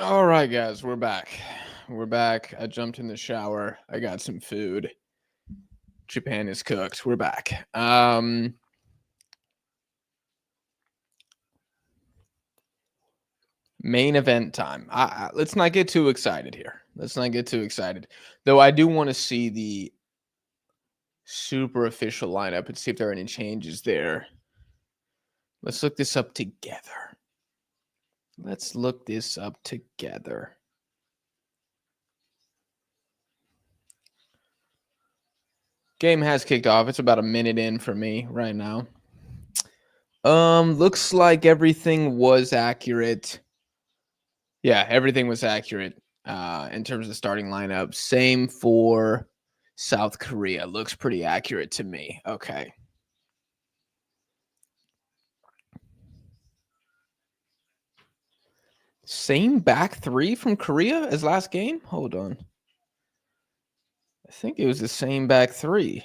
All right, guys, we're back. We're back. I jumped in the shower. I got some food. Japan is cooked. We're back. Main event time. Let's not get too excited here. Let's not get too excited. Though I do want to see the super official lineup and see if there are any changes there. Let's look this up together. Let's look this up together. Game has kicked off. It's about a minute in for me right now. Looks like everything was accurate. Yeah, everything was accurate in terms of the starting lineup. Same for South Korea. Looks pretty accurate to me. Okay. Same back three from Korea as last game? Hold on. I think it was the same back three.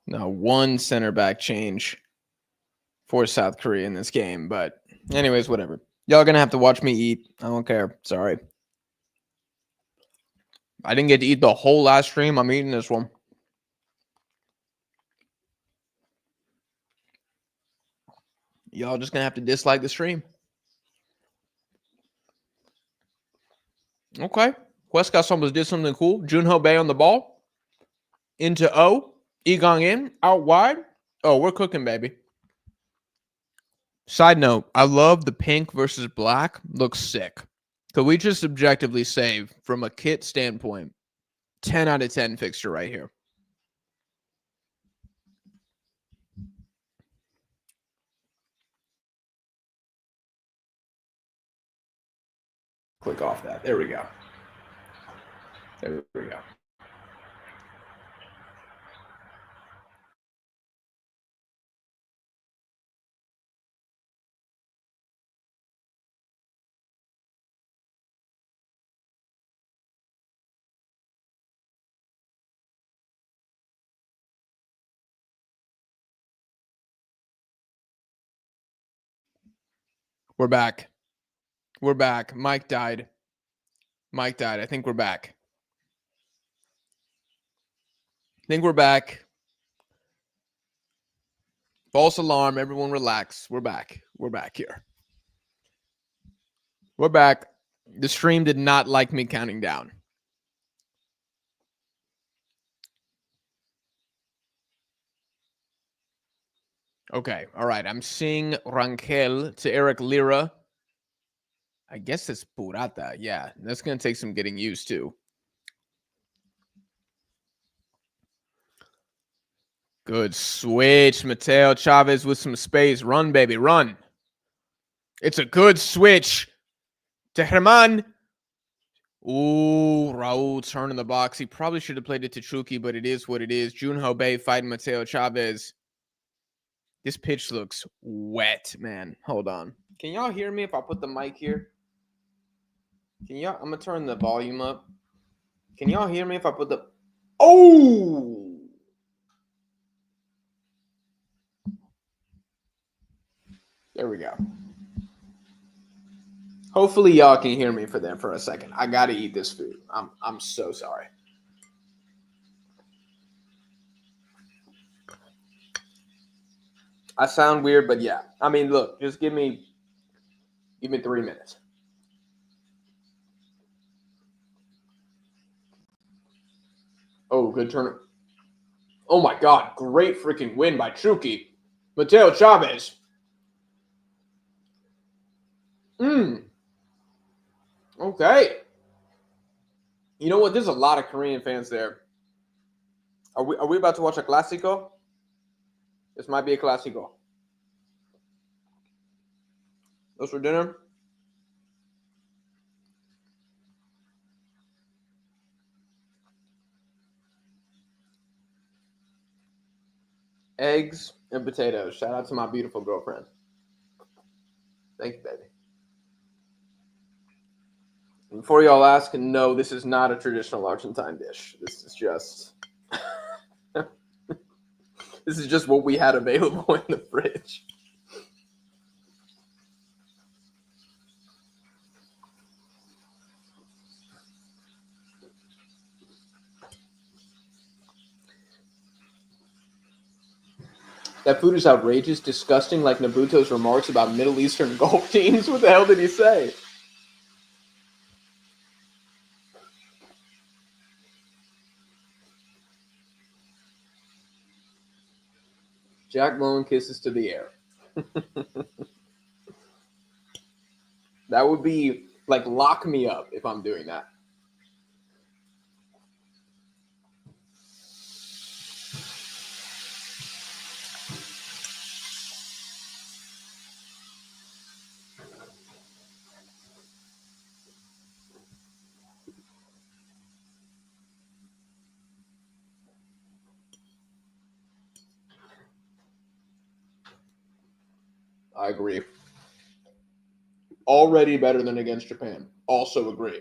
No, one center back change for South Korea in this game. But anyways, whatever. Y'all gonna have to watch me eat. I don't care. Sorry. I didn't get to eat the whole last stream. I'm eating this one. Y'all just gonna have to dislike the stream. Okay. Westcott almost did something cool. Junho Bay on the ball. Into O. Egong in. Out wide. Oh, we're cooking, baby. Side note, I love the pink versus black. Looks sick. Could we just objectively say, from a kit standpoint, 10 out of 10 fixture right here. Click off that. There we go. There we go. We're back. We're back. Mike died. Mike died. I think we're back. I think we're back. False alarm. Everyone relax. We're back. We're back here. We're back. The stream did not like me counting down. Okay. All right. I'm seeing Rangel to Eric Lira. I guess it's Purata. Yeah. That's going to take some getting used to. Good switch. Mateo Chavez with some space. Run, baby. Run. It's a good switch to Herman. Ooh, Raul turning the box. He probably should have played it to Chucky, but it is what it is. Junho Bay fighting Mateo Chavez. This pitch looks wet, man. Hold on. Can y'all hear me if I put the mic here? Can y'all? I'm going to turn the volume up. Can y'all hear me if I put the... Oh! There we go. Hopefully y'all can hear me for a second. I got to eat this food. I'm so sorry. I sound weird, but yeah. I mean, look, just give me 3 minutes. Oh, good turn. Oh my God, great freaking win by Chucky. Mateo Chavez. Okay. You know what? There's a lot of Korean fans there. Are we about to watch a Clásico? This might be a Clásico. Those for dinner? Eggs and potatoes. Shout out to my beautiful girlfriend. Thank you, baby. And before y'all ask, no, this is not a traditional Argentine dish. This is just... this is just what we had available in the fridge. That food is outrageous, disgusting, like Nabuto's remarks about Middle Eastern golf teams. What the hell did he say? Jack blowing kisses to the air. That would be like lock me up if I'm doing that. I agree. Already better than against Japan. Also agree.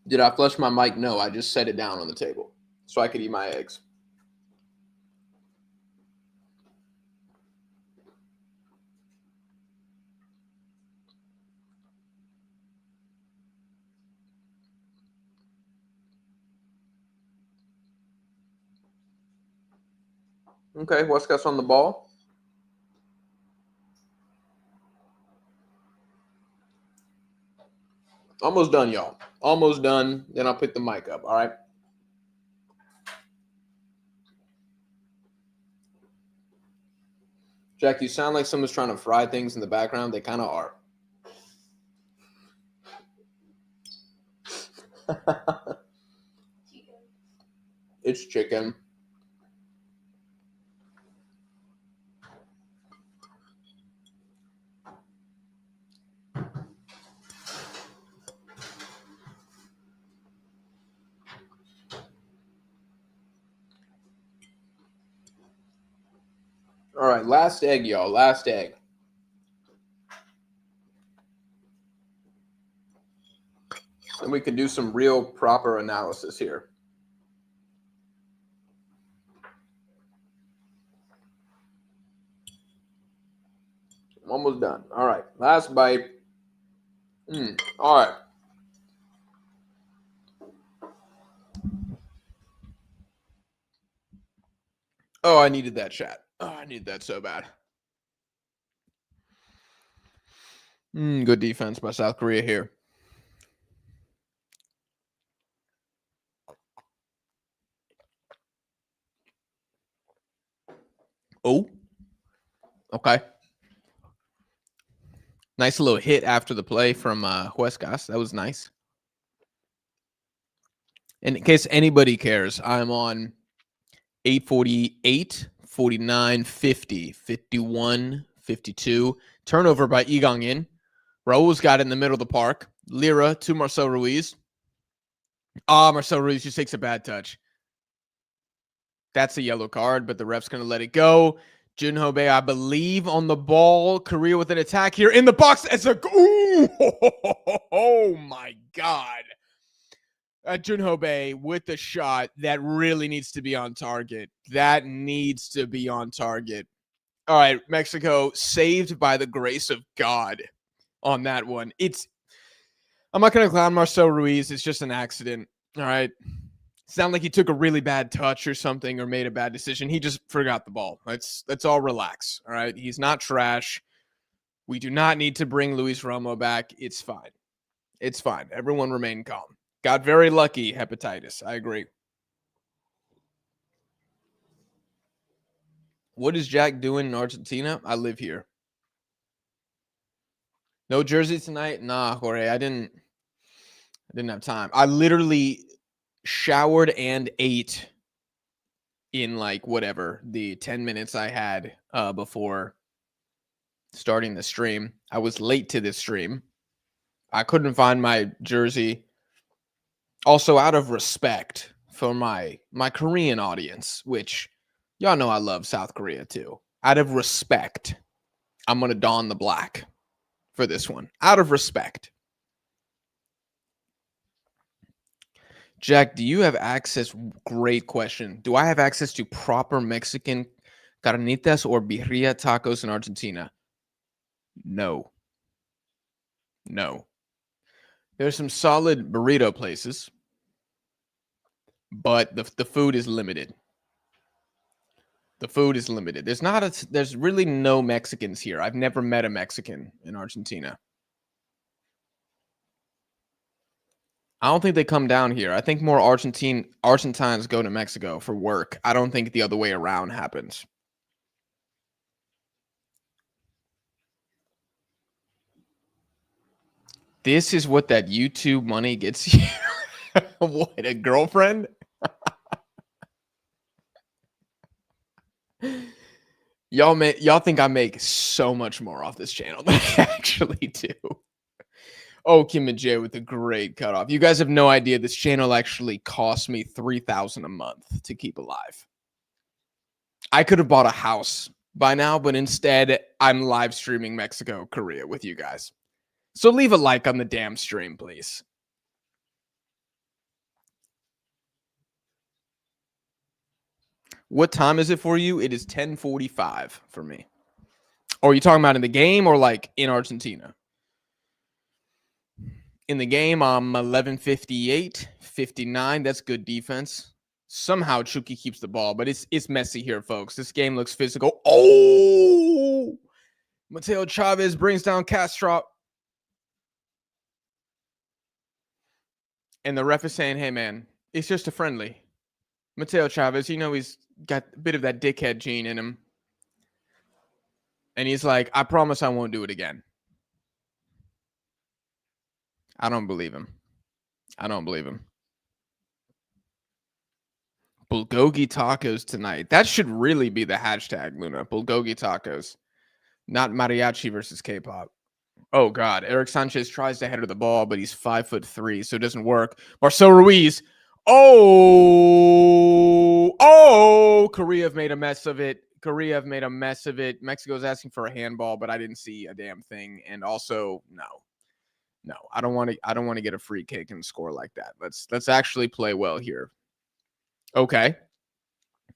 Did I flush my mic? No, I just set it down on the table so I could eat my eggs. Okay, what's got on the ball? Almost done, y'all. Almost done. Then I'll pick the mic up, all right? Jack, you sound like someone's trying to fry things in the background. They kind of are. It's chicken. All right, last egg, y'all. Last egg. And we can do some real proper analysis here. I'm almost done. All right, last bite. All right. Oh, I needed that chat. Oh, I needed that so bad. Good defense by South Korea here. Oh, okay. Nice little hit after the play from Huescas. That was nice. And in case anybody cares, I'm on 848, 49, 50, 51, 52. Turnover by Igong In. Raul's got it in the middle of the park. Lira to Marcel Ruiz. Marcel Ruiz just takes a bad touch. That's a yellow card, but the ref's going to let it go. Junho Bei, I believe, on the ball. Korea with an attack here in the box. It's a... Ooh! Oh, my God. Junho Bei with the shot that really needs to be on target. That needs to be on target. All right, Mexico saved by the grace of God on that one. I'm not going to clown Marcel Ruiz. It's just an accident. All right. Sound like he took a really bad touch or something or made a bad decision. He just forgot the ball. Let's all relax. All right. He's not trash. We do not need to bring Luis Romo back. It's fine. It's fine. Everyone remain calm. Got very lucky, hepatitis. I agree. What is Jack doing in Argentina? I live here. No jersey tonight? Nah, Jorge. I didn't have time. I literally showered and ate in like whatever the 10 minutes I had before starting the stream. I was late to this stream. I couldn't find my jersey. Also, out of respect for my Korean audience, which y'all know I love South Korea too. Out of respect, I'm going to don the black for this one. Out of respect. Jack, do you have access? Great question. Do I have access to proper Mexican carnitas or birria tacos in Argentina? No. There's some solid burrito places. but the food is limited. The food is limited. There's really no Mexicans here. I've never met a Mexican in Argentina. I don't think they come down here. I think more Argentines go to Mexico for work. I don't think the other way around happens. This is what that YouTube money gets you. What, a girlfriend? Y'all think I make so much more off this channel than I actually do. Oh, Kim and Jay with a great cutoff. You guys have no idea this channel actually costs me $3,000 a month to keep alive. I could have bought a house by now, but instead I'm live streaming Mexico, Korea with you guys. So leave a like on the damn stream, please. What time is it for you? It is 10:45 for me. Or are you talking about in the game or like in Argentina? In the game, I'm 11:58, 59. That's good defense. Somehow Chucky keeps the ball, but it's messy here, folks. This game looks physical. Oh! Mateo Chavez brings down Castro. And the ref is saying, hey, man, it's just a friendly. Mateo Chavez, you know he's got a bit of that dickhead gene in him. And he's like, I promise I won't do it again. I don't believe him. I don't believe him. Bulgogi tacos tonight. That should really be the hashtag, Luna. Bulgogi tacos. Not mariachi versus K-pop. Oh, God. Eric Sanchez tries to header the ball, but he's 5'3", so it doesn't work. Marcel Ruiz. Oh, Korea have made a mess of it. Mexico's asking for a handball, but I didn't see a damn thing. And also, no, I don't want to get a free kick and score like that. Let's actually play well here. Okay.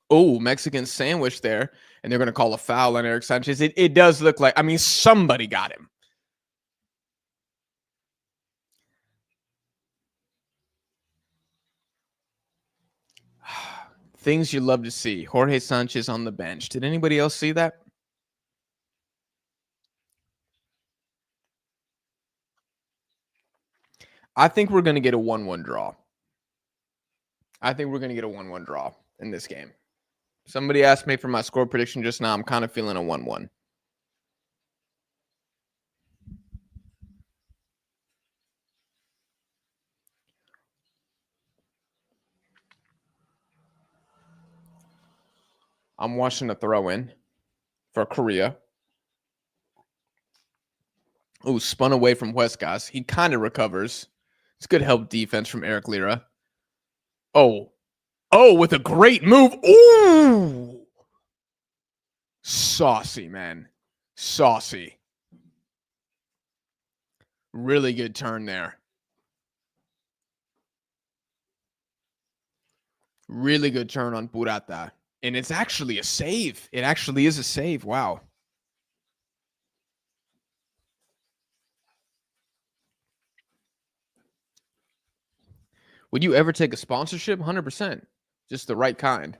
Oh, Mexican sandwich there, and they're going to call a foul on Eric Sanchez. It does look like, I mean, somebody got him. Things you love to see. Jorge Sanchez on the bench. Did anybody else see that? I think we're going to get a 1-1 draw. I think we're going to get a 1-1 draw in this game. Somebody asked me for my score prediction just now. I'm kind of feeling a 1-1. I'm watching a throw-in for Korea. Oh, spun away from Huescas. He kind of recovers. It's good help defense from Eric Lira. Oh, with a great move. Ooh. Saucy, man. Saucy. Really good turn there. Really good turn on Purata. And it's actually a save. It actually is a save. Wow. Would you ever take a sponsorship? 100%. Just the right kind.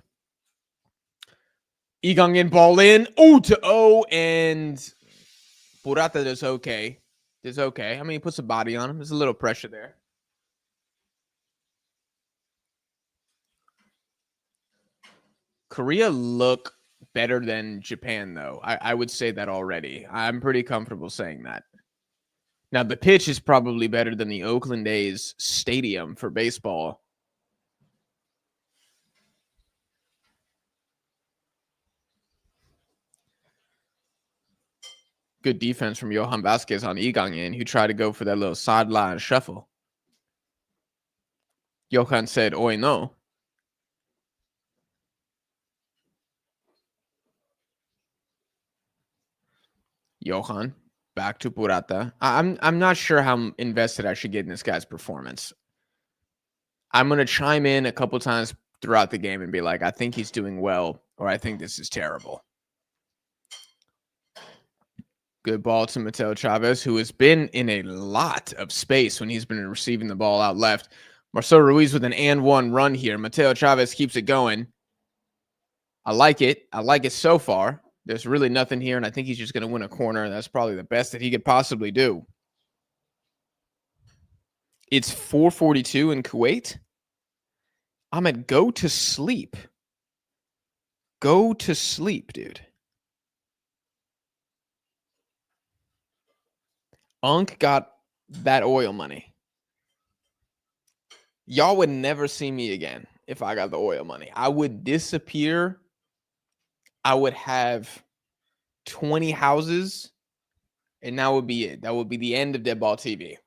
Egang in, ball in. Oh, to O, and Purata does okay. I mean, he puts a body on him. There's a little pressure there. Korea look better than Japan, though. I would say that already. I'm pretty comfortable saying that. Now, the pitch is probably better than the Oakland A's stadium for baseball. Good defense from Johan Vasquez on Egang, who tried to go for that little sideline shuffle. Johan said, "Oy, no." Johan, back to Purata. I'm not sure how invested I should get in this guy's performance. I'm going to chime in a couple times throughout the game and be like, I think he's doing well, or I think this is terrible. Good ball to Mateo Chavez, who has been in a lot of space when he's been receiving the ball out left. Marcelo Ruiz with an and one run here. Mateo Chavez keeps it going. I like it. I like it so far. There's really nothing here, and I think he's just going to win a corner, and that's probably the best that he could possibly do. It's 4:42 in Kuwait. Ahmed, go to sleep. Go to sleep, dude. Unk got that oil money. Y'all would never see me again if I got the oil money. I would disappear. I would have 20 houses, and that would be it. That would be the end of Deadball TV.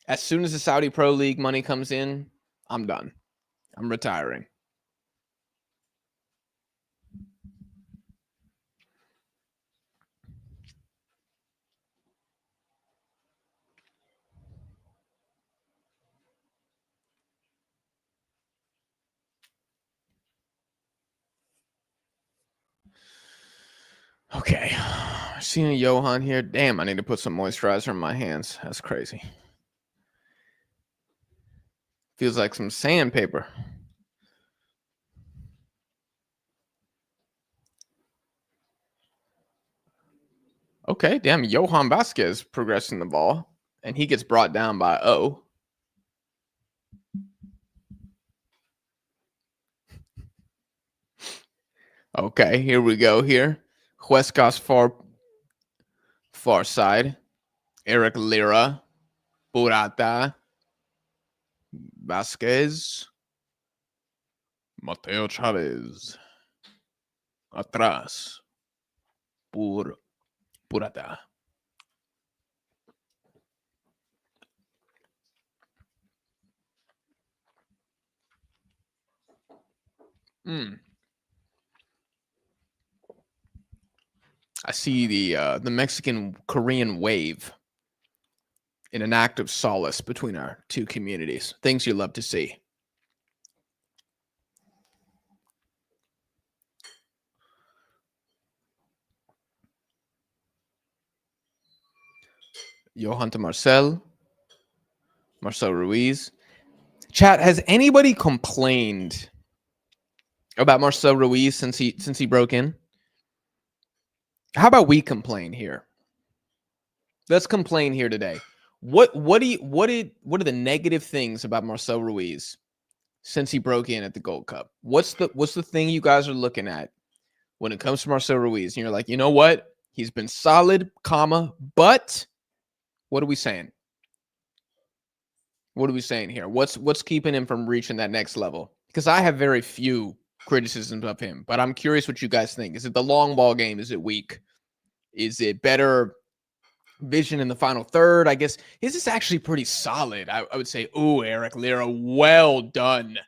As soon as the Saudi Pro League money comes in, I'm done. I'm retiring. Okay. Seeing a Johan here. Damn, I need to put some moisturizer in my hands. That's crazy. Feels like some sandpaper. Okay, damn, Johan Vasquez progressing the ball, and he gets brought down by O. Okay, here we go here. Huescas far side. Eric Lira. Purata. Vasquez. Mateo Chavez. Atrás. Purata. I see the Mexican-Korean wave in an act of solace between our two communities. Things you love to see. Johan to Marcel Ruiz. Chat, has anybody complained about Marcel Ruiz since he broke in? How about we complain here? Let's complain here today. What are the negative things about Marcel Ruiz since he broke in at the Gold Cup? What's the thing you guys are looking at when it comes to Marcel Ruiz? And you're like, you know what? He's been solid, but what are we saying? What are we saying here? What's keeping him from reaching that next level? Because I have very few criticisms of him, but I'm curious what you guys think. Is it the long ball game? Is it weak? Is it better vision in the final third? I guess his is actually pretty solid. I would say, ooh, Eric Lira, well done.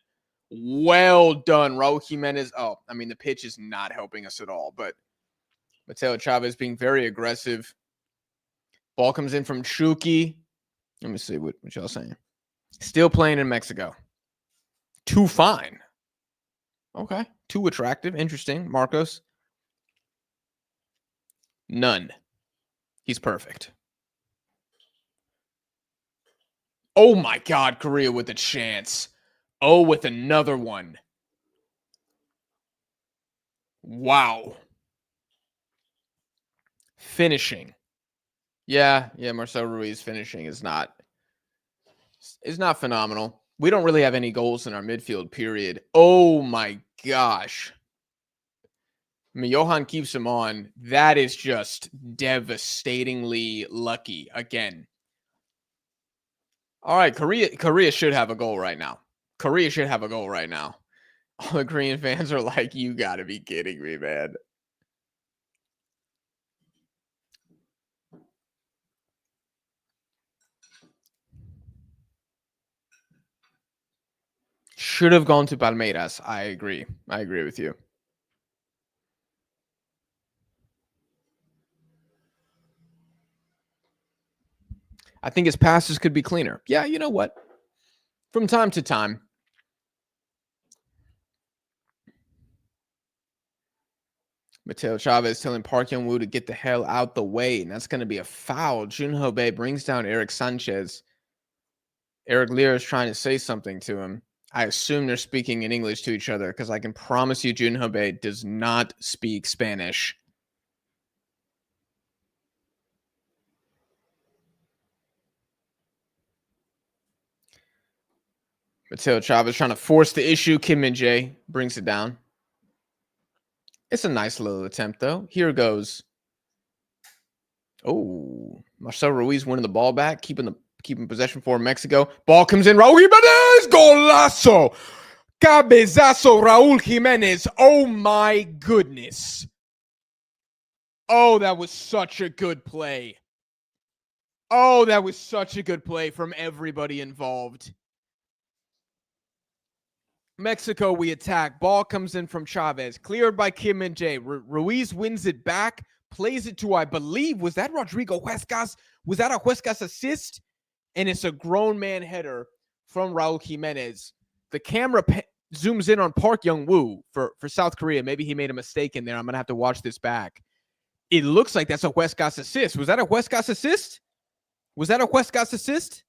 Well done. Raul Jimenez. Oh, I mean, the pitch is not helping us at all, but Mateo Chavez being very aggressive. Ball comes in from Chucky. Let me see what y'all saying. Still playing in Mexico. Too fine. Okay. Too attractive. Interesting. Marcos. None. He's perfect. Oh my God, Korea with a chance. Oh, with another one. Wow. Finishing. Yeah, Marcelo Ruiz finishing is not phenomenal. We don't really have any goals in our midfield, period. Oh my gosh. I mean, Johan keeps him on. That is just devastatingly lucky again. All right, Korea should have a goal right now. Korea should have a goal right now. All the Korean fans are like, you got to be kidding me, man. Should have gone to Palmeiras. I agree. I agree with you. I think his passes could be cleaner. Yeah, you know what? From time to time. Mateo Chavez telling Park Young-woo to get the hell out the way, and that's going to be a foul. Junho Bae brings down Eric Sanchez. Eric Lear is trying to say something to him. I assume they're speaking in English to each other because I can promise you Junho Bei does not speak Spanish. Mateo Chavez trying to force the issue. Kim Min-jae brings it down. It's a nice little attempt, though. Here goes. Oh, Marcel Ruiz winning the ball back, keeping possession for Mexico. Ball comes in. Raul Jimenez, golazo, cabezazo. Raul Jimenez. Oh my goodness. Oh, that was such a good play. Oh, that was such a good play from everybody involved. Mexico, we attack. Ball comes in from Chavez. Cleared by Kim Min-jae. Ruiz wins it back. Plays it to, I believe, was that Rodrigo Huescas? Was that a Huescas assist? And it's a grown man header from Raul Jimenez. The camera zooms in on Park Young-woo for South Korea. Maybe he made a mistake in there. I'm going to have to watch this back. It looks like that's a Huescas assist. Was that a Huescas assist? Was that a Huescas assist?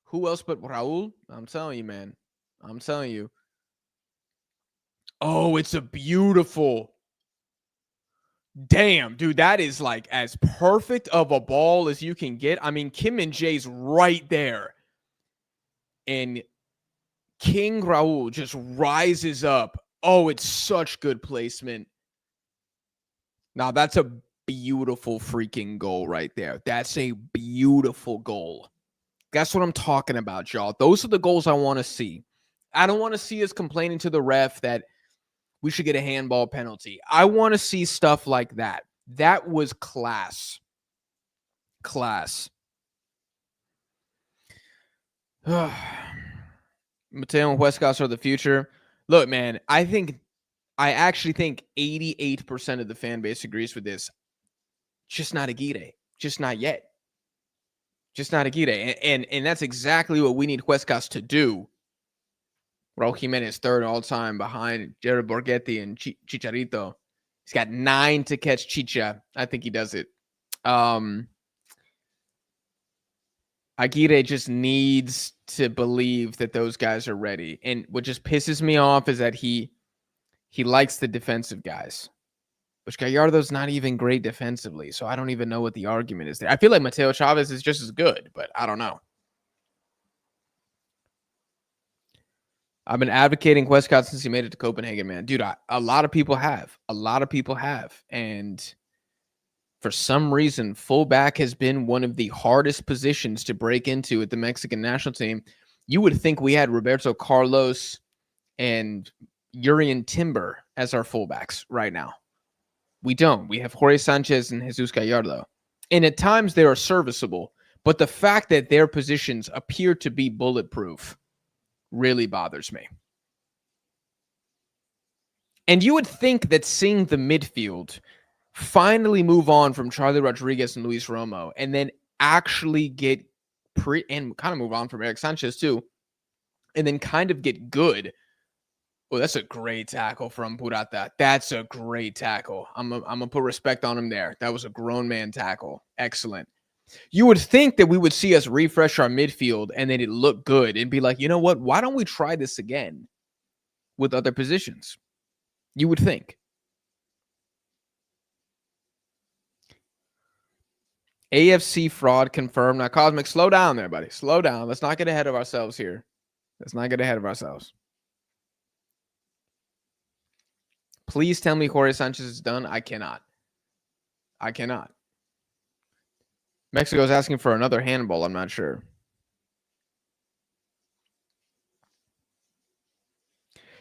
Who else but Raul? I'm telling you, man. I'm telling you. Oh, it's a beautiful. Damn, dude, that is like as perfect of a ball as you can get. I mean, Kim Min-jae's right there. And King Raul just rises up. Oh, it's such good placement. Now, that's a beautiful freaking goal right there. That's a beautiful goal. That's what I'm talking about, y'all. Those are the goals I want to see. I don't want to see us complaining to the ref that we should get a handball penalty. I want to see stuff like that. That was class. Class. Mateo and Huescas are the future. Look, man, I actually think 88% of the fan base agrees with this. Just not Aguirre. Just not yet. Just not Aguirre. And that's exactly what we need Huescas to do. Raul Jimenez third all time behind Jared Borghetti and Chicharito. He's got 9 to catch Chicha. I think he does it. Aguirre just needs to believe that those guys are ready. And what just pisses me off is that he likes the defensive guys. Which Gallardo's not even great defensively, so I don't even know what the argument is there. I feel like Mateo Chavez is just as good, but I don't know. I've been advocating Huescas since he made it to Copenhagen, man. Dude, a lot of people have. A lot of people have. And for some reason, fullback has been one of the hardest positions to break into at the Mexican national team. You would think we had Roberto Carlos and Urian Timber as our fullbacks right now. We don't. We have Jorge Sanchez and Jesus Gallardo. And at times they are serviceable. But the fact that their positions appear to be bulletproof really bothers me. And you would think that seeing the midfield finally move on from Charlie Rodriguez and Luis Romo and then actually get and kind of move on from Eric Sanchez too, and then kind of get good. Oh, that's a great tackle from Purata. That's a great tackle. I'm gonna put respect on him there. That was a grown man tackle. Excellent. You would think that we would see us refresh our midfield and then it look good and be like, you know what? Why don't we try this again with other positions? You would think. AFC fraud confirmed. Now, Cosmic, slow down there, buddy. Slow down. Let's not get ahead of ourselves here. Let's not get ahead of ourselves. Please tell me Jorge Sanchez is done. I cannot. I cannot. Mexico's asking for another handball. I'm not sure.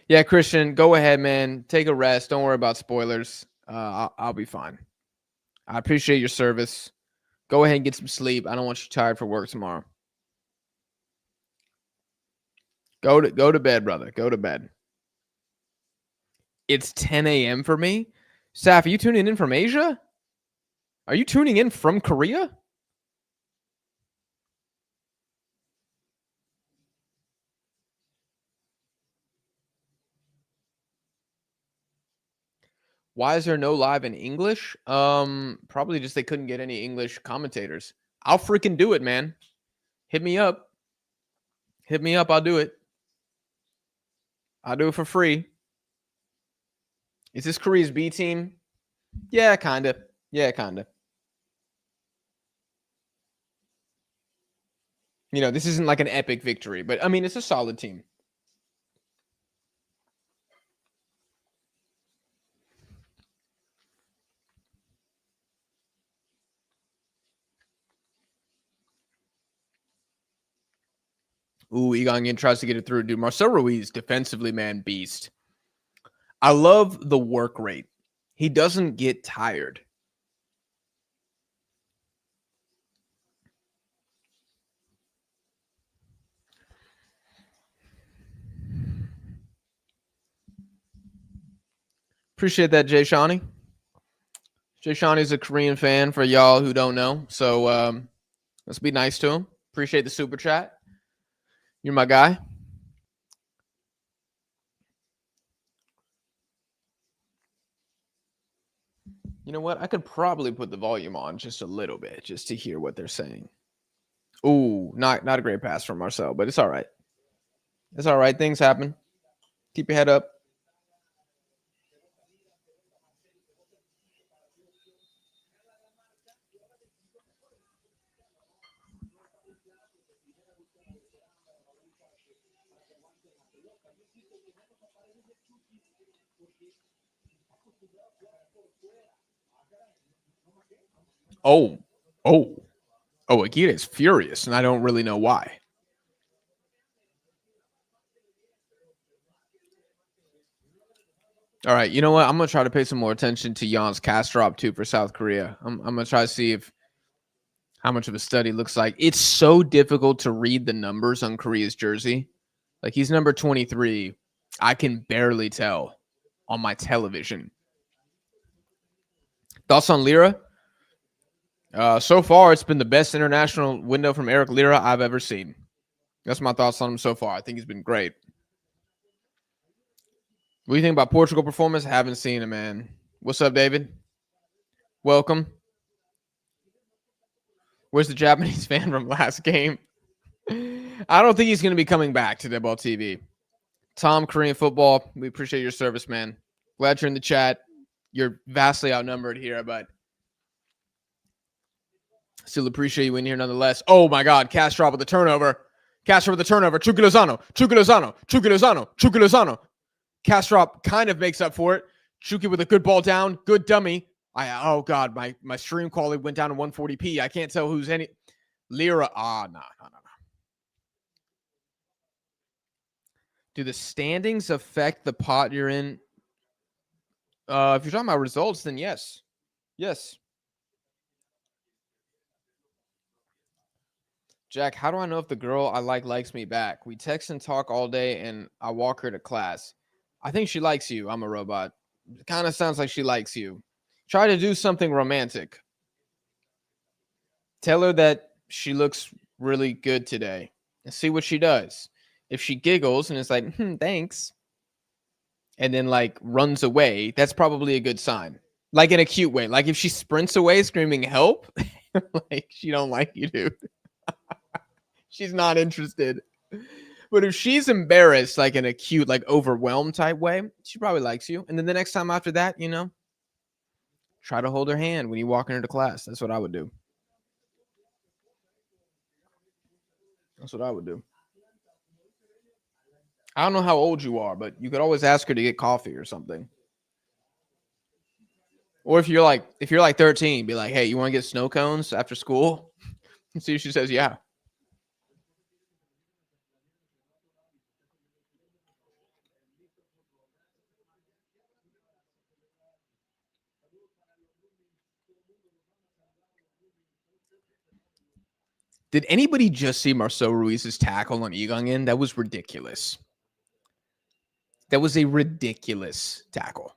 Yeah, Christian, go ahead, man. Take a rest. Don't worry about spoilers. I'll be fine. I appreciate your service. Go ahead and get some sleep. I don't want you tired for work tomorrow. Go to bed, brother. Go to bed. It's 10 a.m. for me. Saf, are you tuning in from Asia? Are you tuning in from Korea? Why is there no live in English? Probably just they couldn't get any English commentators. I'll freaking do it, man. Hit me up. Hit me up. I'll do it. I'll do it for free. Is this Korea's B team? Yeah, kind of. Yeah, kind of. You know, this isn't like an epic victory, but I mean, it's a solid team. Ooh, Egon tries to get it through. Dude, Marcel Ruiz, defensively, man, beast. I love the work rate. He doesn't get tired. Appreciate that, Jay Shawnee. Jay Shawnee's a Korean fan for y'all who don't know. So let's be nice to him. Appreciate the super chat. You're my guy. You know what? I could probably put the volume on just a little bit just to hear what they're saying. Ooh, not a great pass from Marcel, but it's all right. It's all right. Things happen. Keep your head up. Oh, Akita is furious, and I don't really know why. All right, you know what? I'm gonna try to pay some more attention to Jan's cast drop too for South Korea. I'm gonna try to see if how much of a study looks like. It's so difficult to read the numbers on Korea's jersey. Like he's number 23. I can barely tell on my television. Thoughts on Lira? So far, it's been the best international window from Eric Lira I've ever seen. That's my thoughts on him so far. I think he's been great. What do you think about Portugal performance? Haven't seen him, man. What's up, David? Welcome. Where's the Japanese fan from last game? I don't think he's going to be coming back to Deadball TV. Tom, Korean football, we appreciate your service, man. Glad you're in the chat. You're vastly outnumbered here, but still appreciate you in here nonetheless. Oh, my God. Castro with the turnover. Castro with the turnover. Chucky Lozano. Castro kind of makes up for it. Chucky with a good ball down. Good dummy. Oh, God. My stream quality went down to 140p. I can't tell who's any. Lira. No. Do the standings affect the pot you're in? If you're talking about results, then yes. Yes. Jack, how do I know if the girl I like likes me back? We text and talk all day, and I walk her to class. I think she likes you. I'm a robot. It kind of sounds like she likes you. Try to do something romantic. Tell her that she looks really good today and see what she does. If she giggles and is like, thanks, and then like runs away, that's probably a good sign. Like in a cute way. Like if she sprints away screaming help, like she don't like you, dude. She's not interested. But if she's embarrassed, like in a cute, like overwhelmed type way, she probably likes you. And then the next time after that, try to hold her hand when you walk into class. That's what I would do. That's what I would do. I don't know how old you are, but you could always ask her to get coffee or something. Or if you're like 13, be like, hey, you want to get snow cones after school? And see if she says yeah. Did anybody just see Marcel Ruiz's tackle on Egon? That was ridiculous. That was a ridiculous tackle.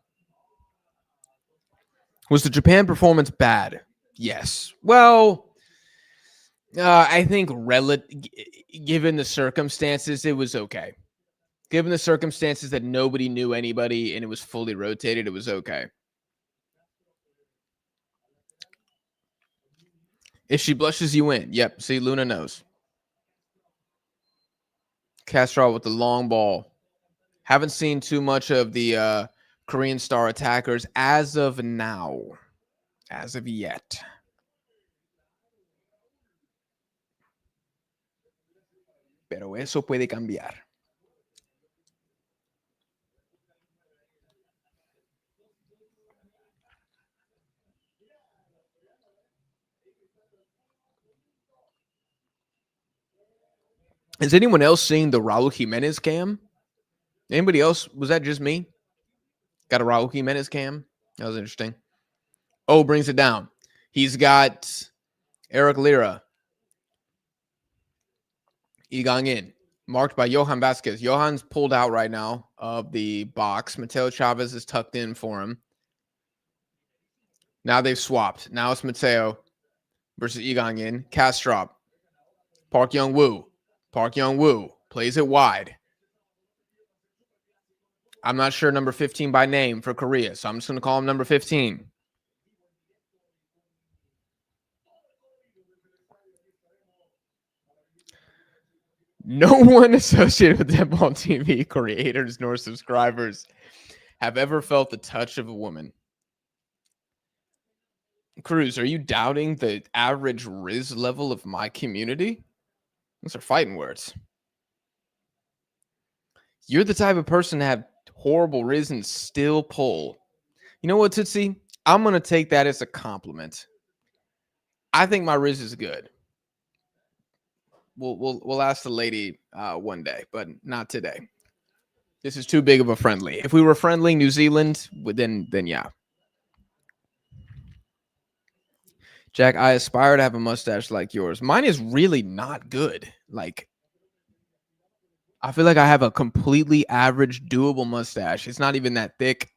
Was the Japan performance bad? Yes. Well, I think given the circumstances, it was okay. Given the circumstances that nobody knew anybody and it was fully rotated, it was okay. If she blushes, you win. Yep. See, Luna knows. Castro with the long ball. Haven't seen too much of the Korean star attackers as of now. As of yet. Pero eso puede cambiar. Is anyone else seeing the Raul Jimenez cam? Anybody else? Was that just me? Got a Raul Jimenez cam? That was interesting. Oh, brings it down. He's got Eric Lira. Igang in. Marked by Johan Vasquez. Johan's pulled out right now of the box. Mateo Chavez is tucked in for him. Now they've swapped. Now it's Mateo versus Igang in. Kastrop. Park Young-woo. Park Young-woo plays it wide. I'm not sure number 15 by name for Korea, so I'm just going to call him number 15. No one associated with Deadball TV creators nor subscribers have ever felt the touch of a woman. Cruz, are you doubting the average Riz level of my community? Those are fighting words. You're the type of person to have horrible Riz and still pull. You know what, Tootsie? I'm going to take that as a compliment. I think my Riz is good. We'll ask the lady one day, but not today. This is too big of a friendly. If we were friendly, New Zealand, then yeah. Jack, I aspire to have a mustache like yours. Mine is really not good. Like, I feel like I have a completely average, doable mustache. It's not even that thick.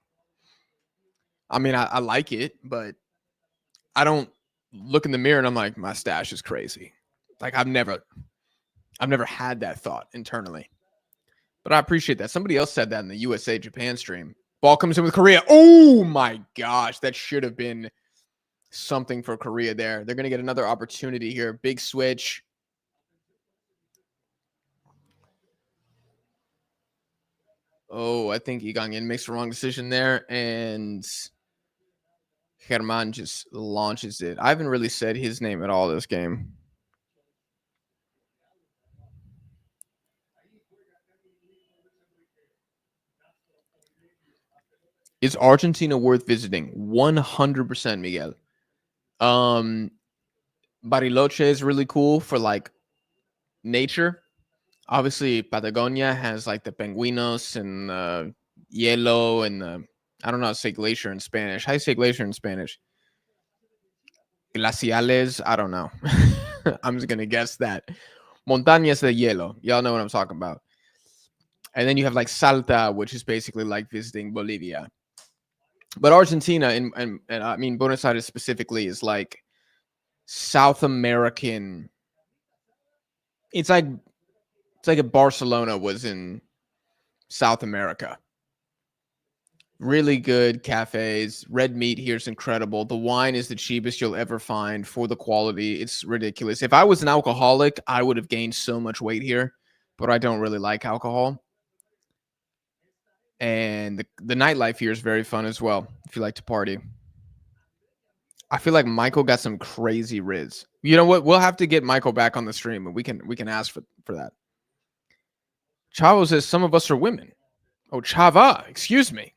I mean, I like it, but I don't look in the mirror and I'm like, my stash is crazy. Like, I've never had that thought internally. But I appreciate that. Somebody else said that in the USA Japan stream. Ball comes in with Korea. Oh my gosh, that should have been something for Korea there. They're going to get another opportunity here. Big switch. Oh, I think Igang In makes the wrong decision there, and German just launches it. I haven't really said his name at all this game. Is Argentina worth visiting? 100%, Miguel. Bariloche is really cool for like nature. Obviously, Patagonia has like the penguinos and hielo and I don't know how to say glacier in Spanish. How do you say glacier in Spanish? Glaciales? I don't know. I'm just going to guess that. Montañas de hielo. Y'all know what I'm talking about. And then you have like Salta, which is basically like visiting Bolivia. But Argentina and I mean Buenos Aires specifically is like South American. It's like if Barcelona was in South America. Really good cafes. Red meat here is incredible. The wine is the cheapest you'll ever find for the quality. It's ridiculous. If I was an alcoholic, I would have gained so much weight here, but I don't really like alcohol. And the nightlife here is very fun as well if you like to party. I feel like Michael got some crazy Riz. You know what? We'll have to get Michael back on the stream, and we can ask for that. Chavo says some of us are women. Oh, Chava. Excuse me,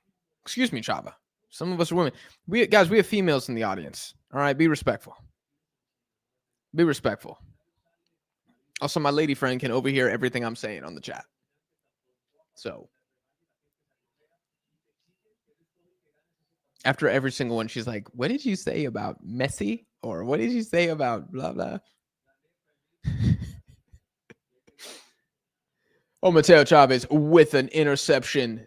Chava. Some of us are women. We have females in the audience. All right, be respectful. Be respectful. Also, my lady friend can overhear everything I'm saying on the chat. So after every single one, she's like, what did you say about Messi? Or what did you say about blah, blah? Oh, Mateo Chavez with an interception.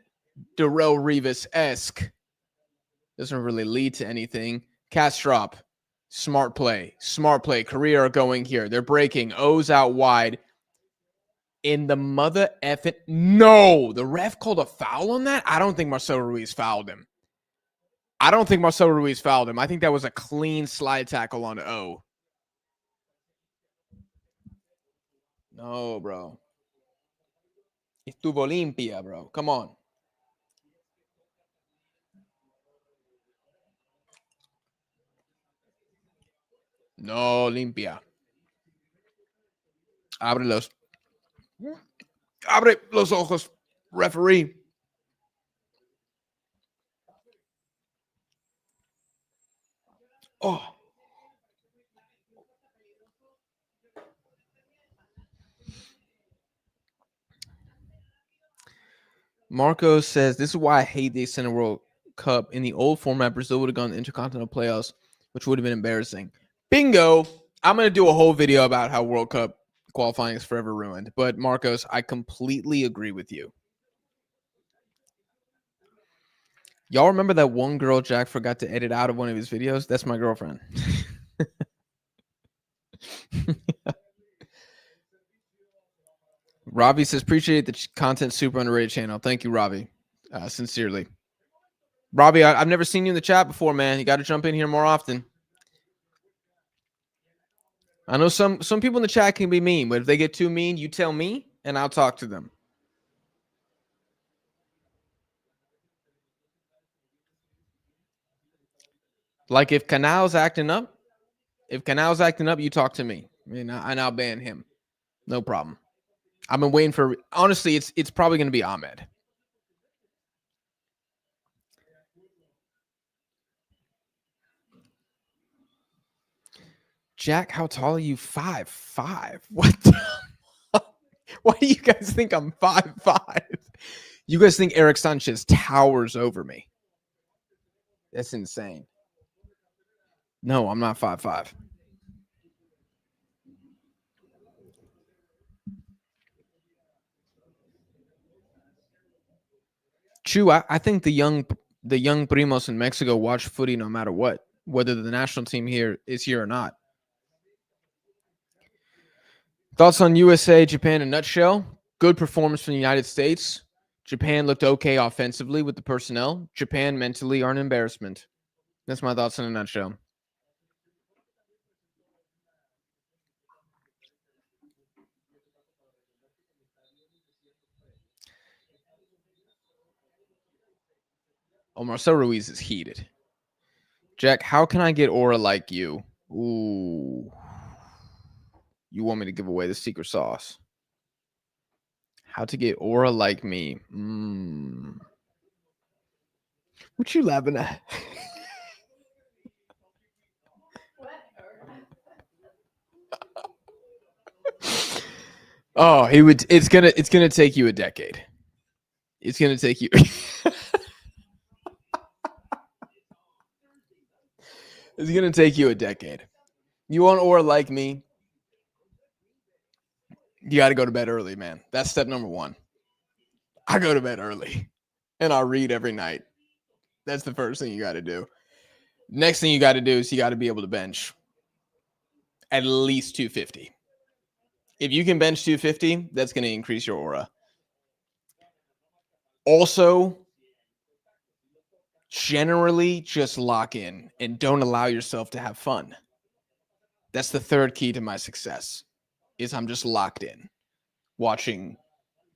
Darrell Rivas-esque. Doesn't really lead to anything. Kastrop. Smart play. Smart play. Korea are going here. They're breaking. O's out wide. In the mother effing. No! The ref called a foul on that? I don't think Marcelo Ruiz fouled him. I think that was a clean slide tackle on O. No, bro. Estuvo limpia, bro. Come on. No, limpia. Abre los ojos, referee. Oh. Marco says, this is why I hate the Extended World Cup. In the old format, Brazil would have gone to Intercontinental Playoffs, which would have been embarrassing. Bingo. I'm going to do a whole video about how World Cup qualifying is forever ruined. But, Marcos, I completely agree with you. Y'all remember that one girl Jack forgot to edit out of one of his videos? That's my girlfriend. Robbie says, appreciate the content, super underrated channel. Thank you, Robbie. Sincerely. Robbie, I've never seen you in the chat before, man. You got to jump in here more often. I know some people in the chat can be mean, but if they get too mean, you tell me, and I'll talk to them. Like if Canal's acting up, you talk to me, and I'll ban him. No problem. I've been waiting for. Honestly, it's probably going to be Ahmed. Jack, how tall are you? 5'5". What? Why do you guys think I'm 5'5"? You guys think Eric Sanchez towers over me? That's insane. No, I'm not 5'5". True, I think the young primos in Mexico watch footy no matter what, whether the national team here is here or not. Thoughts on USA, Japan in a nutshell? Good performance from the United States. Japan looked okay offensively with the personnel. Japan mentally are an embarrassment. That's my thoughts in a nutshell. Oh, Marcel Ruiz is heated. Jack, how can I get aura like you? Ooh. You want me to give away the secret sauce? How to get aura like me? What you laughing at? Oh, he would. It's gonna take you a decade. It's gonna take you. It's gonna take you a decade. You want aura like me? You got to go to bed early, man. That's step number one. I go to bed early, and I read every night. That's the first thing you got to do. Next thing you got to do is you got to be able to bench at least 250. If you can bench 250, that's going to increase your aura. Also, generally just lock in and don't allow yourself to have fun. That's the third key to my success, is I'm just locked in, watching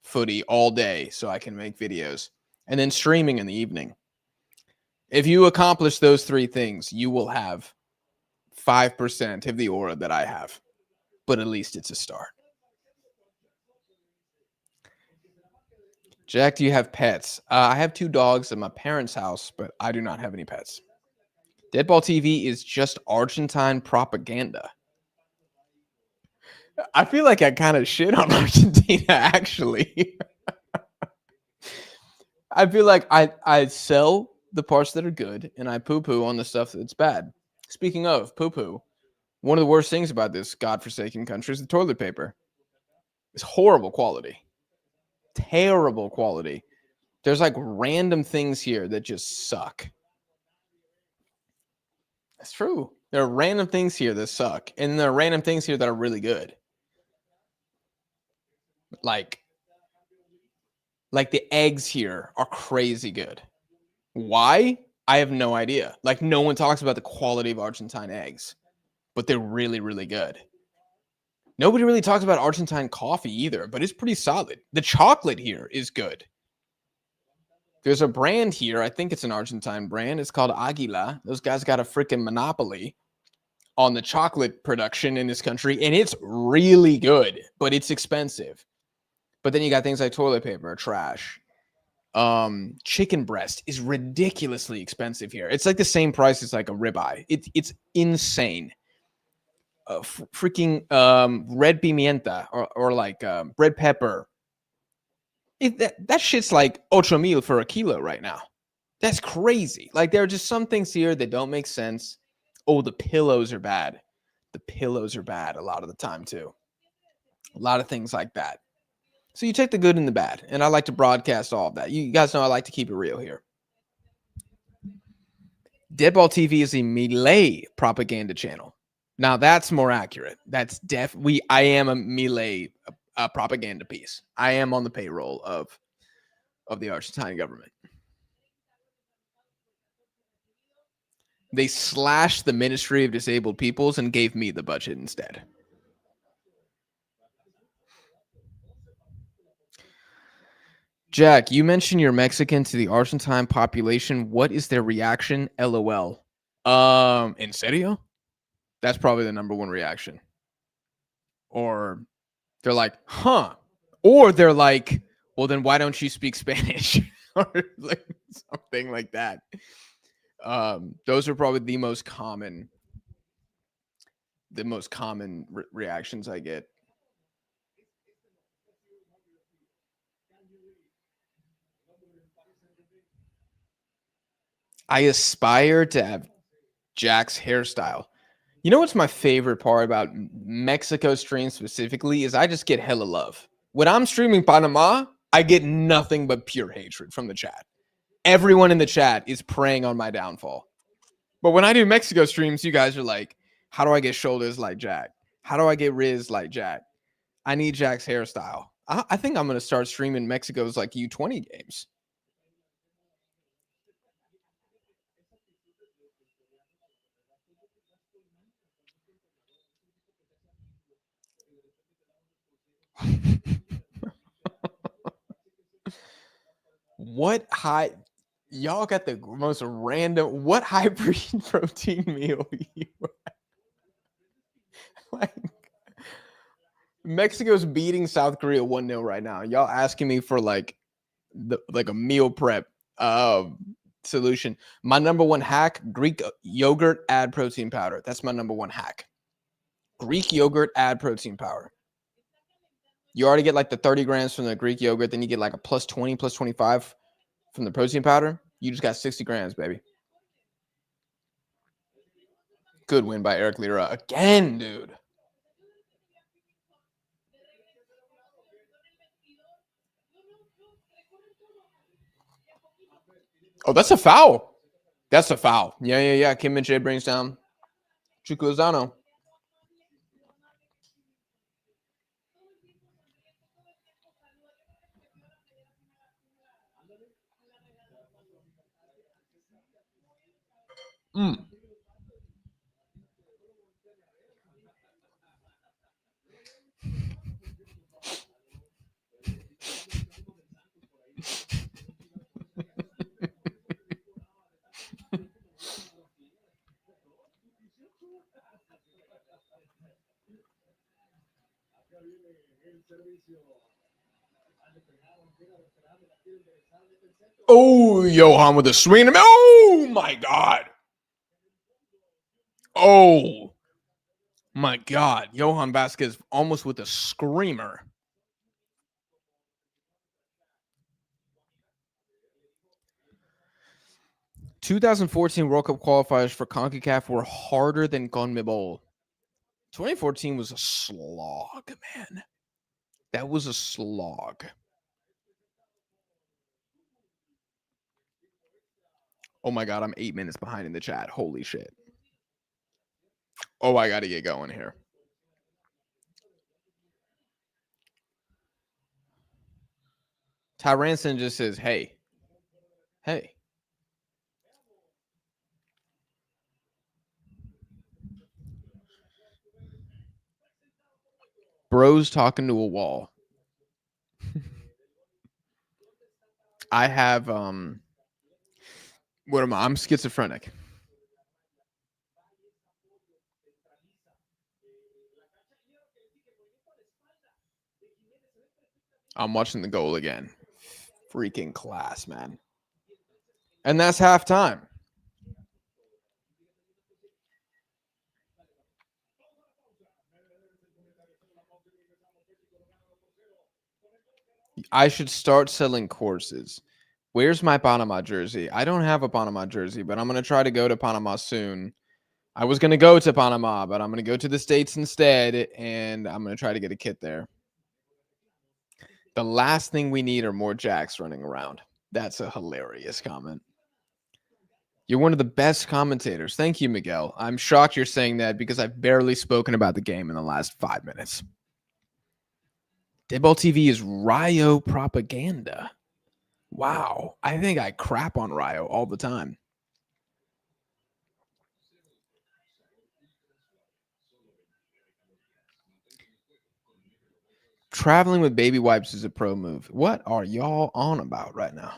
footy all day so I can make videos, and then streaming in the evening. If you accomplish those three things, you will have 5% of the aura that I have, but at least it's a start. Jack, do you have pets? I have 2 dogs at my parents' house, but I do not have any pets. Deadball TV is just Argentine propaganda. I feel like I kind of shit on Argentina, actually. I feel like I sell the parts that are good, and I poo-poo on the stuff that's bad. Speaking of poo-poo, one of the worst things about this godforsaken country is the toilet paper. It's horrible quality. Terrible quality. There's like random things here that just suck. That's true. There are random things here that suck, and there are random things here that are really good. Like the eggs here are crazy good. Why? I have no idea. Like, no one talks about the quality of Argentine eggs, but they're really, really good. Nobody really talks about Argentine coffee either, but it's pretty solid. The chocolate here is good. There's a brand here. I think it's an Argentine brand. It's called Aguila. Those guys got a freaking monopoly on the chocolate production in this country, and it's really good, but it's expensive. But then you got things like toilet paper, trash. Chicken breast is ridiculously expensive here. It's like the same price as like a ribeye. It's insane. Freaking red pimienta or like red pepper. That shit's like 8,000 for a kilo right now. That's crazy. Like there are just some things here that don't make sense. Oh, the pillows are bad. The pillows are bad a lot of the time too. A lot of things like that. So you take the good and the bad, and I like to broadcast all of that. You guys know I like to keep it real here. Deadball TV is a Milei propaganda channel. Now that's more accurate. That's I am a Milei propaganda piece. I am on the payroll of the Argentine government. They slashed the Ministry of Disabled Peoples and gave me the budget instead. Jack, you mentioned you're Mexican to the Argentine population. What is their reaction? LOL. En serio? That's probably the number one reaction. Or they're like, huh? Or they're like, well, then why don't you speak Spanish? Or like something like that. Those are probably the most common reactions I get. I aspire to have Jack's hairstyle. You know what's my favorite part about Mexico stream specifically is I just get hella love. When I'm streaming Panama, I get nothing but pure hatred from the chat. Everyone in the chat is preying on my downfall. But when I do Mexico streams, you guys are like, how do I get shoulders like Jack? How do I get Riz like Jack? I need Jack's hairstyle. I think I'm going to start streaming Mexico's like U20 games. What high? Y'all got the most random. What high protein meal you like? Mexico's beating South Korea 1-0 right now. Y'all asking me for like a meal prep solution. My number one hack: Greek yogurt, add protein powder. That's my number one hack. Greek yogurt, add protein powder. You already get like the 30 grams from the Greek yogurt, then you get like a plus 20, plus 25 from the protein powder. You just got 60 grams, baby. Good win by Eric Lira again, dude. Oh, that's a foul. That's a foul. Yeah. Kim Min-jae brings down Chukwueze Lozano. Oh, Johan with a swing. Oh, my God. Oh, my God. Johan Vasquez almost with a screamer. ...2014 World Cup qualifiers for CONCACAF were harder than CONMEBOL. 2014 was a slog, man. That was a slog. Oh my God, I'm 8 minutes behind in the chat. Holy shit. Oh, I got to get going here. Ty Ranson just says, hey. Bro's talking to a wall. I have what am I? I'm schizophrenic. I'm watching the goal again. Freaking class, man. And that's halftime. I should start selling courses. Where's my Panama jersey? I don't have a Panama jersey, but I'm going to try to go to Panama soon. I was going to go to Panama, but I'm going to go to the States instead, and I'm going to try to get a kit there. The last thing we need are more jacks running around. That's a hilarious comment. You're one of the best commentators. Thank you, Miguel. I'm shocked you're saying that because I've barely spoken about the game in the last 5 minutes. Deadball TV is Rayo propaganda. Wow. I think I crap on Rayo all the time. Traveling with baby wipes is a pro move. What are y'all on about right now?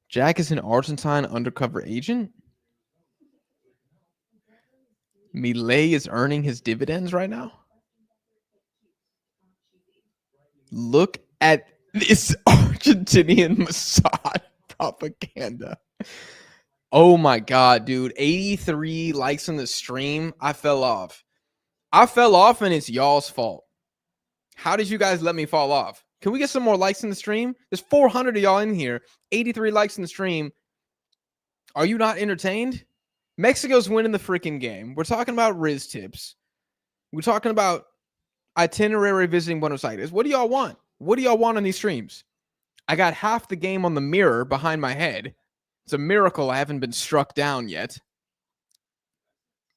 Jack is an Argentine undercover agent? Milei is earning his dividends right now? Look at this Argentinian Mossad propaganda. Oh my God, dude. 83 likes on the stream. I fell off. And it's y'all's fault. How did you guys let me fall off? Can we get some more likes in the stream? There's 400 of y'all in here. 83 likes in the stream. Are you not entertained? Mexico's winning the freaking game. We're talking about Riz tips. We're talking about itinerary visiting Buenos Aires. What do y'all want? What do y'all want on these streams? I got half the game on the mirror behind my head. It's a miracle I haven't been struck down yet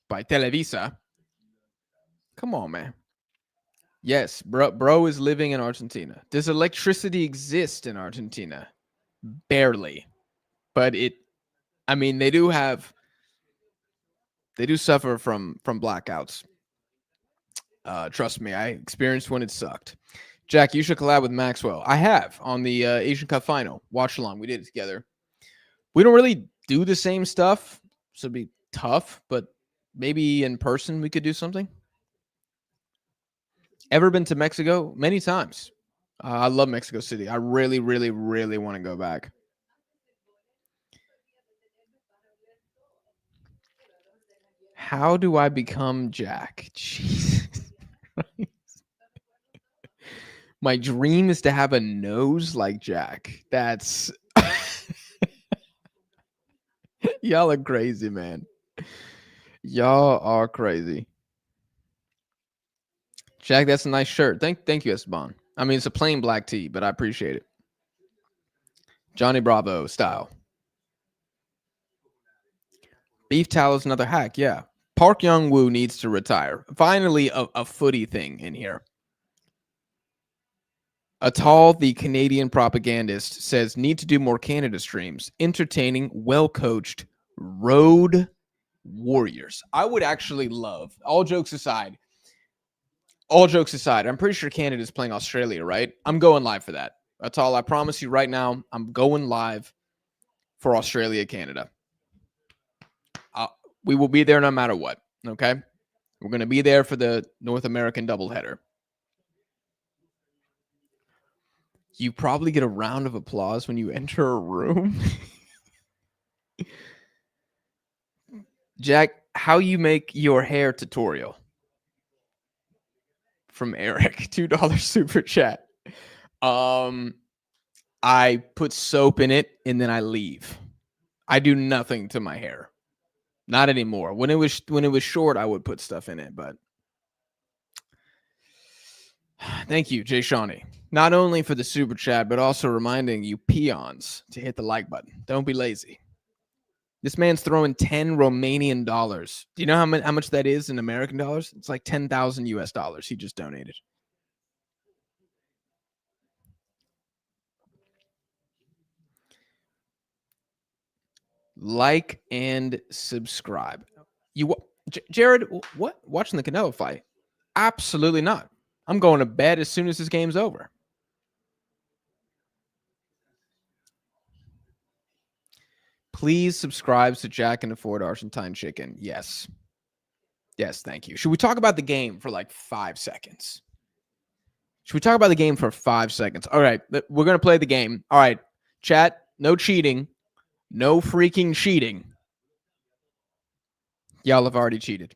by Televisa. Come on, man. Yes, bro is living in Argentina. Does electricity exist in Argentina? Barely. But they do suffer from blackouts. Trust me, I experienced when it sucked. Jack, you should collab with Maxwell. I have on the Asian Cup final. Watch along. We did it together. We don't really do the same stuff, so it'd be tough, but maybe in person we could do something. Ever been to Mexico? Many times. I love Mexico City. I really, really, really want to go back. How do I become Jack? Jesus. My dream is to have a nose like Jack. That's y'all are crazy, man. Y'all are crazy. Jack, that's a nice shirt. Thank you, Esteban. I mean, it's a plain black tee, but I appreciate it. Johnny Bravo style. Beef towel is another hack, yeah. Park Young-woo needs to retire. Finally, a footy thing in here. Atal, the Canadian propagandist, says need to do more Canada streams. Entertaining, well-coached road warriors. I would actually love, all jokes aside, I'm pretty sure Canada's playing Australia, right? I'm going live for that. Atal, I promise you right now, I'm going live for Australia, Canada. We will be there no matter what, okay? We're going to be there for the North American doubleheader. You probably get a round of applause when you enter a room. Jack, how you make your hair tutorial? From Eric, $2 super chat. I put soap in it and then I leave. I do nothing to my hair. Not anymore. When it was short, I would put stuff in it, but thank you, Jay Shawnee. Not only for the super chat, but also reminding you peons to hit the like button. Don't be lazy. This man's throwing 10 Romanian dollars. Do you know how much that is in American dollars? It's like 10,000 US dollars he just donated. Like and subscribe. Jared, what? Watching the Canelo fight? Absolutely not. I'm going to bed as soon as this game's over. Please subscribe to Jack and the Ford Argentine Chicken. Yes. Yes, thank you. Should we talk about the game for like 5 seconds? Should we talk about the game for 5 seconds? All right, we're going to play the game. All right, chat, no cheating. No freaking cheating. Y'all have already cheated.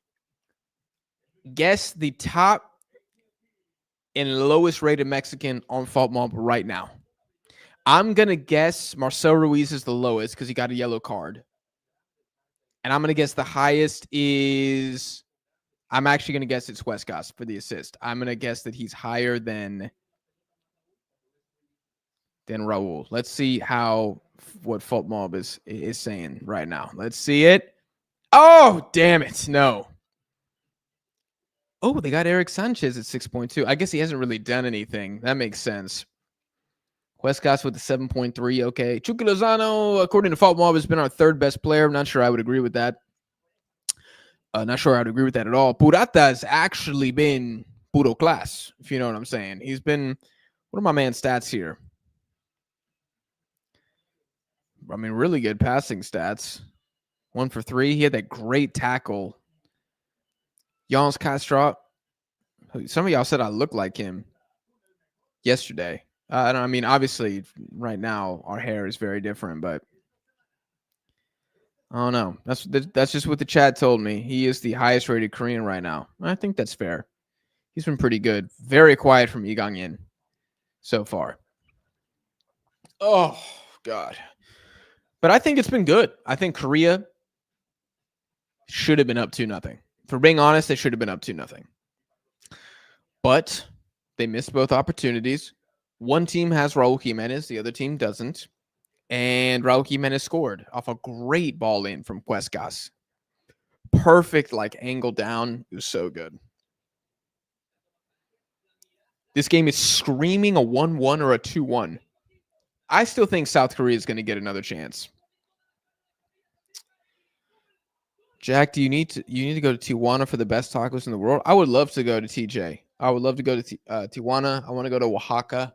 Guess the top and lowest rated Mexican on Fault Mob right now. I'm going to guess Marcel Ruiz is the lowest because he got a yellow card. And I'm going to guess the highest is... I'm actually going to guess it's Huescas for the assist. I'm going to guess that he's higher than Raul. Let's see what Fault Mob is saying right now. Let's see it. Oh, damn it. No. Oh, they got Eric Sanchez at 6.2. I guess he hasn't really done anything. That makes sense. Huescas with the 7.3. Okay. Chucky Lozano, according to Fault Mob, has been our third best player. I'm not sure I would agree with that. Not sure I would agree with that at all. Purata has actually been puro class, if you know what I'm saying. He's been, what are my man's stats here? I mean, really good passing stats. 1 for 3. He had that great tackle. Jans Castro. Some of y'all said I look like him yesterday. I mean, obviously, right now, our hair is very different, but I don't know. That's just what the chat told me. He is the highest rated Korean right now. I think that's fair. He's been pretty good. Very quiet from Lee Gang-in so far. Oh, God. But I think it's been good. I think Korea should have been up 2-0. For being honest, they should have been up 2-0. But they missed both opportunities. One team has Raul Jimenez. The other team doesn't. And Raul Jimenez scored off a great ball in from Huescas. Perfect, like, angle down. It was so good. This game is screaming a 1-1 or a 2-1. I still think South Korea is going to get another chance. Jack, do you need to go to Tijuana for the best tacos in the world? I would love to go to TJ. I would love to go to Tijuana. I want to go to Oaxaca.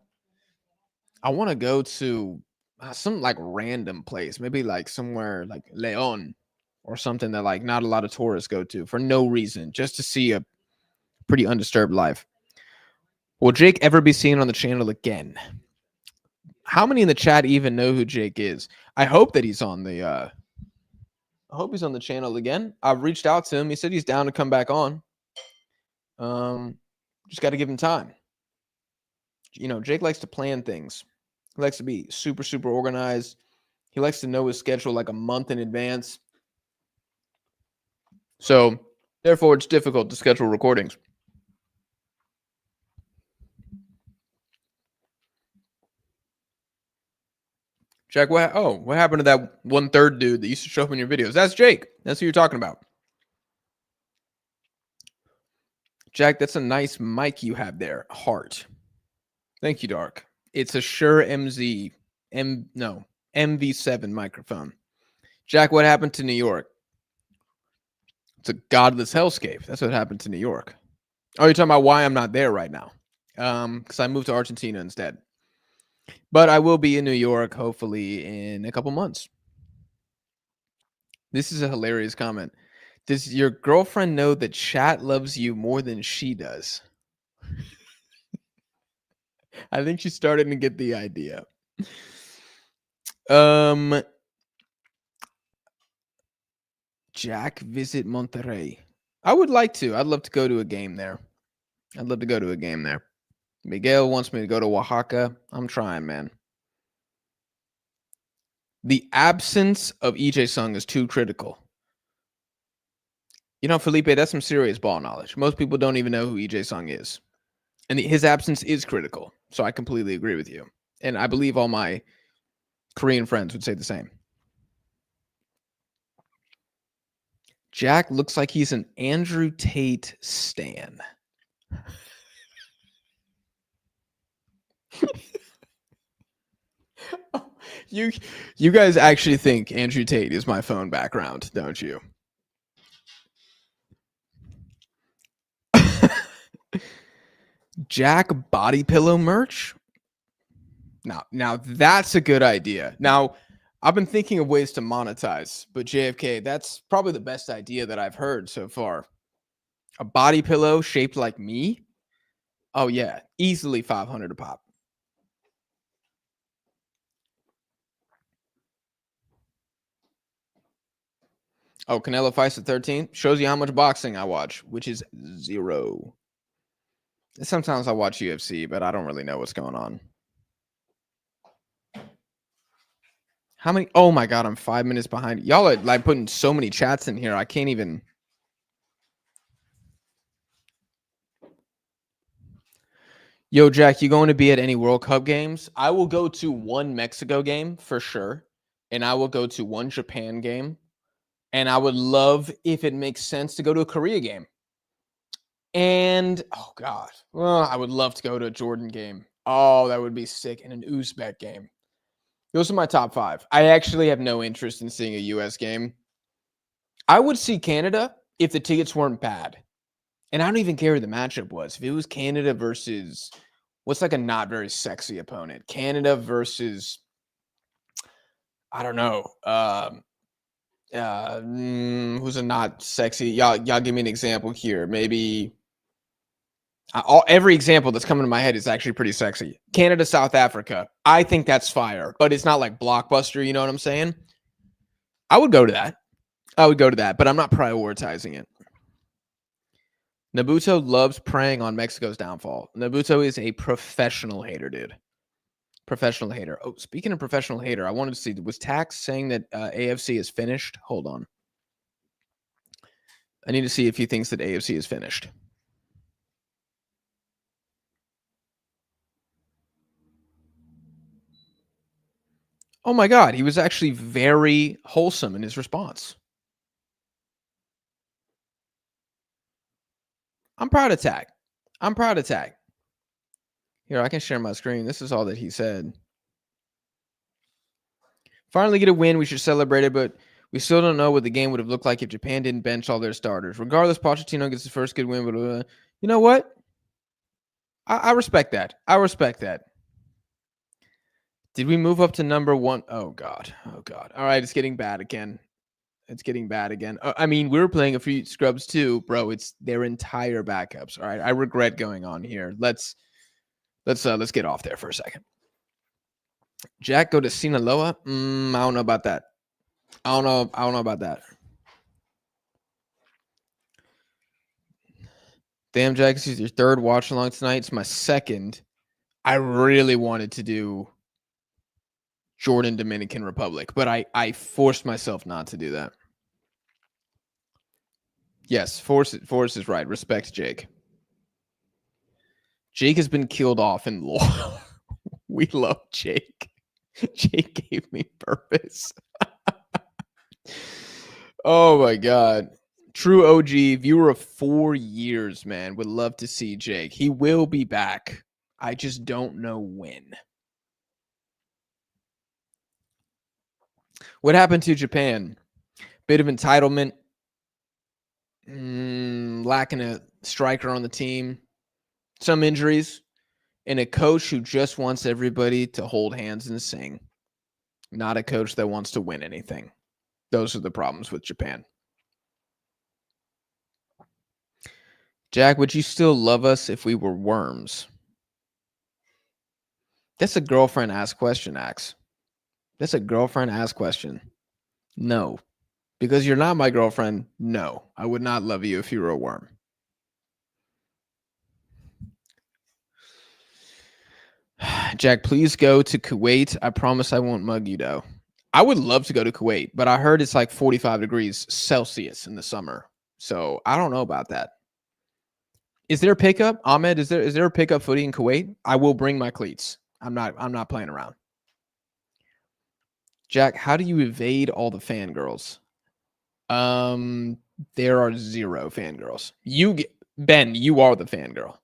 I want to go to some like random place, maybe like somewhere like Leon or something that like not a lot of tourists go to for no reason, just to see a pretty undisturbed life. Will Jake ever be seen on the channel again? How many in the chat even know who Jake is? I hope that he's on the I hope he's on the channel again. I've reached out to him. He said he's down to come back on. Just got to give him time. You know, Jake likes to plan things. He likes to be super, super organized. He likes to know his schedule like a month in advance. So, therefore, it's difficult to schedule recordings. Jack, what happened to that 1/3 dude that used to show up in your videos? That's Jake. That's who you're talking about. Jack, that's a nice mic you have there. Heart. Thank you, Dark. It's a Shure MV7 microphone. Jack, what happened to New York? It's a godless hellscape. That's what happened to New York. Oh, you're talking about why I'm not there right now. Because I moved to Argentina instead. But I will be in New York, hopefully, in a couple months. This is a hilarious comment. Does your girlfriend know that chat loves you more than she does? I think she's starting to get the idea. Jack, visit Monterrey. I would like to. I'd love to go to a game there. Miguel wants me to go to Oaxaca. I'm trying, man. The absence of EJ Sung is too critical. You know, Felipe, that's some serious ball knowledge. Most people don't even know who EJ Sung is. And his absence is critical. So I completely agree with you. And I believe all my Korean friends would say the same. Jack looks like he's an Andrew Tate stan. You guys actually think Andrew Tate is my phone background, don't you? Jack body pillow merch? Now that's a good idea. Now, I've been thinking of ways to monetize, but JFK, that's probably the best idea that I've heard so far. A body pillow shaped like me? Oh yeah, easily 500 a pop. Oh, Canelo fights at 13. Shows you how much boxing I watch, which is 0. Sometimes I watch UFC, but I don't really know what's going on. How many? Oh my God, I'm 5 minutes behind. Y'all are like putting so many chats in here. I can't even. Yo, Jack, you going to be at any World Cup games? I will go to one Mexico game for sure. And I will go to one Japan game. And I would love, if it makes sense, to go to a Korea game. And, oh God, well, I would love to go to a Jordan game. Oh, that would be sick. And an Uzbek game. Those are my top 5. I actually have no interest in seeing a U.S. game. I would see Canada if the tickets weren't bad. And I don't even care who the matchup was. If it was Canada versus, what's like a not very sexy opponent? Canada versus, I don't know. Who's a not sexy? Y'all give me an example here. Maybe every example that's coming to my head is actually pretty sexy. Canada, South Africa. I think that's fire, but it's not like blockbuster. You know what I'm saying? I would go to that. But I'm not prioritizing it. Nabuto loves preying on Mexico's downfall. Nabuto is a professional hater, dude. Professional hater. Oh, speaking of professional hater, I wanted to see, was Tax saying that AFC is finished? Hold on. I need to see if he thinks that AFC is finished. Oh my God, he was actually very wholesome in his response. I'm proud of Tack. Here, I can share my screen. This is all that he said. Finally get a win. We should celebrate it, but we still don't know what the game would have looked like if Japan didn't bench all their starters. Regardless, Pochettino gets the first good win. But you know what? I respect that. Did we move up to number 1? Oh, God. All right, it's getting bad again. I mean, we were playing a few scrubs too, bro. It's their entire backups. All right, I regret going on here. Let's get off there for a second. Jack, go to Sinaloa. I don't know about that. I don't know about that. Damn, Jack, this is your 3rd watch along tonight. It's my 2nd. I really wanted to do Jordan, Dominican Republic, but I forced myself not to do that. Yes, Force is right. Respect Jake. Jake has been killed off in law. We love Jake. Jake gave me purpose. Oh my God. True OG, viewer of 4 years, man. Would love to see Jake. He will be back. I just don't know when. What happened to Japan? Bit of entitlement. Lacking a striker on the team. Some injuries. And a coach who just wants everybody to hold hands and sing. Not a coach that wants to win anything. Those are the problems with Japan. Jack, would you still love us if we were worms? That's a girlfriend asked question, Axe. That's a girlfriend asked question. No. Because you're not my girlfriend, no. I would not love you if you were a worm. Jack, please go to Kuwait. I promise I won't mug you, though. I would love to go to Kuwait, but I heard it's like 45 degrees Celsius in the summer. So I don't know about that. Is there a pickup? Ahmed, is there a pickup footy in Kuwait? I will bring my cleats. I'm not playing around. Jack, how do you evade all the fangirls? There are 0 fangirls. Ben, you are the fangirl.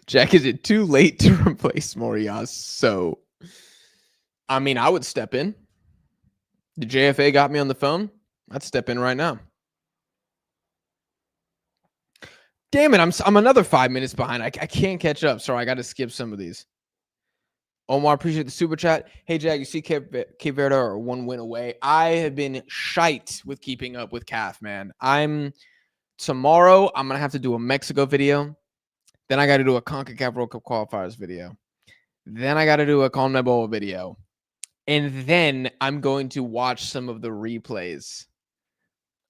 Jack, is it too late to replace Morias? So, I mean, I would step in. The JFA got me on the phone. I'd step in right now. Damn it, I'm another 5 minutes behind. I can't catch up. Sorry, I got to skip some of these. Omar, appreciate the super chat. Hey, Jack, you see Cape Verde are 1 win away. I have been shite with keeping up with CAF, man. Tomorrow, I'm going to have to do a Mexico video. Then I got to do a CONCACAF World Cup qualifiers video. Then I got to do a CONMEBOL video. And then I'm going to watch some of the replays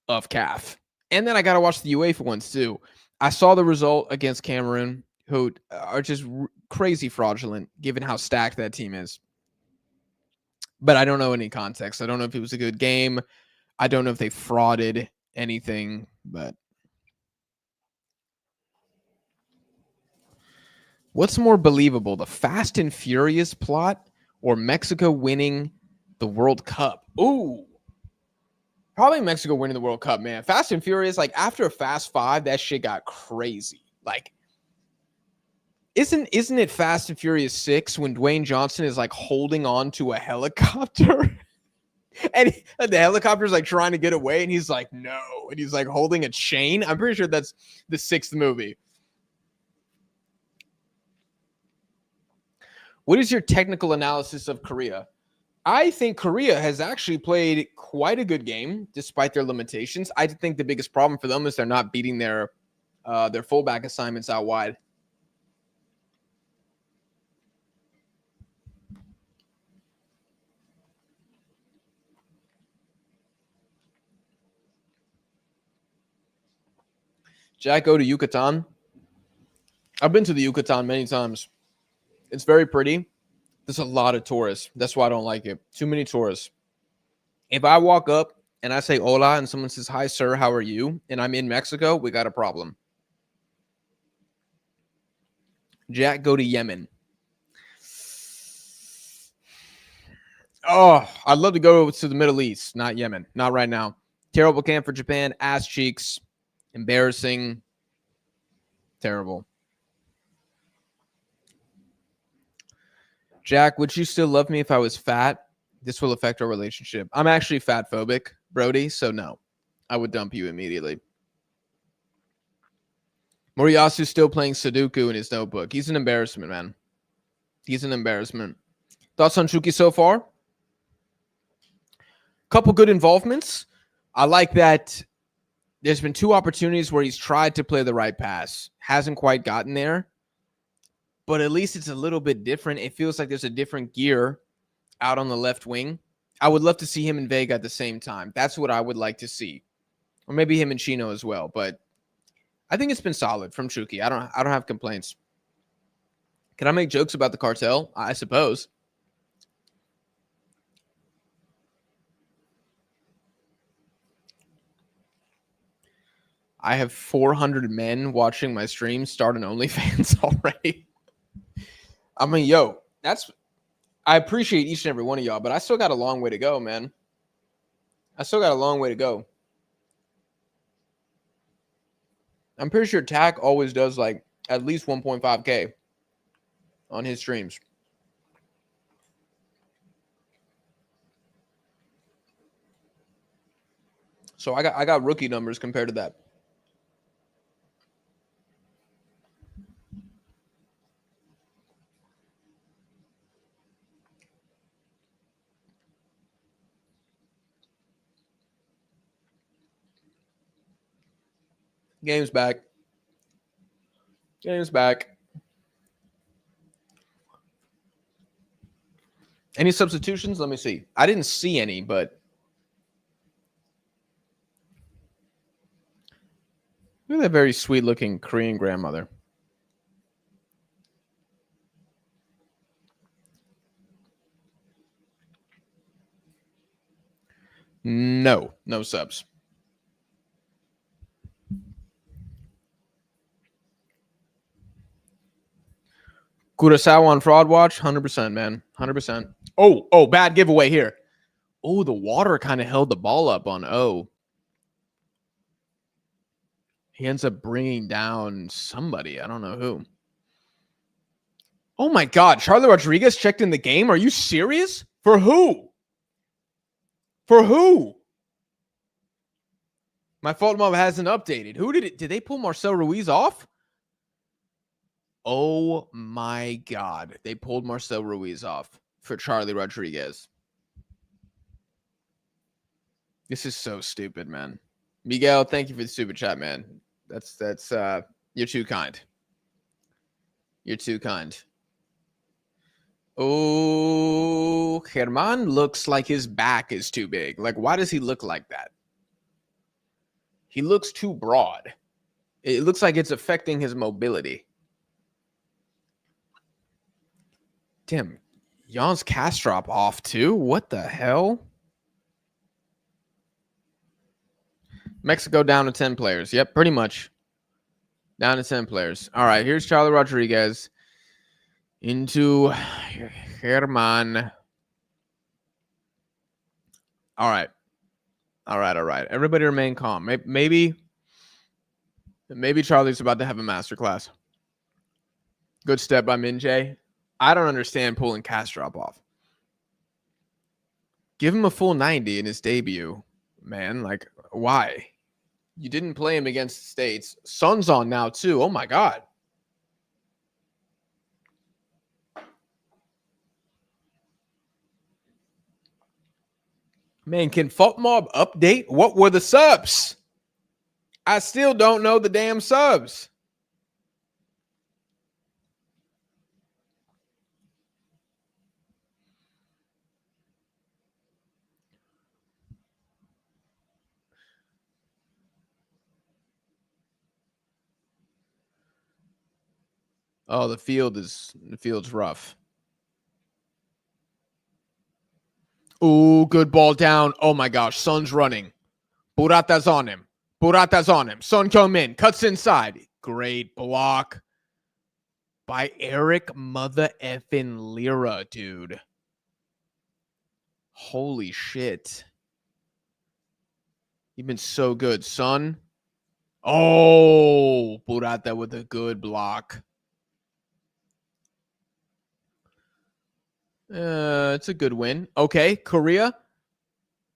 of CAF. And then I got to watch the UEFA ones too. I saw the result against Cameroon, who are just crazy fraudulent given how stacked that team is. But I don't know any context. I don't know if it was a good game. I don't know if they frauded anything, but what's more believable, the Fast and Furious plot or Mexico winning the World Cup? Ooh. Probably Mexico winning the World Cup, man. Fast and Furious, like after Fast 5, that shit got crazy. Like, isn't it Fast and Furious 6 when Dwayne Johnson is like holding on to a helicopter? And the helicopter's like trying to get away, and he's like, no. And he's like holding a chain. I'm pretty sure that's the 6th movie. What is your technical analysis of Korea? I think Korea has actually played quite a good game despite their limitations. I think the biggest problem for them is they're not beating their fullback assignments out wide. Jack, go to Yucatan. I've been to the Yucatan many times. It's very pretty. There's a lot of tourists. That's why I don't like it. Too many tourists. If I walk up and I say hola and someone says, hi, sir, how are you? And I'm in Mexico, we got a problem. Jack, go to Yemen. Oh, I'd love to go to the Middle East, not Yemen. Not right now. Terrible camp for Japan. Ass cheeks. Embarrassing. Terrible. Jack, would you still love me if I was fat? This will affect our relationship. I'm actually fat phobic, Brody, so no. I would dump you immediately. Moriyasu's still playing Sudoku in his notebook. He's an embarrassment, man. He's an embarrassment. Thoughts on Chucky so far? Couple good involvements. I like that there's been 2 opportunities where he's tried to play the right pass. Hasn't quite gotten there. But at least it's a little bit different. It feels like there's a different gear out on the left wing. I would love to see him and Vega at the same time. That's what I would like to see. Or maybe him and Chino as well. But I think it's been solid from Chucky. I don't have complaints. Can I make jokes about the cartel? I suppose. I have 400 men watching my stream start an OnlyFans already. I mean, yo, I appreciate each and every one of y'all, but I still got a long way to go, man. I still got a long way to go. I'm pretty sure Tack always does like at least 1.5K on his streams. So I got rookie numbers compared to that. Game's back. Game's back. Any substitutions? Let me see. I didn't see any, but look at that very sweet-looking Korean grandmother. No subs. Kurosawa on Fraud Watch, 100%, man. 100%. Oh, bad giveaway here. Oh, the water kind of held the ball up on O. He ends up bringing down somebody. I don't know who. Oh, my God. Charlie Rodriguez checked in the game? Are you serious? For who? For who? My fault mob hasn't updated. Who did it? Did they pull Marcel Ruiz off? Oh my God. They pulled Marcel Ruiz off for Charlie Rodriguez. This is so stupid, man. Miguel, thank you for the super chat, man. That's you're too kind. You're too kind. Oh, German looks like his back is too big. Like, why does he look like that? He looks too broad. It looks like it's affecting his mobility. Damn, Jan's Kastrop off too? What the hell? Mexico down to 10 players. Yep, pretty much. Down to 10 players. All right, here's Charlie Rodriguez into German. All right. Everybody remain calm. Maybe Charlie's about to have a masterclass. Good step by Minjay. I don't understand pulling Kastrop off. Give him a full 90 in his debut, man. Like, why? You didn't play him against the States. Sun's on now, too. Oh, my God. Man, can Fault Mob update? What were the subs? I still don't know the damn subs. Oh, the field's rough. Ooh, good ball down. Oh my gosh, Sun's running. Burata's on him. Sun come in, cuts inside. Great block by Eric mother effing Lira, dude. Holy shit. You've been so good, Sun. Oh, Burata with a good block. It's a good win. Okay, Korea.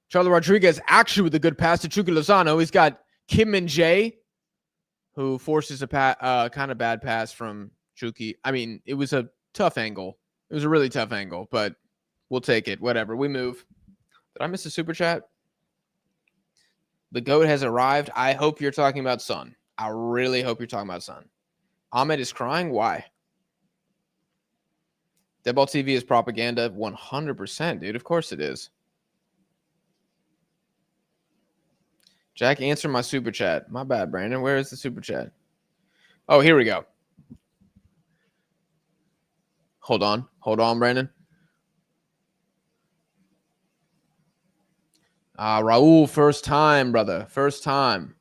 Charlie Rodriguez actually with a good pass to Chucky Lozano. He's got Kim and Jay, who forces a kind of bad pass from Chucky. I mean, it was a tough angle. It was a really tough angle, but we'll take it. Whatever. We move. Did I miss a super chat? The GOAT has arrived. I hope you're talking about Sun. I really hope you're talking about Sun. Ahmed is crying. Why? Deadball TV is propaganda. 100%, dude. Of course it is. Jack, answer my super chat. My bad, Brandon. Where is the super chat? Oh, here we go. Hold on, Brandon. Raul, first time, brother. First time.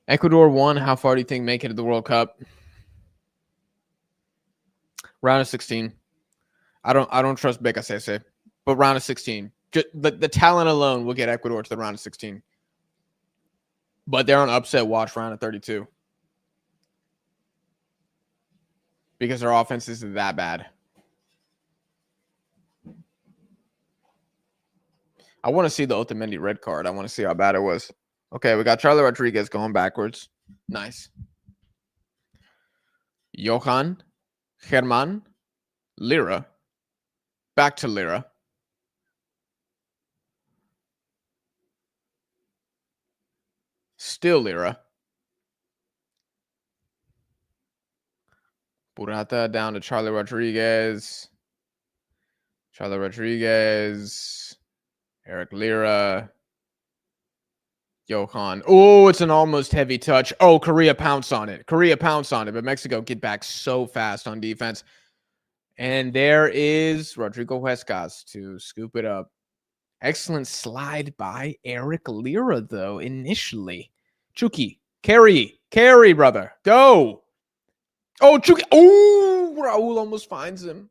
Ecuador won. How far do you think make it to the World Cup? Round of 16. I don't trust Becasese, but round of 16. Just the talent alone will get Ecuador to the round of 16. But they're on upset watch round of 32. Because their offense is that bad. I want to see the Otamendi red card. I want to see how bad it was. Okay, we got Charlie Rodriguez going backwards. Nice. Johan, German, Lira. Back to Lira. Still Lira. Burata down to Charlie Rodriguez. Eric Lira. Johan. Oh, it's an almost heavy touch. Oh, Korea pounce on it. But Mexico get back so fast on defense. And there is Rodrigo Huescas to scoop it up. Excellent slide by Eric Lira, though, initially. Chucky. Carry, brother. Go. Oh, Chucky. Oh, Raul almost finds him.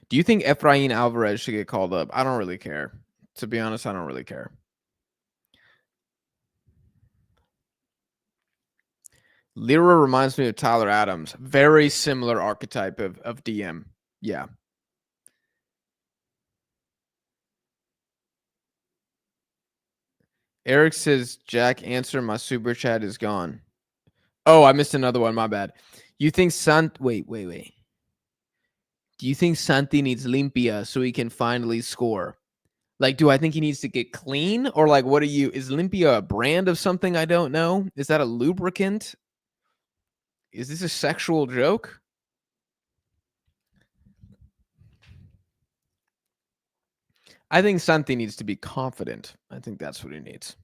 Do you think Efrain Alvarez should get called up? I don't really care. To be honest, I don't really care. Lira reminds me of Tyler Adams. Very similar archetype of DM. Yeah. Eric says, Jack, answer, my super chat is gone. Oh, I missed another one. My bad. You think Wait. Do you think Santi needs limpia so he can finally score? Like, do I think he needs to get clean? Or like, what are you? Is limpia a brand of something I don't know? Is that a lubricant? Is this a sexual joke? I think Santi needs to be confident. I think that's what he needs.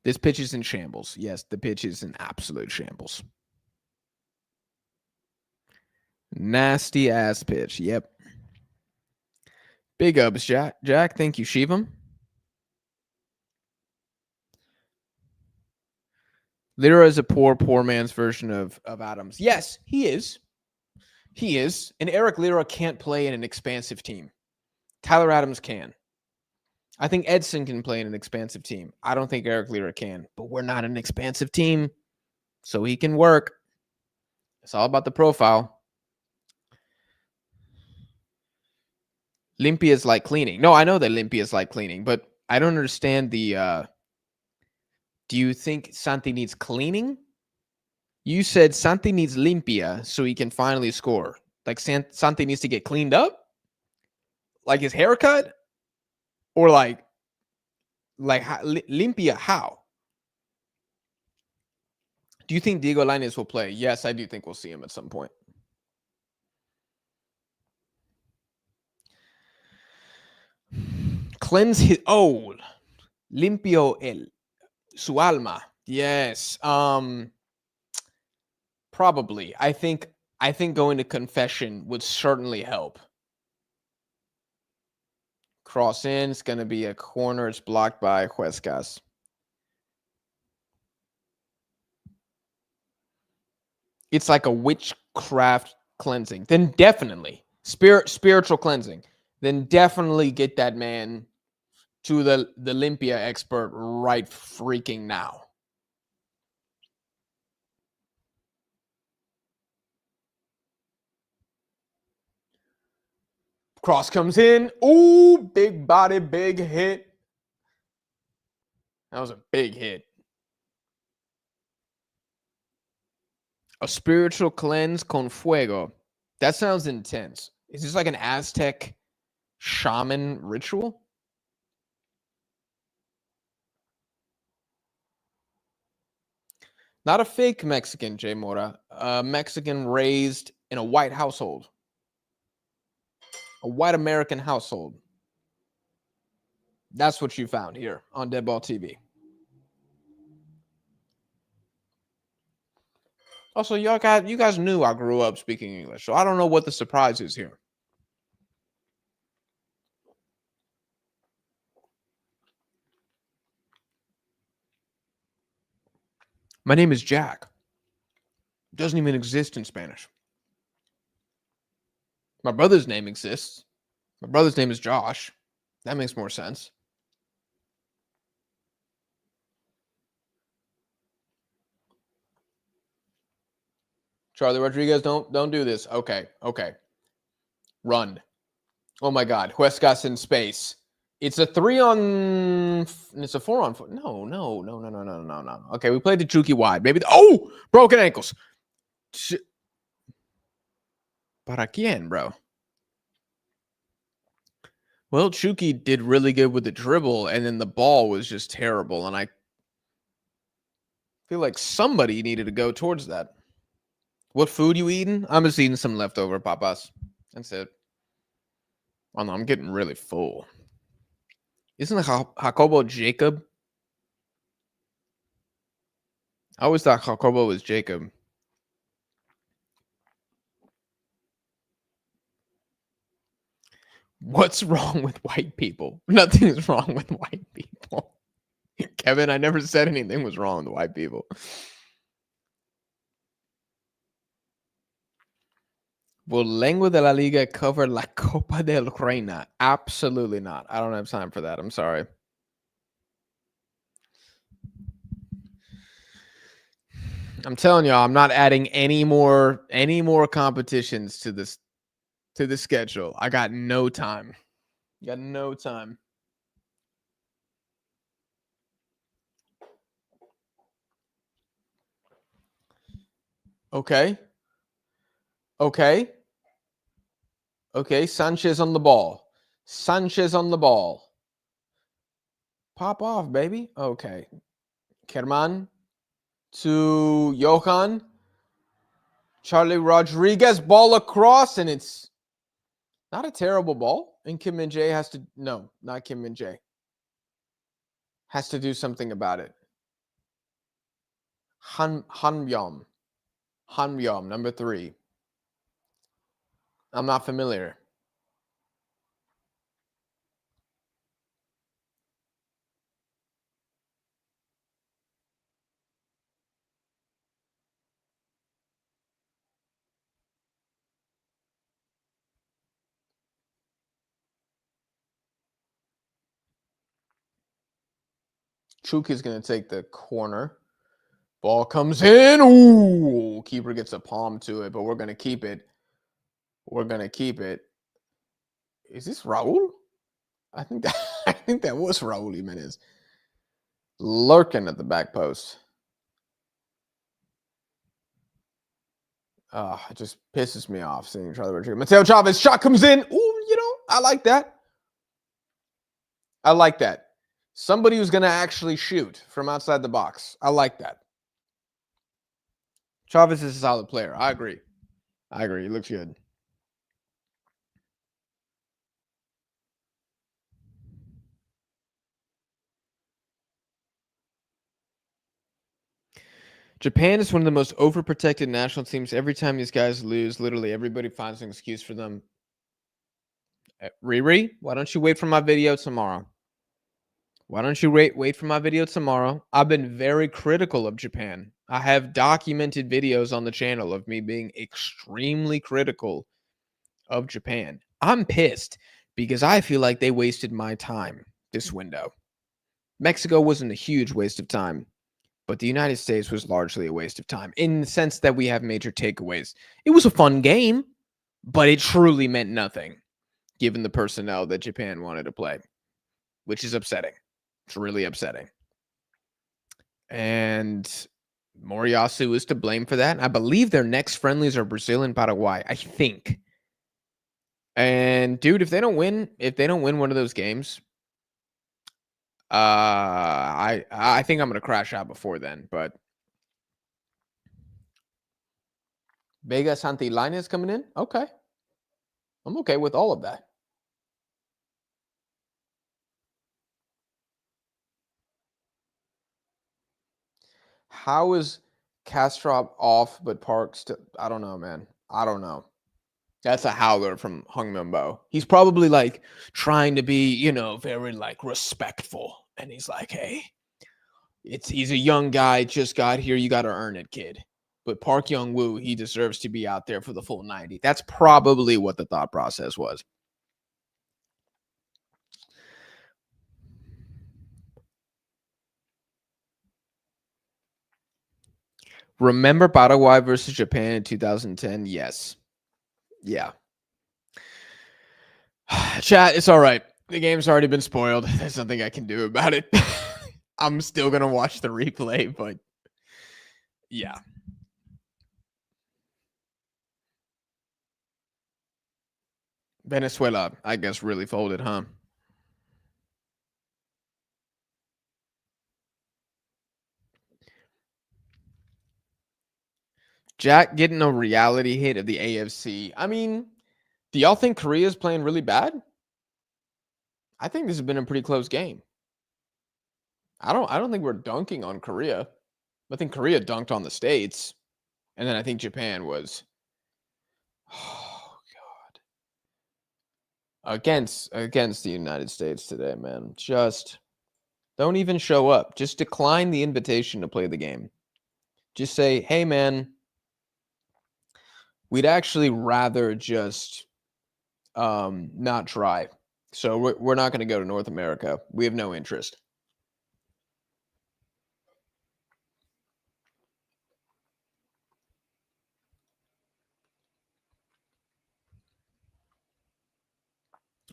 This pitch is in shambles. Yes, the pitch is in absolute shambles. Nasty ass pitch. Yep. Big ups, Jack. Thank you, Shivam. Lira is a poor man's version of Adams. Yes, he is. He is. And Eric Lira can't play in an expansive team. Tyler Adams can. I think Edson can play in an expansive team. I don't think Eric Lira can. But we're not an expansive team, so he can work. It's all about the profile. Limpia is like cleaning. No, I know that Limpia is like cleaning, but I don't understand the do you think Santi needs cleaning? You said Santi needs limpia so he can finally score. Like Santi needs to get cleaned up? Like his haircut? Or like limpia how? Do you think Diego Lainez will play? Yes, I do think we'll see him at some point. Cleanse his limpio su alma. Yes. Probably. I think going to confession would certainly help. Cross in. It's going to be a corner. It's blocked by Huescas. It's like a witchcraft cleansing. Then definitely spiritual cleansing. Then definitely get that man to the limpia expert right freaking now. Cross comes in. Ooh, big body, big hit. That was a big hit. A spiritual cleanse con fuego. That sounds intense. Is this like an Aztec shaman ritual? Not a fake Mexican, Jay Mora. A Mexican raised in a white household. A white American household. That's what you found here on Deadball TV. Also, you guys knew I grew up speaking English, so I don't know what the surprise is here. My name is Jack. It doesn't even exist in Spanish. My brother's name exists. My brother's name is Josh. That makes more sense. Charlie Rodriguez, don't do this. Okay. Run. Oh my God. Huescas in space. It's a 4-on-4. No. Okay, we played the Chucky wide. Maybe broken ankles. Para quién, bro? Well, Chucky did really good with the dribble, and then the ball was just terrible. And I feel like somebody needed to go towards that. What food you eating? I'm just eating some leftover papas. That's it. Oh no, I'm getting really full. Isn't it Jacobo Jacob? I always thought Jacobo was Jacob. What's wrong with white people? Nothing's wrong with white people. Kevin, I never said anything was wrong with white people. Will Lengua de la Liga cover La Copa del Reina? Absolutely not. I don't have time for that. I'm sorry. I'm telling y'all, I'm not adding any more competitions to the schedule. I got no time. Got no time. Okay. Okay. Okay. Sanchez on the ball. Sanchez on the ball. Pop off, baby. Okay. Kerman to Johan. Charlie Rodriguez, ball across, and it's not a terrible ball. And Kim Min Jae has to, no, not Kim Min Jae, has to do something about it. Hanbyom, number 3. I'm not familiar. Chuk is going to take the corner. Ball comes in. Ooh, keeper gets a palm to it, but we're going to keep it. We're going to keep it. Is this Raul? I think that was Raul Jimenez. Lurking at the back post. It just pisses me off seeing Charlie Rodriguez. Mateo Chavez shot comes in. Ooh, I like that. I like that. Somebody who's going to actually shoot from outside the box. I like that. Chavez is a solid player. I agree. He looks good. Japan is one of the most overprotected national teams. Every time these guys lose, literally everybody finds an excuse for them. Riri, why don't you wait for my video tomorrow? Wait for my video tomorrow? I've been very critical of Japan. I have documented videos on the channel of me being extremely critical of Japan. I'm pissed because I feel like they wasted my time this window. Mexico wasn't a huge waste of time, but the United States was largely a waste of time in the sense that we have major takeaways. It was a fun game, but it truly meant nothing given the personnel that Japan wanted to play, which is upsetting. It's really upsetting. And Moriyasu is to blame for that. I believe their next friendlies are Brazil and Paraguay, I think. And dude, if they don't win one of those games, I think I'm gonna crash out before then. But Vega Santillana is coming in. Okay, I'm okay with all of that. How is Kastrop off, but Park still? I don't know, man. I don't know. That's a howler from Hung Mimbo. He's probably like trying to be, very like respectful. And he's like, hey, he's a young guy, just got here. You got to earn it, kid. But Park Young-woo, he deserves to be out there for the full 90. That's probably what the thought process was. Remember Paraguay versus Japan in 2010? Yes. Yeah. Chat, it's all right. The game's already been spoiled. There's nothing I can do about it. I'm still going to watch the replay, but yeah. Venezuela, I guess, really folded, huh? Jack getting a reality hit of the AFC. I mean, do y'all think Korea's playing really bad? I think this has been a pretty close game. I don't think we're dunking on Korea. I think Korea dunked on the States. And then I think Japan was, oh God, against the United States today, man. Just don't even show up. Just decline the invitation to play the game. Just say, hey, man, we'd actually rather just not try. So we're not going to go to North America. We have no interest.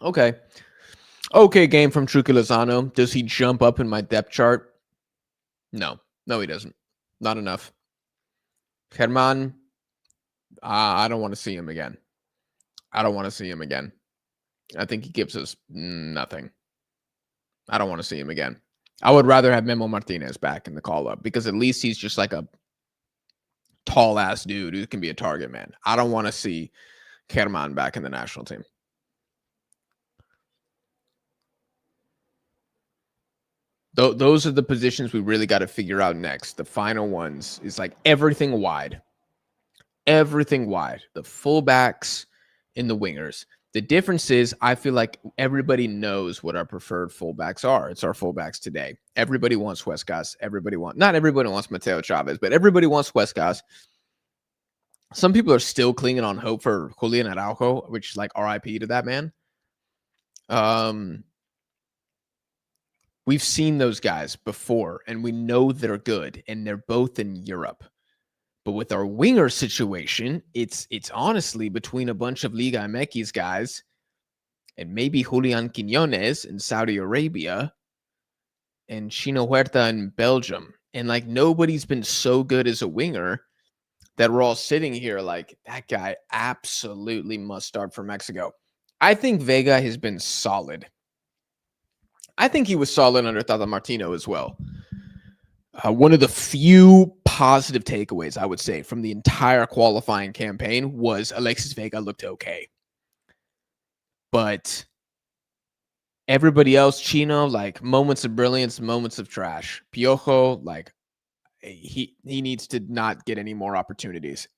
Okay. Okay, game from Chucky Lozano. Does he jump up in my depth chart? No. No, he doesn't. Not enough. Herman, I don't want to see him again. I don't want to see him again. I think he gives us nothing. I don't want to see him again. I would rather have Memo Martinez back in the call up because at least he's just like a tall ass dude who can be a target man. I don't want to see Herman back in the national team. Those are the positions we really got to figure out next. The final ones is like everything wide. Everything wide. The fullbacks and the wingers. The difference is I feel like everybody knows what our preferred fullbacks are. It's our fullbacks today. Everybody wants Huescas. Not everybody wants Mateo Chavez, but everybody wants Huescas. Some people are still clinging on hope for Julian Araujo, which like RIP to that man. We've seen those guys before, and we know they're good, and they're both in Europe. But with our winger situation, it's honestly between a bunch of Liga MX guys and maybe Julian Quiñones in Saudi Arabia and Chino Huerta in Belgium. And like nobody's been so good as a winger that we're all sitting here like that guy absolutely must start for Mexico. I think Vega has been solid. I think he was solid under Tata Martino as well. One of the few positive takeaways, I would say, from the entire qualifying campaign was Alexis Vega looked okay. But everybody else, Chino, like moments of brilliance, moments of trash. Piojo, like he needs to not get any more opportunities.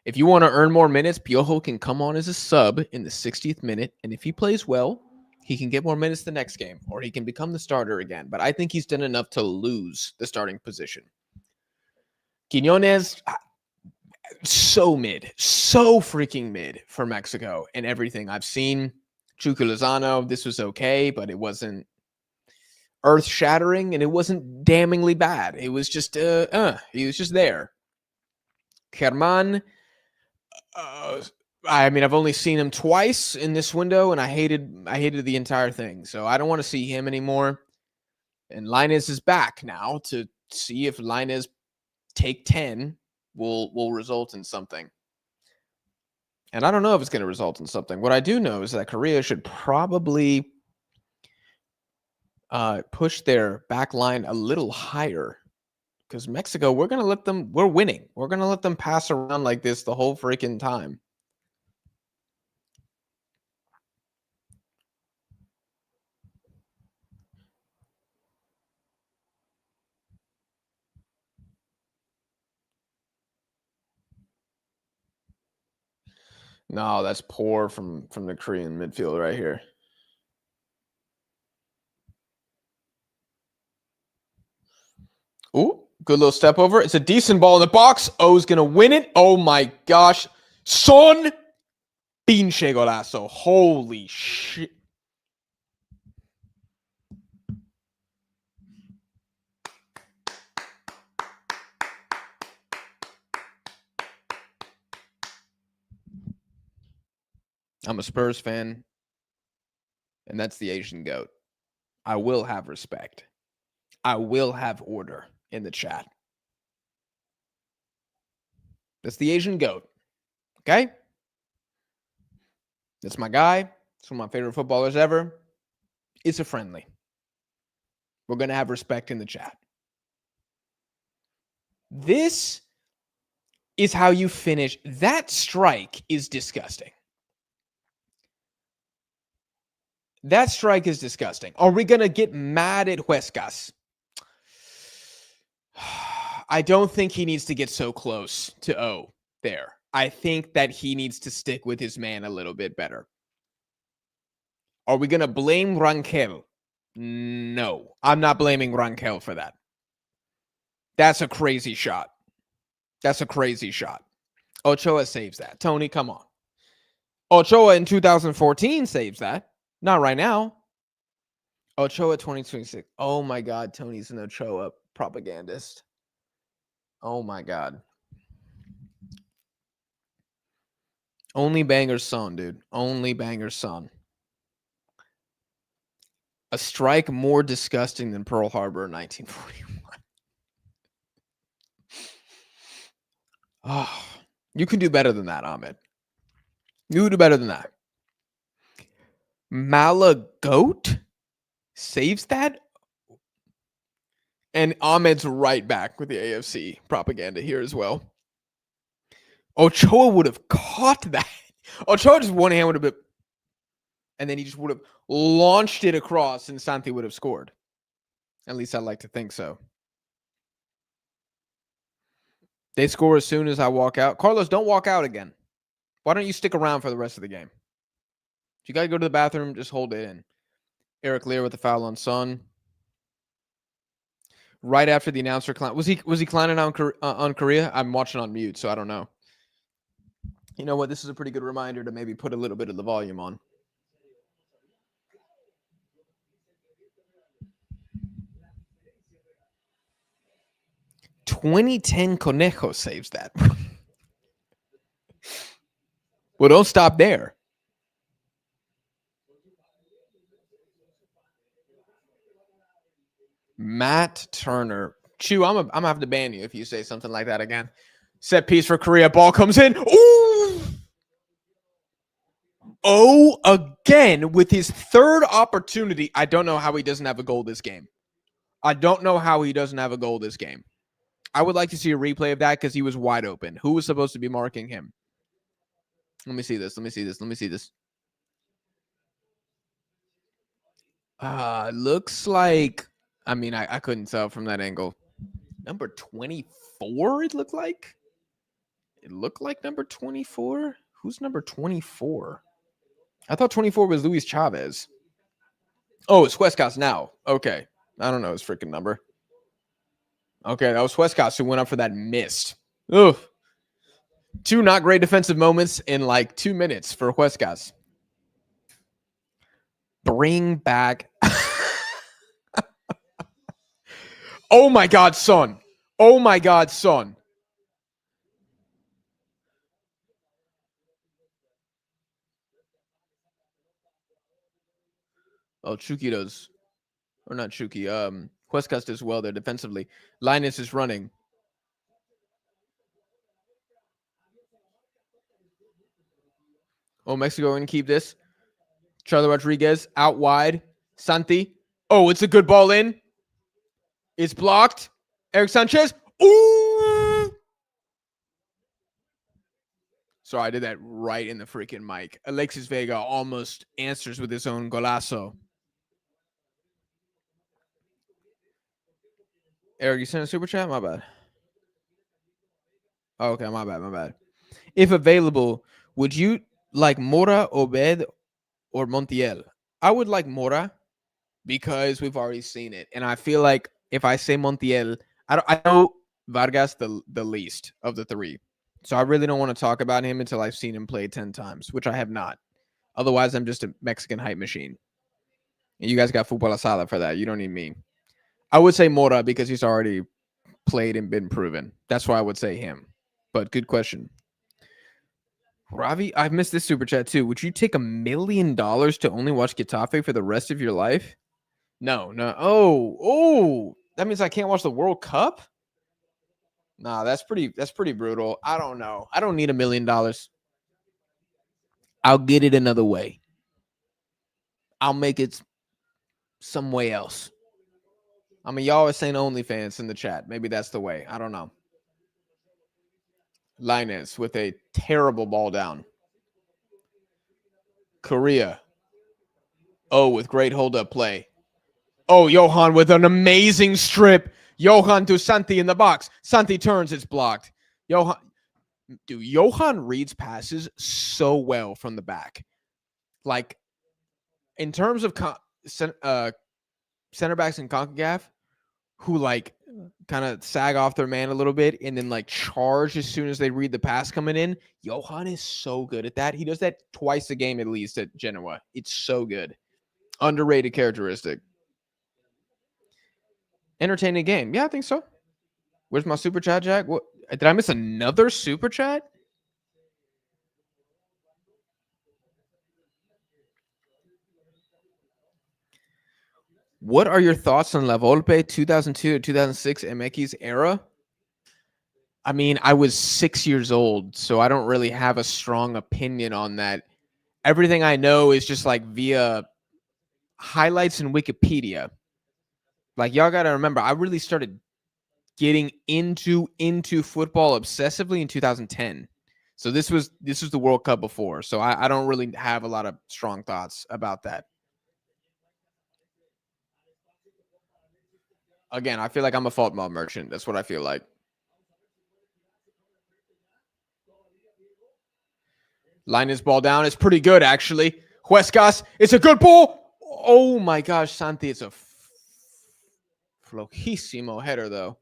If you want to earn more minutes, Piojo can come on as a sub in the 60th minute. And if he plays well, he can get more minutes the next game, or he can become the starter again. But I think he's done enough to lose the starting position. Quiñones, so mid, so freaking mid for Mexico and everything I've seen. Chucky Lozano, this was okay, but it wasn't earth-shattering and it wasn't damningly bad. It was just, he was just there. Herman, I mean, I've only seen him twice in this window, and I hated the entire thing. So I don't want to see him anymore. And Lainez is back now to see if Lainez take 10 will result in something. And I don't know if it's going to result in something. What I do know is that Korea should probably push their back line a little higher. Because Mexico, we're winning. We're going to let them pass around like this the whole freaking time. No, that's poor from the Korean midfield right here. Ooh, good little step over. It's a decent ball in the box. O's going to win it. Oh my gosh. Son pinche golazo. Holy shit. I'm a Spurs fan, and that's the Asian GOAT. I will have respect. I will have order in the chat. That's the Asian GOAT. Okay? That's my guy. It's one of my favorite footballers ever. It's a friendly. We're going to have respect in the chat. This is how you finish. That strike is disgusting. That strike is disgusting. Are we going to get mad at Huescas? I don't think he needs to get so close to O there. I think that he needs to stick with his man a little bit better. Are we going to blame Rangel? No, I'm not blaming Rangel for that. That's a crazy shot. That's a crazy shot. Ochoa saves that. Tony, come on. Ochoa in 2014 saves that. Not right now. Ochoa 2026. Oh my God, Tony's an Ochoa propagandist. Oh my God. Only banger son, dude. Only banger son. A strike more disgusting than Pearl Harbor in 1941. Oh, you can do better than that, Ahmed. You can do better than that. Malagoat saves that? And Ahmed's right back with the AFC propaganda here as well. Ochoa would have caught that. Ochoa just one hand would have been, and then he just would have launched it across, and Santi would have scored. At least I'd like to think so. They score as soon as I walk out. Carlos, don't walk out again. Why don't you stick around for the rest of the game? If you got to go to the bathroom, just hold it in. Eric Lear with the foul on Son. Right after the announcer clown. Was he clowning on Korea? I'm watching on mute, so I don't know. You know what? This is a pretty good reminder to maybe put a little bit of the volume on. $2010 Conejo saves that. Well, don't stop there. Matt Turner. Chew, I'm gonna have to ban you if you say something like that again. Set piece for Korea. Ball comes in. Ooh! Oh, again with his third opportunity. I don't know how he doesn't have a goal this game. I don't know how he doesn't have a goal this game. I would like to see a replay of that because he was wide open. Who was supposed to be marking him? Let me see this. Looks like, I mean, I couldn't tell from that angle. Number 24, it looked like. It looked like number 24. Who's number 24? I thought 24 was Luis Chavez. Oh, it's Huescas now. Okay. I don't know his freaking number. Okay, that was Huescas who went up for that missed. Ugh. Two not great defensive moments in like 2 minutes for Huescas. Bring back. Oh my God, son. Oh my God, son. Oh, Chucky does. Or not Chucky. Huescas does well there defensively. Linus is running. Oh, Mexico going to keep this. Charlie Rodriguez out wide. Santi. Oh, it's a good ball in. It's blocked. Eric Sanchez. Ooh. Sorry, I did that right in the freaking mic. Alexis Vega almost answers with his own golazo. Eric, you sent a super chat? My bad. Oh, okay, my bad. If available, would you like Mora, Obed, or Montiel? I would like Mora because we've already seen it. And I feel like if I say Montiel, I know Vargas the least of the three. So I really don't want to talk about him until I've seen him play 10 times, which I have not. Otherwise, I'm just a Mexican hype machine. And you guys got Fútbol Asada for that. You don't need me. I would say Mora because he's already played and been proven. That's why I would say him. But good question. Ravi, I've missed this super chat too. Would you take $1 million to only watch Getafe for the rest of your life? No. Oh, that means I can't watch the World Cup? Nah, that's pretty brutal. I don't know. I don't need $1 million. I'll get it another way. I'll make it some way else. I mean, y'all are saying OnlyFans in the chat. Maybe that's the way. I don't know. Linus with a terrible ball down. Korea. Oh, with great hold-up play. Oh, Johan with an amazing strip. Johan to Santi in the box. Santi turns, it's blocked. Johan reads passes so well from the back. Like, in terms of center backs in CONCACAF, who like kind of sag off their man a little bit and then like charge as soon as they read the pass coming in. Johan is so good at that. He does that twice a game at least at Genoa. It's so good. Underrated characteristic. Entertaining game. Yeah, I think so. Where's my super chat, Jack? What did I miss another super chat? What are your thoughts on La Volpe 2002 to 2006 MX era? I mean, I was 6 years old, so I don't really have a strong opinion on that. Everything I know is just like via highlights in Wikipedia. Like y'all got to remember, I really started getting into football obsessively in 2010. So this was the World Cup before. So I don't really have a lot of strong thoughts about that. Again, I feel like I'm a fault mob merchant. That's what I feel like. Line this ball down. It's pretty good, actually. Huescas, it's a good ball. Oh my gosh, Santi, it's a flojísimo header, though.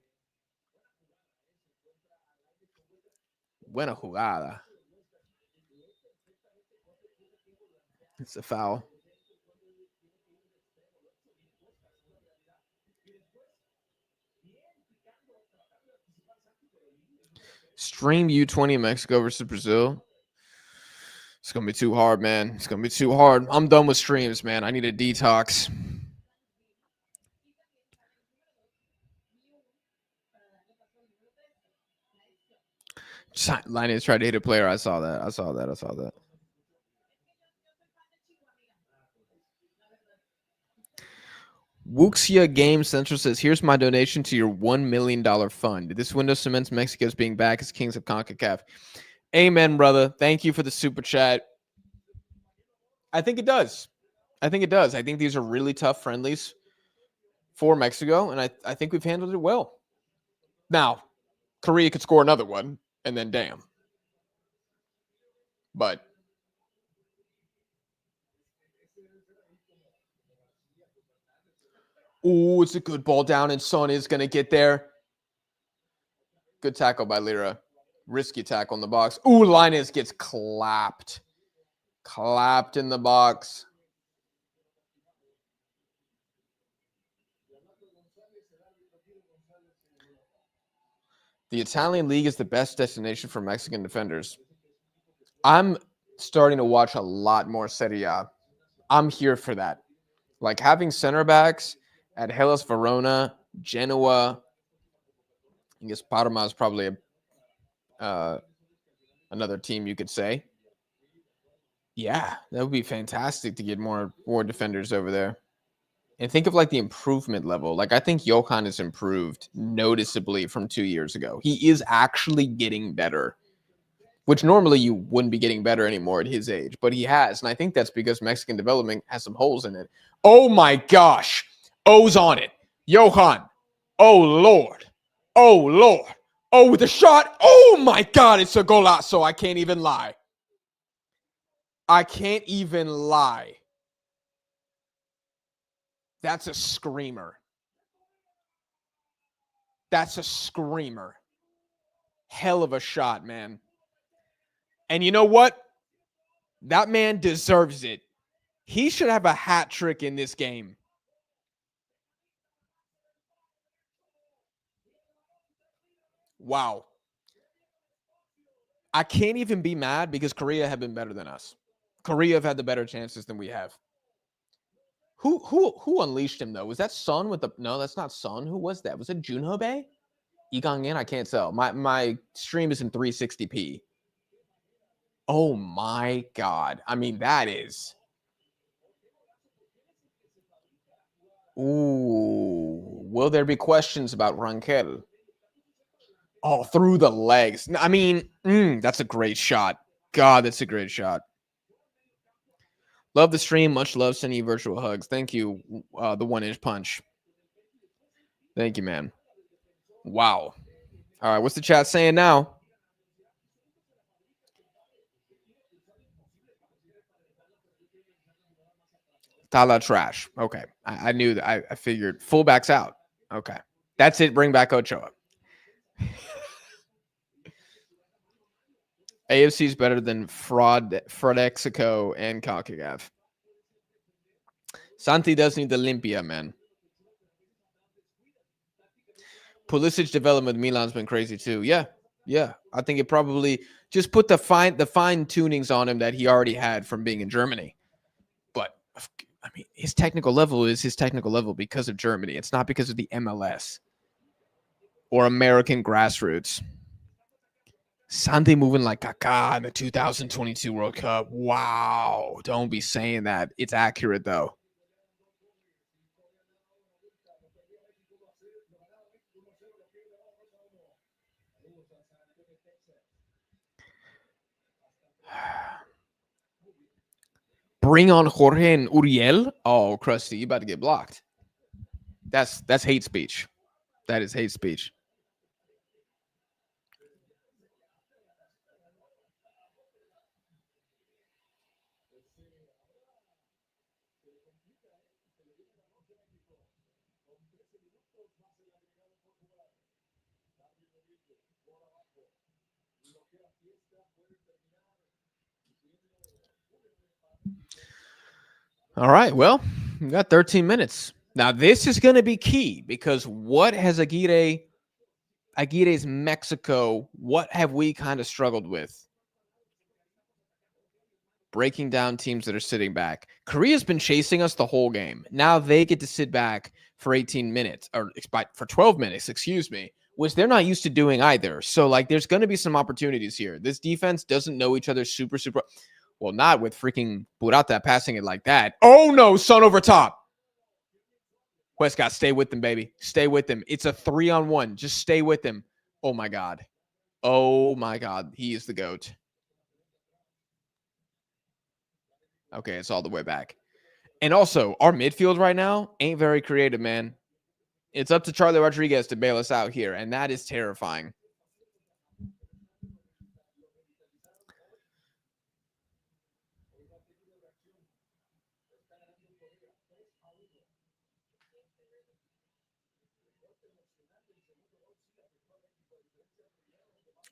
Buena jugada. It's a foul. Stream U20 Mexico versus Brazil. It's going to be too hard, man. It's going to be too hard. I'm done with streams, man. I need a detox. Linus tried to hit a player. I saw that. Wuxia Game Central says, here's my donation to your $1 million fund. This window cements Mexico's being back as kings of CONCACAF. Amen, brother. Thank you for the super chat. I think it does. I think these are really tough friendlies for Mexico, and I think we've handled it well. Now, Korea could score another one, and then damn. But ooh, it's a good ball down, and Son is going to get there. Good tackle by Lira. Risky tackle in the box. Ooh, Linus gets clapped. Clapped in the box. The Italian league is the best destination for Mexican defenders. I'm starting to watch a lot more Serie A. I'm here for that. Like having center backs at Hellas Verona, Genoa. I guess Parma is probably another team you could say. Yeah, that would be fantastic to get more defenders over there. And think of like the improvement level. Like I think Johan has improved noticeably from 2 years ago. He is actually getting better, which normally you wouldn't be getting better anymore at his age, but he has. And I think that's because Mexican development has some holes in it. Oh my gosh. O's on it. Johan. Oh Lord. Oh Lord. Oh, with the shot. Oh my God. It's a golazo. I can't even lie. I can't even lie. That's a screamer. That's a screamer. Hell of a shot, man. And you know what? That man deserves it. He should have a hat trick in this game. Wow. I can't even be mad because Korea have been better than us. Korea have had the better chances than we have. Who unleashed him though? Was that Son with the? No, that's not Son. Who was that? Was it Junho Bay? Igangin? I can't tell. My stream is in 360p. Oh my God. I mean, that is. Ooh. Will there be questions about Rankel? Oh, through the legs. I mean, that's a great shot. God, that's a great shot. Love the stream. Much love. Sending you virtual hugs. Thank you, the 1-inch punch. Thank you, man. Wow. All right, what's the chat saying now? Tala trash. Okay. I knew that. I figured fullbacks out. Okay. That's it. Bring back Ochoa. AFC is better than Fradexico and CONCACAF. Santi does need the Limpia, man. Pulisic development with Milan's been crazy too. Yeah. I think it probably just put the fine tunings on him that he already had from being in Germany. But I mean, his technical level is his technical level because of Germany. It's not because of the MLS or American grassroots. Sande moving like Kaká in the 2022 World Cup. Wow. Don't be saying that. It's accurate, though. Bring on Jorge and Uriel. Oh, Krusty, you about to get blocked. That's hate speech. That is hate speech. All right. Well, we got 13 minutes. Now, this is going to be key because what has Aguirre's Mexico, what have we kind of struggled with? Breaking down teams that are sitting back. Korea's been chasing us the whole game. Now they get to sit back for 18 minutes or for 12 minutes, excuse me, which they're not used to doing either. So, like, there's going to be some opportunities here. This defense doesn't know each other super. Well, not with freaking Burata passing it like that. Oh, no, son over top. Westcott, stay with them, baby. Stay with them. It's a 3-on-1. Just stay with him. Oh, my God. Oh, my God. He is the GOAT. Okay, it's all the way back. And also, our midfield right now ain't very creative, man. It's up to Charlie Rodriguez to bail us out here, and that is terrifying.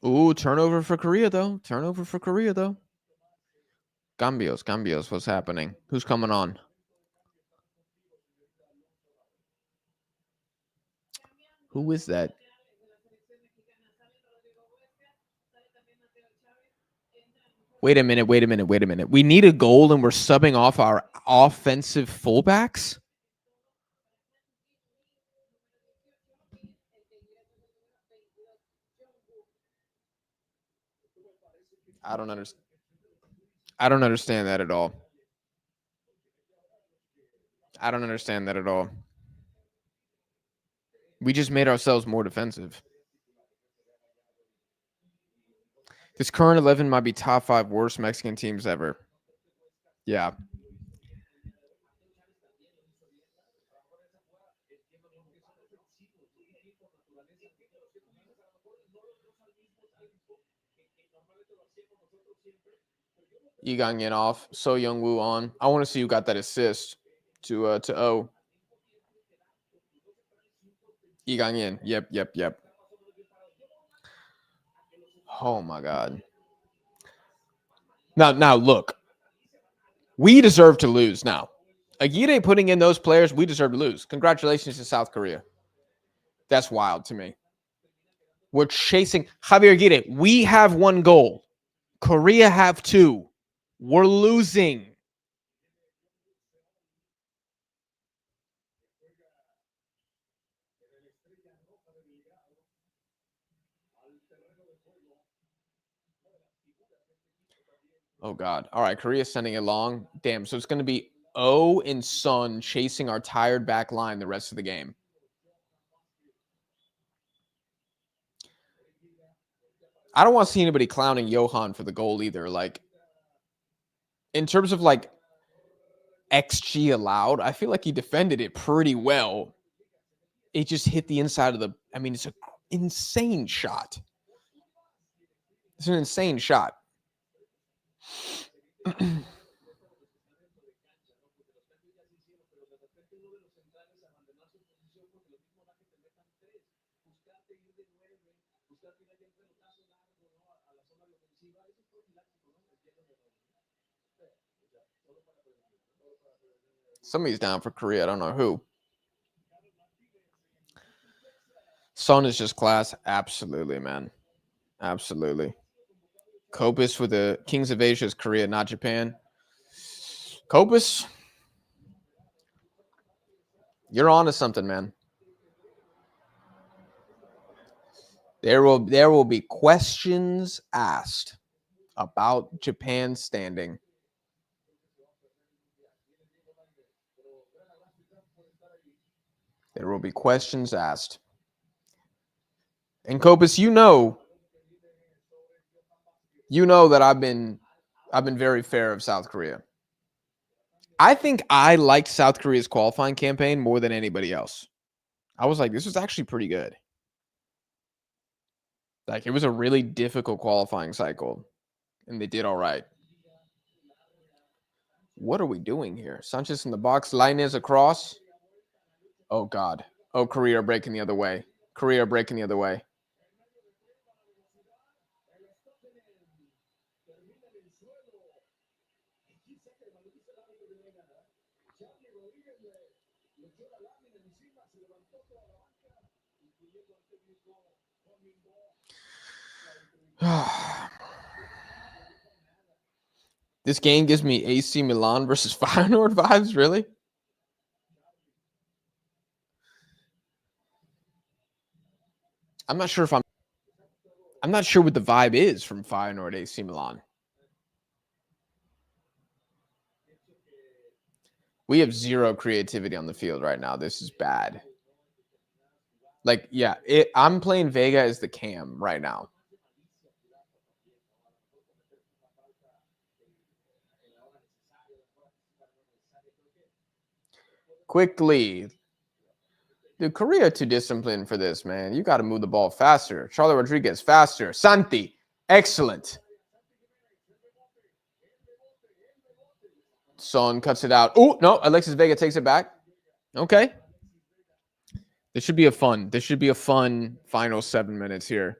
Ooh, turnover for Korea, though. Cambios. What's happening? Who's coming on? Who is that? Wait a minute. We need a goal, and we're subbing off our offensive fullbacks? I don't understand. I don't understand that at all. We just made ourselves more defensive. This current 11 might be top 5 worst Mexican teams ever. Yeah. Yigang in off. So Young Woo on. I want to see who got that assist to O. Yigang in. Yep. Oh my God. Now look. We deserve to lose now. Aguirre putting in those players, we deserve to lose. Congratulations to South Korea. That's wild to me. We're chasing Javier Aguirre. We have 1 goal. Korea have 2. We're losing. Oh, God. All right, Korea's sending it long. Damn, so it's going to be O and Son chasing our tired back line the rest of the game. I don't want to see anybody clowning Johan for the goal either. Like, in terms of, like, XG allowed, I feel like he defended it pretty well. It just hit the inside of the... I mean, it's an insane shot. It's an insane shot. Somebody's down for Korea. I don't know who. Son is just class. Absolutely, man. Absolutely. Kopis for the Kings of Asia is Korea, not Japan. Kopis, You're on to something, man. There will be questions asked about Japan's standing. There will be questions asked. And Copus, you know that I've been very fair of South Korea. I think I liked South Korea's qualifying campaign more than anybody else. I was like, this was actually pretty good. Like, it was a really difficult qualifying cycle, and they did all right. What are we doing here? Sanchez in the box. Lainez across. Oh, God. Oh, Korea breaking the other way. Korea breaking the other way. This game gives me AC Milan versus Feyenoord vibes, really? I'm not sure what the vibe is from Feyenoord AC Milan. We have zero creativity on the field right now. This is bad. Like, yeah, I'm playing Vega as the cam right now. Quickly. Dude, Korea too disciplined for this, man. You got to move the ball faster. Charlie Rodriguez, faster. Santi, excellent. Son cuts it out. Oh, no, Alexis Vega takes it back. Okay. This should be a fun final 7 minutes here.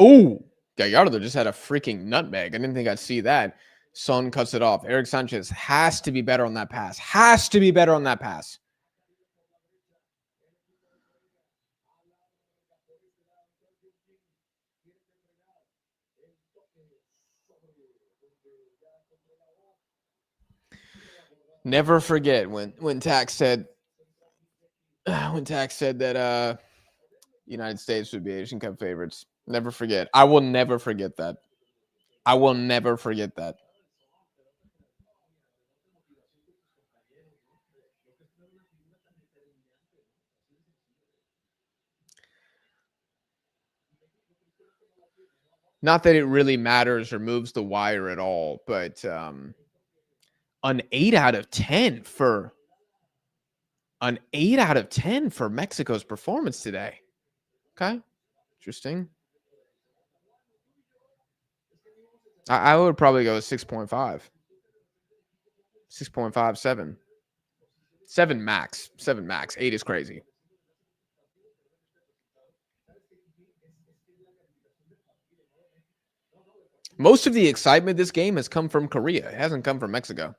Oh, Gallardo just had a freaking nutmeg. I didn't think I'd see that. Son cuts it off. Eric Sanchez has to be better on that pass. Has to be better on that pass. Never forget when Tax said that United States would be Asian Cup favorites. Never forget. I will never forget that. I will never forget that. Not that it really matters or moves the wire at all, but an 8 out of 10 for Mexico's performance today. Okay. Interesting. I would probably go 6.5. 6.5, 7. 7 max. 7 max. 8 is crazy. Most of the excitement this game has come from Korea. It hasn't come from Mexico.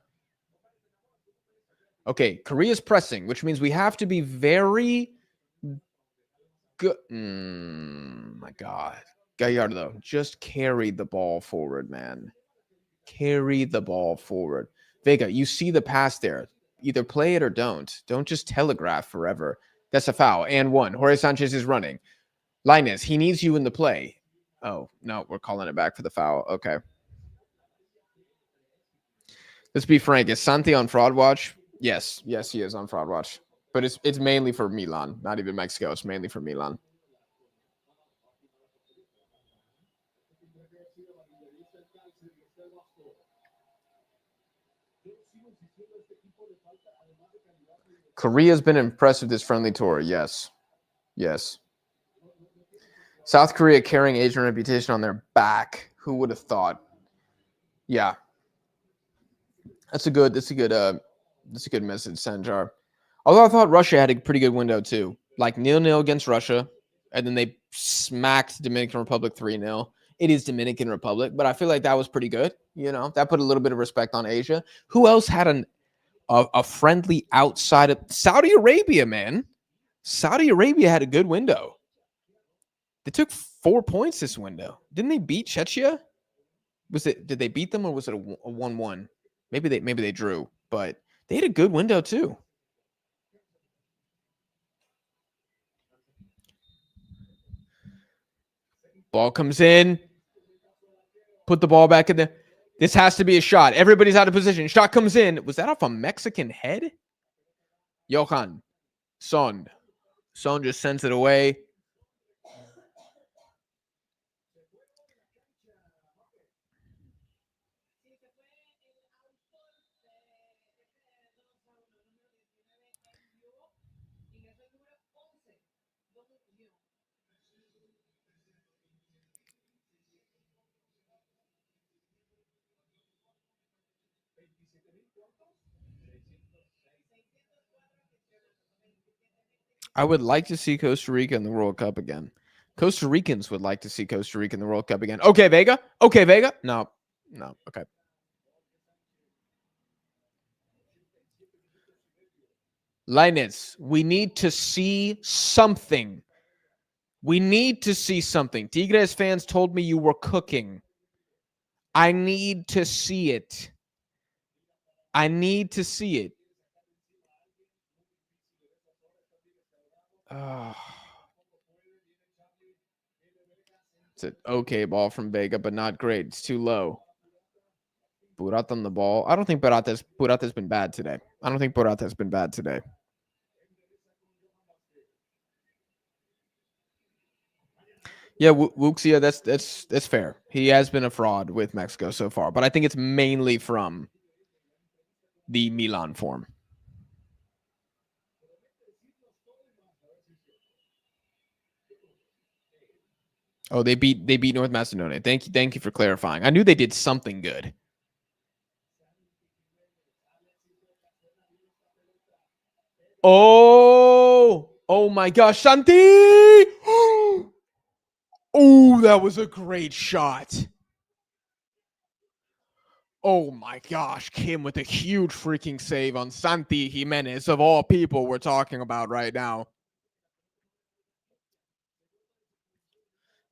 Okay, Korea's pressing, which means we have to be very good. My God. Gallardo, just carry the ball forward, man. Carry the ball forward. Vega, you see the pass there. Either play it or don't. Don't just telegraph forever. That's a foul. And 1. Jorge Sanchez is running. Lainez, he needs you in the play. Oh, no, we're calling it back for the foul. Okay. Let's be frank. Is Santi on fraud watch? Yes. Yes, he is on fraud watch. But it's mainly for Milan, not even Mexico. It's mainly for Milan. Korea's been impressive this friendly tour. Yes. Yes. South Korea carrying Asian reputation on their back. Who would have thought? Yeah. That's a good message, Sanjar. Although I thought Russia had a pretty good window too. Like 0-0 against Russia, and then they smacked Dominican Republic 3-0. It is Dominican Republic, but I feel like that was pretty good. You know, that put a little bit of respect on Asia. Who else had a friendly outside of Saudi Arabia, man? Saudi Arabia had a good window. They took 4 points this window. Didn't they beat Czechia? Did they beat them or was it a 1-1? Maybe they drew, but they had a good window too. Ball comes in. Put the ball back in there. This has to be a shot. Everybody's out of position. Shot comes in. Was that off a Mexican head? Johan. Son. Son just sends it away. I would like to see Costa Rica in the World Cup again. Costa Ricans would like to see Costa Rica in the World Cup again. Okay, Vega. Okay, Vega. No. Okay. Linus, we need to see something. We need to see something. Tigres fans told me you were cooking. I need to see it. I need to see it. It's an okay ball from Vega, but not great. It's too low. Burata on the ball. I don't think Burata's been bad today. I don't think Burata's been bad today. Yeah, Wuxia, that's fair. He has been a fraud with Mexico so far, but I think it's mainly from the Milan form. Oh, they beat North Macedonia. Thank you for clarifying. I knew they did something good. Oh my gosh, Santi! Oh, that was a great shot. Oh my gosh, Kim with a huge freaking save on Santi Jimenez, of all people we're talking about right now.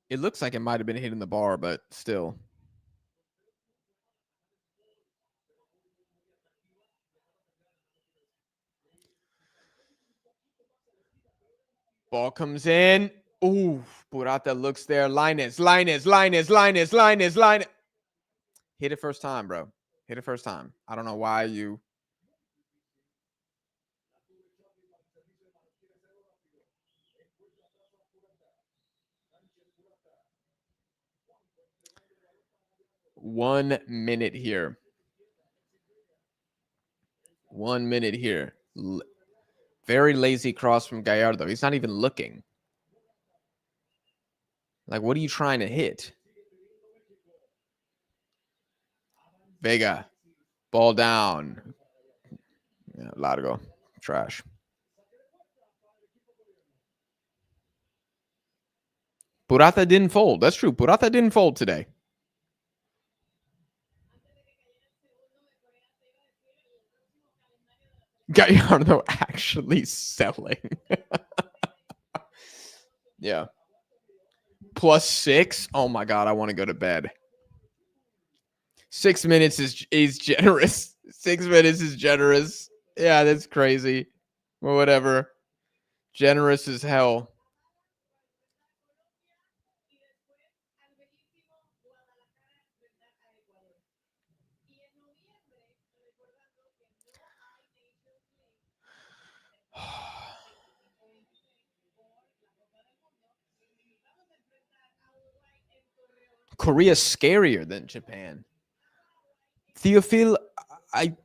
It looks like it might have been hitting the bar, but still. Ball comes in. Ooh, Burata looks there. Linus. Hit it first time, bro. Hit it first time. I don't know why you. One minute here. Very lazy cross from Gallardo. He's not even looking. Like, what are you trying to hit? Vega. Ball down. Yeah, Largo. Trash. Burata didn't fold. That's true. Burata didn't fold today. Gallardo actually selling. Yeah. +6. Oh my god, I want to go to bed. 6 minutes is generous. 6 minutes is generous. Yeah, that's crazy. Well, whatever. Generous as hell. Korea's scarier than Japan. Theophil, I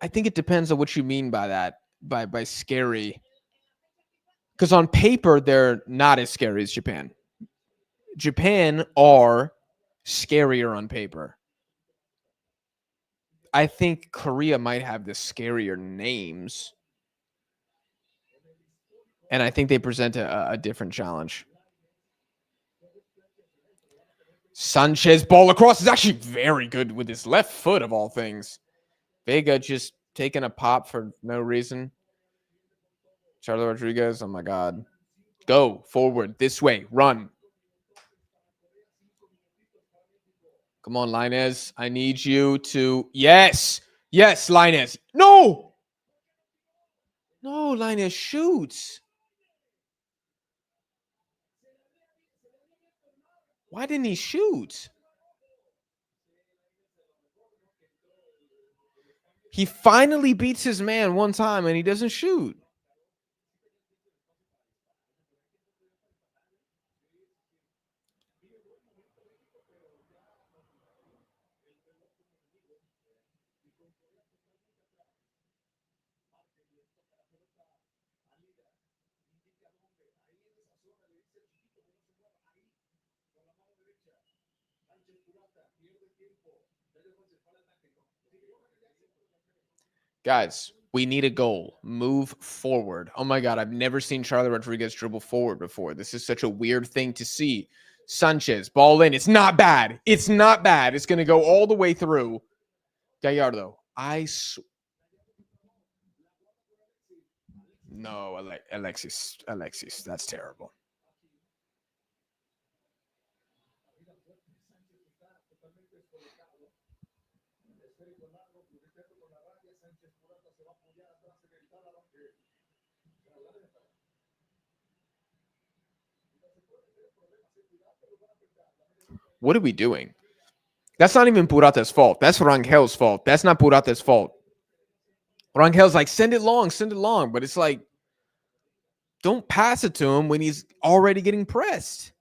think it depends on what you mean by that, by scary. Because on paper, they're not as scary as Japan. Japan are scarier on paper. I think Korea might have the scarier names. And I think they present a different challenge. Sanchez ball across is actually very good with his left foot of all things. Vega just taking a pop for no reason. Charlie Rodriguez, oh my God. Go forward, this way, run. Come on, Linez. I need you to, yes, Linez. No, Linez shoots. Why didn't he shoot? He finally beats his man one time and he doesn't shoot. Guys, we need a goal. Move forward. Oh my God, I've never seen Charlie Rodriguez dribble forward before. This is such a weird thing to see. Sanchez, ball in. It's not bad. It's not bad. It's going to go all the way through. Gallardo, no, Alexis, that's terrible. What are we doing? That's not even Purata's fault. That's Rangel's fault. That's not Purata's fault. Rangel's like, send it long. But it's like, don't pass it to him when he's already getting pressed.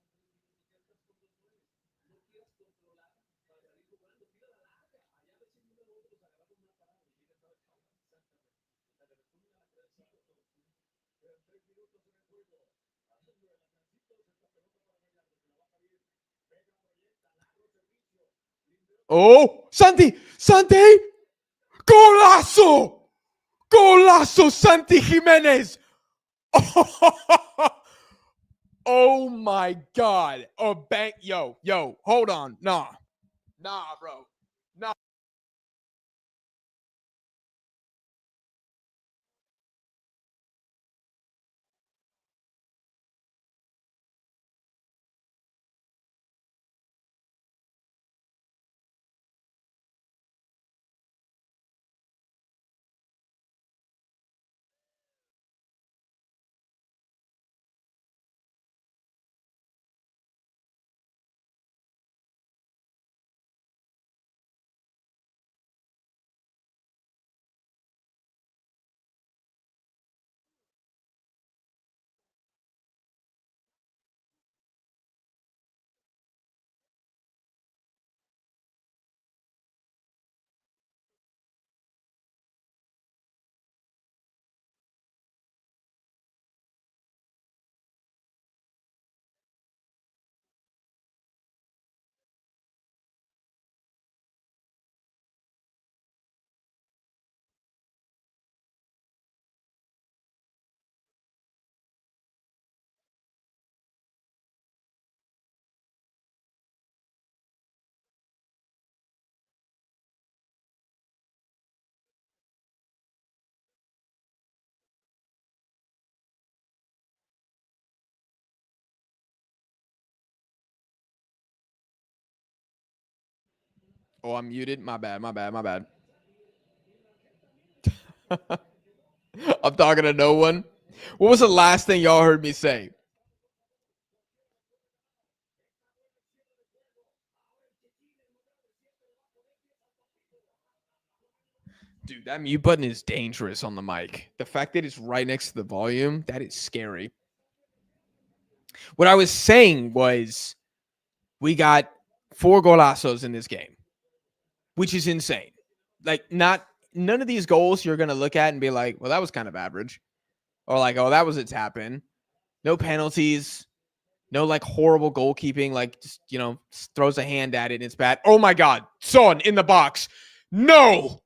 Oh, Santi, golazo, Santi Jimenez. Oh my God. Oh, bang. Yo, hold on. Nah, bro. Nah. Oh, I'm muted. My bad. I'm talking to no one. What was the last thing y'all heard me say? Dude, that mute button is dangerous on the mic. The fact that it's right next to the volume, that is scary. What I was saying was we got 4 golazos in this game, which is insane. Like, none of these goals you're going to look at and be like, well, that was kind of average. Or like, oh, that was a tap in. No penalties. No, like, horrible goalkeeping. Like, just, throws a hand at it and it's bad. Oh, my God. Son in the box. No.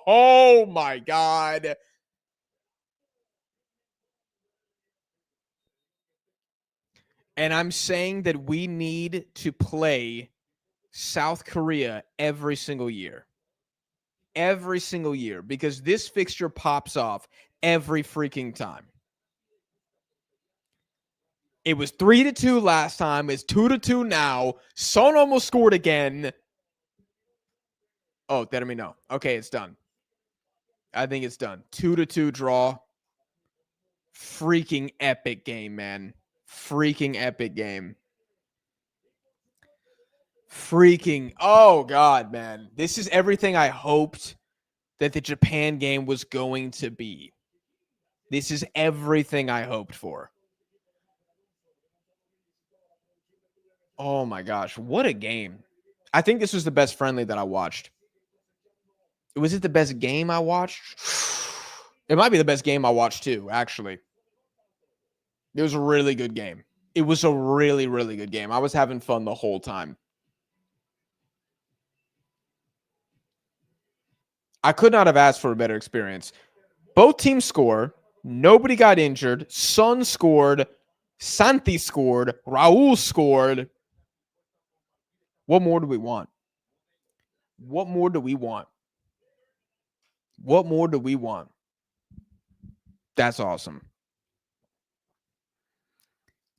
Oh, my God. And I'm saying that we need to play South Korea every single year. Every single year. Because this fixture pops off every freaking time. It was 3-2 last time. It's 2-2 now. Son almost scored again. Oh, let me know. Okay, it's done. I think it's done. 2-2 draw. Freaking epic game, man. Freaking epic game. Freaking, oh God, man. This is everything I hoped that the Japan game was going to be. This is everything I hoped for. Oh my gosh, what a game. I think this was the best friendly that I watched. Was it the best game I watched? It might be the best game I watched too, actually. It was a really good game. It was a really, really good game. I was having fun the whole time. I could not have asked for a better experience. Both teams score. Nobody got injured. Son scored. Santi scored. Raul scored. What more do we want? What more do we want? What more do we want? That's awesome.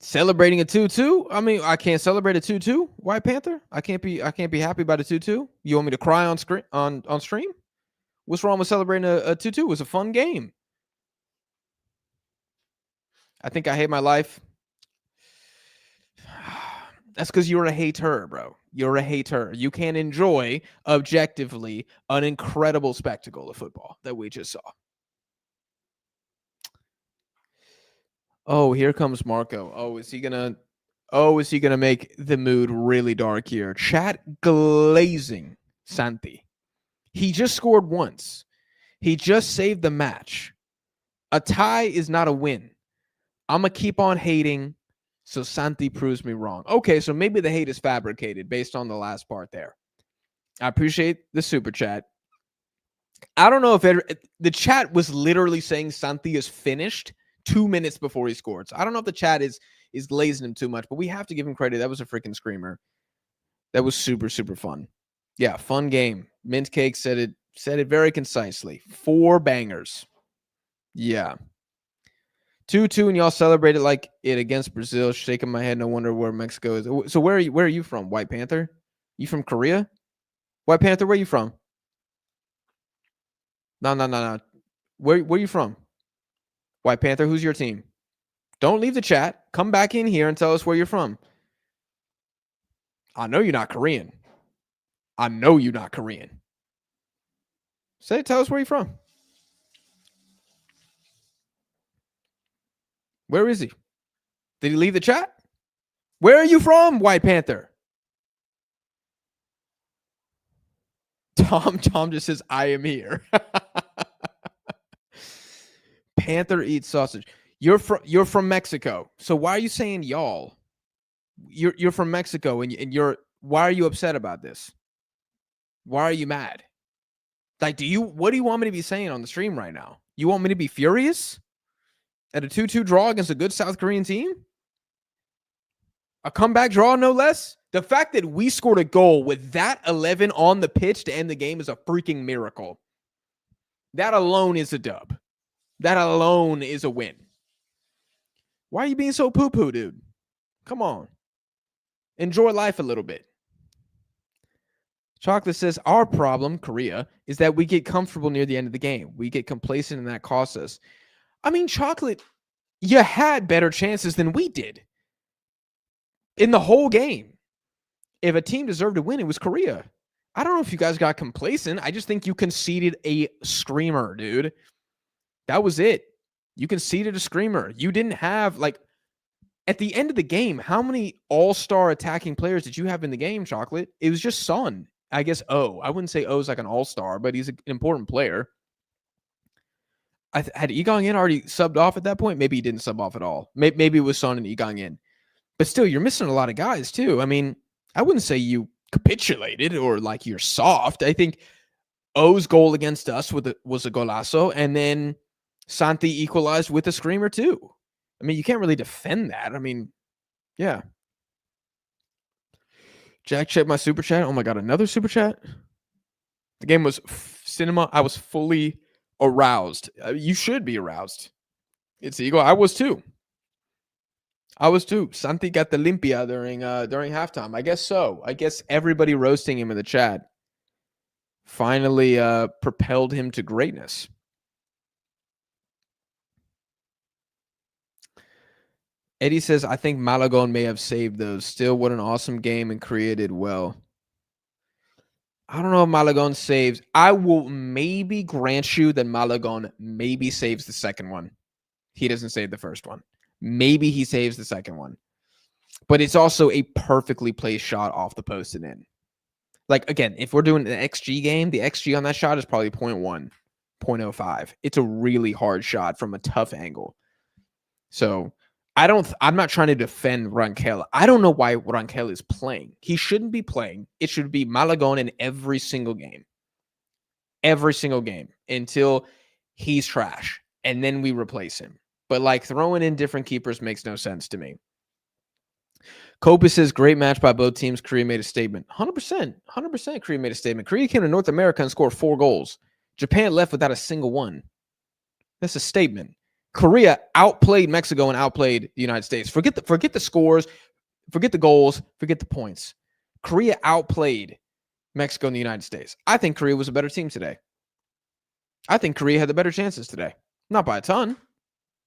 Celebrating a 2-2? I mean, I can't celebrate a 2-2, White Panther. I can't be happy about a 2-2. You want me to cry on screen on stream? What's wrong with celebrating a 2-2? It was a fun game. I think I hate my life. That's because you're a hater, bro. You're a hater. You can't enjoy objectively an incredible spectacle of football that we just saw. Oh, here comes Marco. Oh, is he gonna make the mood really dark here? Chat glazing Santi. He just scored once. He just saved the match. A tie is not a win. I'm gonna keep on hating. So Santi proves me wrong. Okay, so maybe the hate is fabricated based on the last part there. I appreciate the super chat. I don't know if the chat was literally saying Santi is finished 2 minutes before he scored. So I don't know if the chat is glazing him too much, but we have to give him credit. That was a freaking screamer. That was super, super fun. Yeah, fun game. Mint Cake said it very concisely. 4 bangers. Yeah. 2-2, and y'all celebrated like it against Brazil. Shaking my head, no wonder where Mexico is. So where are you from, White Panther? You from Korea? White Panther, where are you from? No. Where are you from? White Panther, who's your team? Don't leave the chat. Come back in here and tell us where you're from. I know you're not Korean. I know you're not Korean. Tell us where you're from. Where is he? Did he leave the chat? Where are you from, White Panther? Tom just says, I am here. Panther eats sausage. You're from Mexico. So why are you saying y'all? You're from Mexico and why are you upset about this? Why are you mad? Like, what do you want me to be saying on the stream right now? You want me to be furious at a 2-2 draw against a good South Korean team? A comeback draw, no less? The fact that we scored a goal with that 11 on the pitch to end the game is a freaking miracle. That alone is a dub. That alone is a win. Why are you being so poo-poo, dude? Come on. Enjoy life a little bit. Chocolate says, our problem, Korea, is that we get comfortable near the end of the game. We get complacent and that costs us. I mean, Chocolate, you had better chances than we did in the whole game. If a team deserved to win, it was Korea. I don't know if you guys got complacent. I just think you conceded a screamer, dude. That was it. You conceded a screamer. You didn't have, like, at the end of the game, how many all-star attacking players did you have in the game, Chocolate? It was just Son. I guess I wouldn't say O's like an all-star, but he's an important player. Had Egong in already subbed off at that point? Maybe he didn't sub off at all. Maybe it was Son and Egong in. But still, you're missing a lot of guys, too. I mean, I wouldn't say you capitulated or like you're soft. I think O's goal against us was a golazo, and then Santi equalized with a screamer, too. I mean, you can't really defend that. I mean, Yeah. Jack, check my super chat. Oh my God, another super chat? The game was cinema. I was fully aroused. You should be aroused. It's Eagle. I was too. Santi got the limpia during halftime. I guess so. I guess everybody roasting him in the chat finally propelled him to greatness. Eddie says, I think Malagon may have saved those. Still, what an awesome game and created well. I don't know if Malagon saves. I will maybe grant you that Malagon maybe saves the second one. He doesn't save the first one. Maybe he saves the second one. But it's also a perfectly placed shot off the post and in. Like, again, if we're doing an XG game, the XG on that shot is probably 0.1, 0.05. It's a really hard shot from a tough angle. So I'm not trying to defend Rankel. I don't know why Rankel is playing. He shouldn't be playing. It should be Malagon in every single game. Every single game until he's trash. And then we replace him. But like throwing in different keepers makes no sense to me. Copa says, great match by both teams. Korea made a statement. 100%. Korea made a statement. Korea came to North America and scored 4 goals. Japan left without a single one. That's a statement. Korea outplayed Mexico and outplayed the United States. Forget the scores, forget the goals, forget the points. Korea outplayed Mexico and the United States. I think Korea was a better team today. I think Korea had the better chances today. Not by a ton.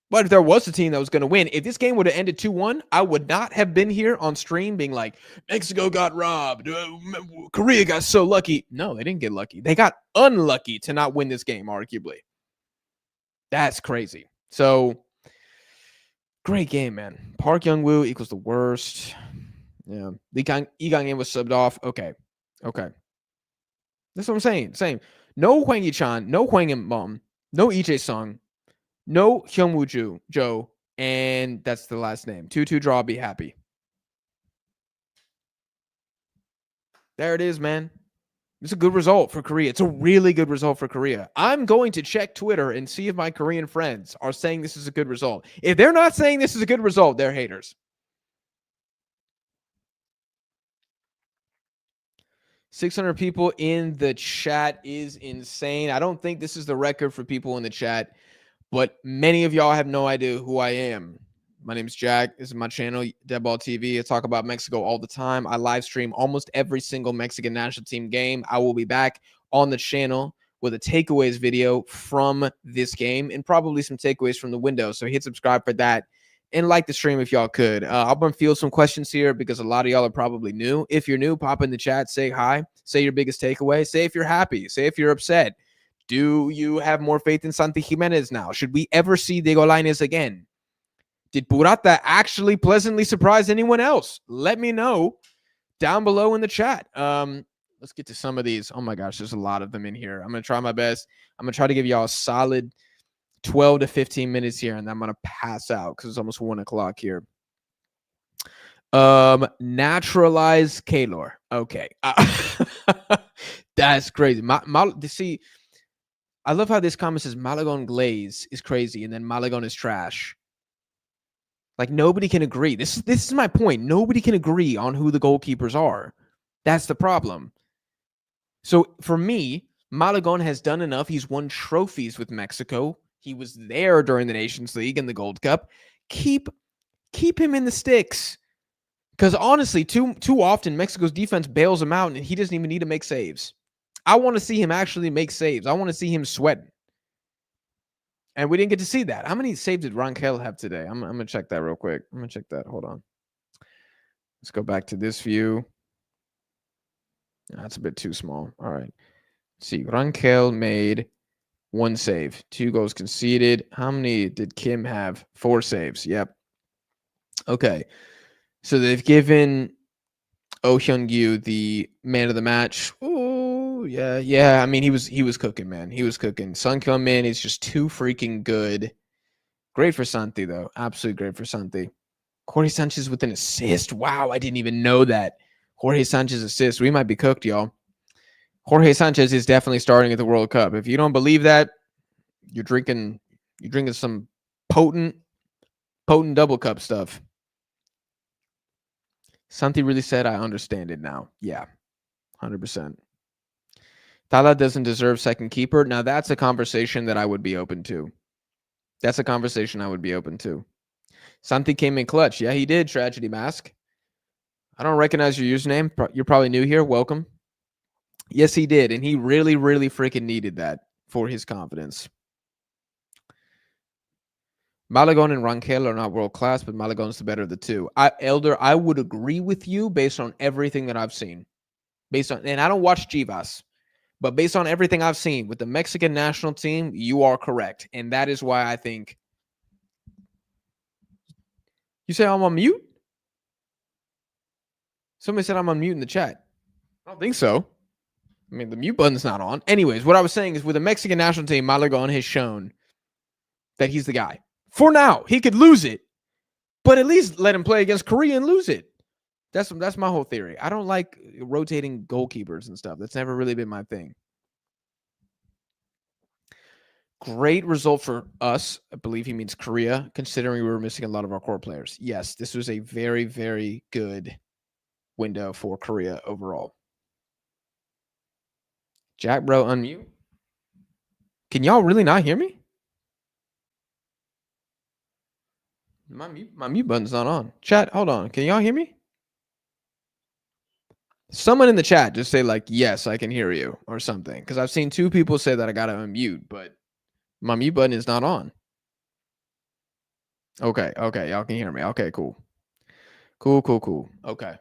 But if there was a team that was going to win, if this game would have ended 2-1, I would not have been here on stream being like, Mexico got robbed. Korea got so lucky. No, they didn't get lucky. They got unlucky to not win this game, arguably. That's crazy. So, great game, man. Park Young-woo equals the worst. Yeah. Lee Gang-in was subbed off. Okay. That's what I'm saying. Same. No Hwang Yi-chan, no Hwang In-bum, no EJ Sung, no Hyungwoo Jo, and that's the last name. 2-2 draw, be happy. There it is, man. It's a good result for Korea. It's a really good result for Korea. I'm going to check Twitter and see if my Korean friends are saying this is a good result. If they're not saying this is a good result, they're haters. 600 people in the chat is insane. I don't think this is the record for people in the chat, but many of y'all have no idea who I am. My name is Jack. This is my channel, Deadball TV. I talk about Mexico all the time. I live stream almost every single Mexican national team game. I will be back on the channel with a takeaways video from this game and probably some takeaways from the window. So hit subscribe for that and like the stream if y'all could. I'm going to field some questions here because a lot of y'all are probably new. If you're new, pop in the chat, say hi, say your biggest takeaway, say if you're happy, say if you're upset. Do you have more faith in Santi Jimenez now? Should we ever see Diego Lainez again? Did Purata actually pleasantly surprise anyone else? Let me know down below in the chat. Let's get to some of these. Oh my gosh, there's a lot of them in here. I'm going to try my best. I'm going to try to give y'all a solid 12 to 15 minutes here, and then I'm going to pass out because it's almost 1 o'clock here. Naturalize Kaylor. Okay. That's crazy. See, I love how this comment says Malagon Glaze is crazy, and then Malagon is trash. Like, nobody can agree. This is my point. Nobody can agree on who the goalkeepers are. That's the problem. So, for me, Malagon has done enough. He's won trophies with Mexico. He was there during the Nations League and the Gold Cup. Keep him in the sticks. Because, honestly, too often, Mexico's defense bails him out, and he doesn't even need to make saves. I want to see him actually make saves. I want to see him sweating. And we didn't get to see that. How many saves did Rankel have today? I'm going to check that real quick. I'm going to check that. Hold on. Let's go back to this view. That's a bit too small. All right. Let's see. Rankel made 1 save. 2 goals conceded. How many did Kim have? 4 saves. Yep. Okay. So they've given Oh Hyung-gyu the man of the match. Oh, yeah. I mean, he was cooking, man. He was cooking. Sun Kyo-min is just too freaking good. Great for Santi, though. Absolutely great for Santi. Jorge Sanchez with an assist. Wow, I didn't even know that. Jorge Sanchez assist. We might be cooked, y'all. Jorge Sanchez is definitely starting at the World Cup. If you don't believe that, you're drinking some potent double cup stuff. Santi really said, I understand it now. Yeah, 100%. Tala doesn't deserve second keeper. Now, that's a conversation that I would be open to. That's a conversation I would be open to. Santi came in clutch. Yeah, he did, Tragedy Mask. I don't recognize your username. You're probably new here. Welcome. Yes, he did. And he really, really freaking needed that for his confidence. Malagon and Rangel are not world class, but Malagon's the better of the two. Elder, I would agree with you based on everything that I've seen. And I don't watch Chivas, but based on everything I've seen with the Mexican national team, you are correct. And that is why I think. You say I'm on mute? Somebody said I'm on mute in the chat. I don't think so. I mean, the mute button's not on. Anyways, what I was saying is with the Mexican national team, Malagon has shown that he's the guy. For now, he could lose it, but at least let him play against Korea and lose it. That's my whole theory. I don't like rotating goalkeepers and stuff. That's never really been my thing. Great result for us. I believe he means Korea, considering we were missing a lot of our core players. Yes, this was a very, very good window for Korea overall. Jack, bro, unmute. Can y'all really not hear me? My mute button's not on. Chat, hold on. Can y'all hear me? Someone in the chat just say like, yes, I can hear you or something. Because I've seen two people say that I got to unmute, but my mute button is not on. Okay. Y'all can hear me. Okay, cool. Cool. Okay.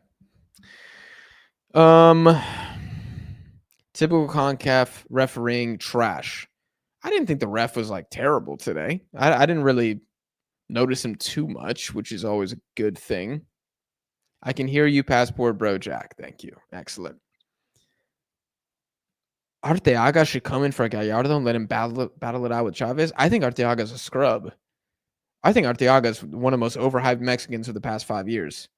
Typical CONCACAF refereeing trash. I didn't think the ref was like terrible today. I didn't really notice him too much, which is always a good thing. I can hear you, Passport Bro Jack. Thank you. Excellent. Arteaga should come in for Gallardo and let him battle it out with Chavez. I think Arteaga's a scrub. I think Arteaga's one of the most overhyped Mexicans of the past 5 years.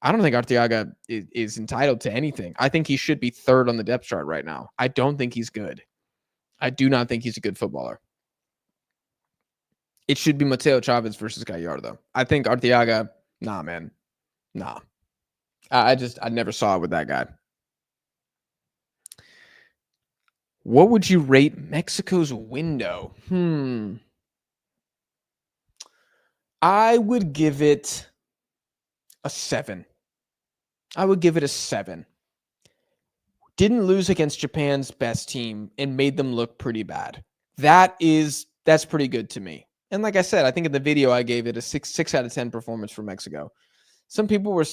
I don't think Arteaga is entitled to anything. I think he should be third on the depth chart right now. I don't think he's good. I do not think he's a good footballer. It should be Mateo Chavez versus Gallardo. I think Arteaga, nah, man. Nah. I never saw it with that guy. What would you rate Mexico's window? I would give it a 7. I would give it a 7. Didn't lose against Japan's best team and made them look pretty bad. That's pretty good to me. And like I said, I think in the video I gave it a 6 out of 10 performance for Mexico. Some people were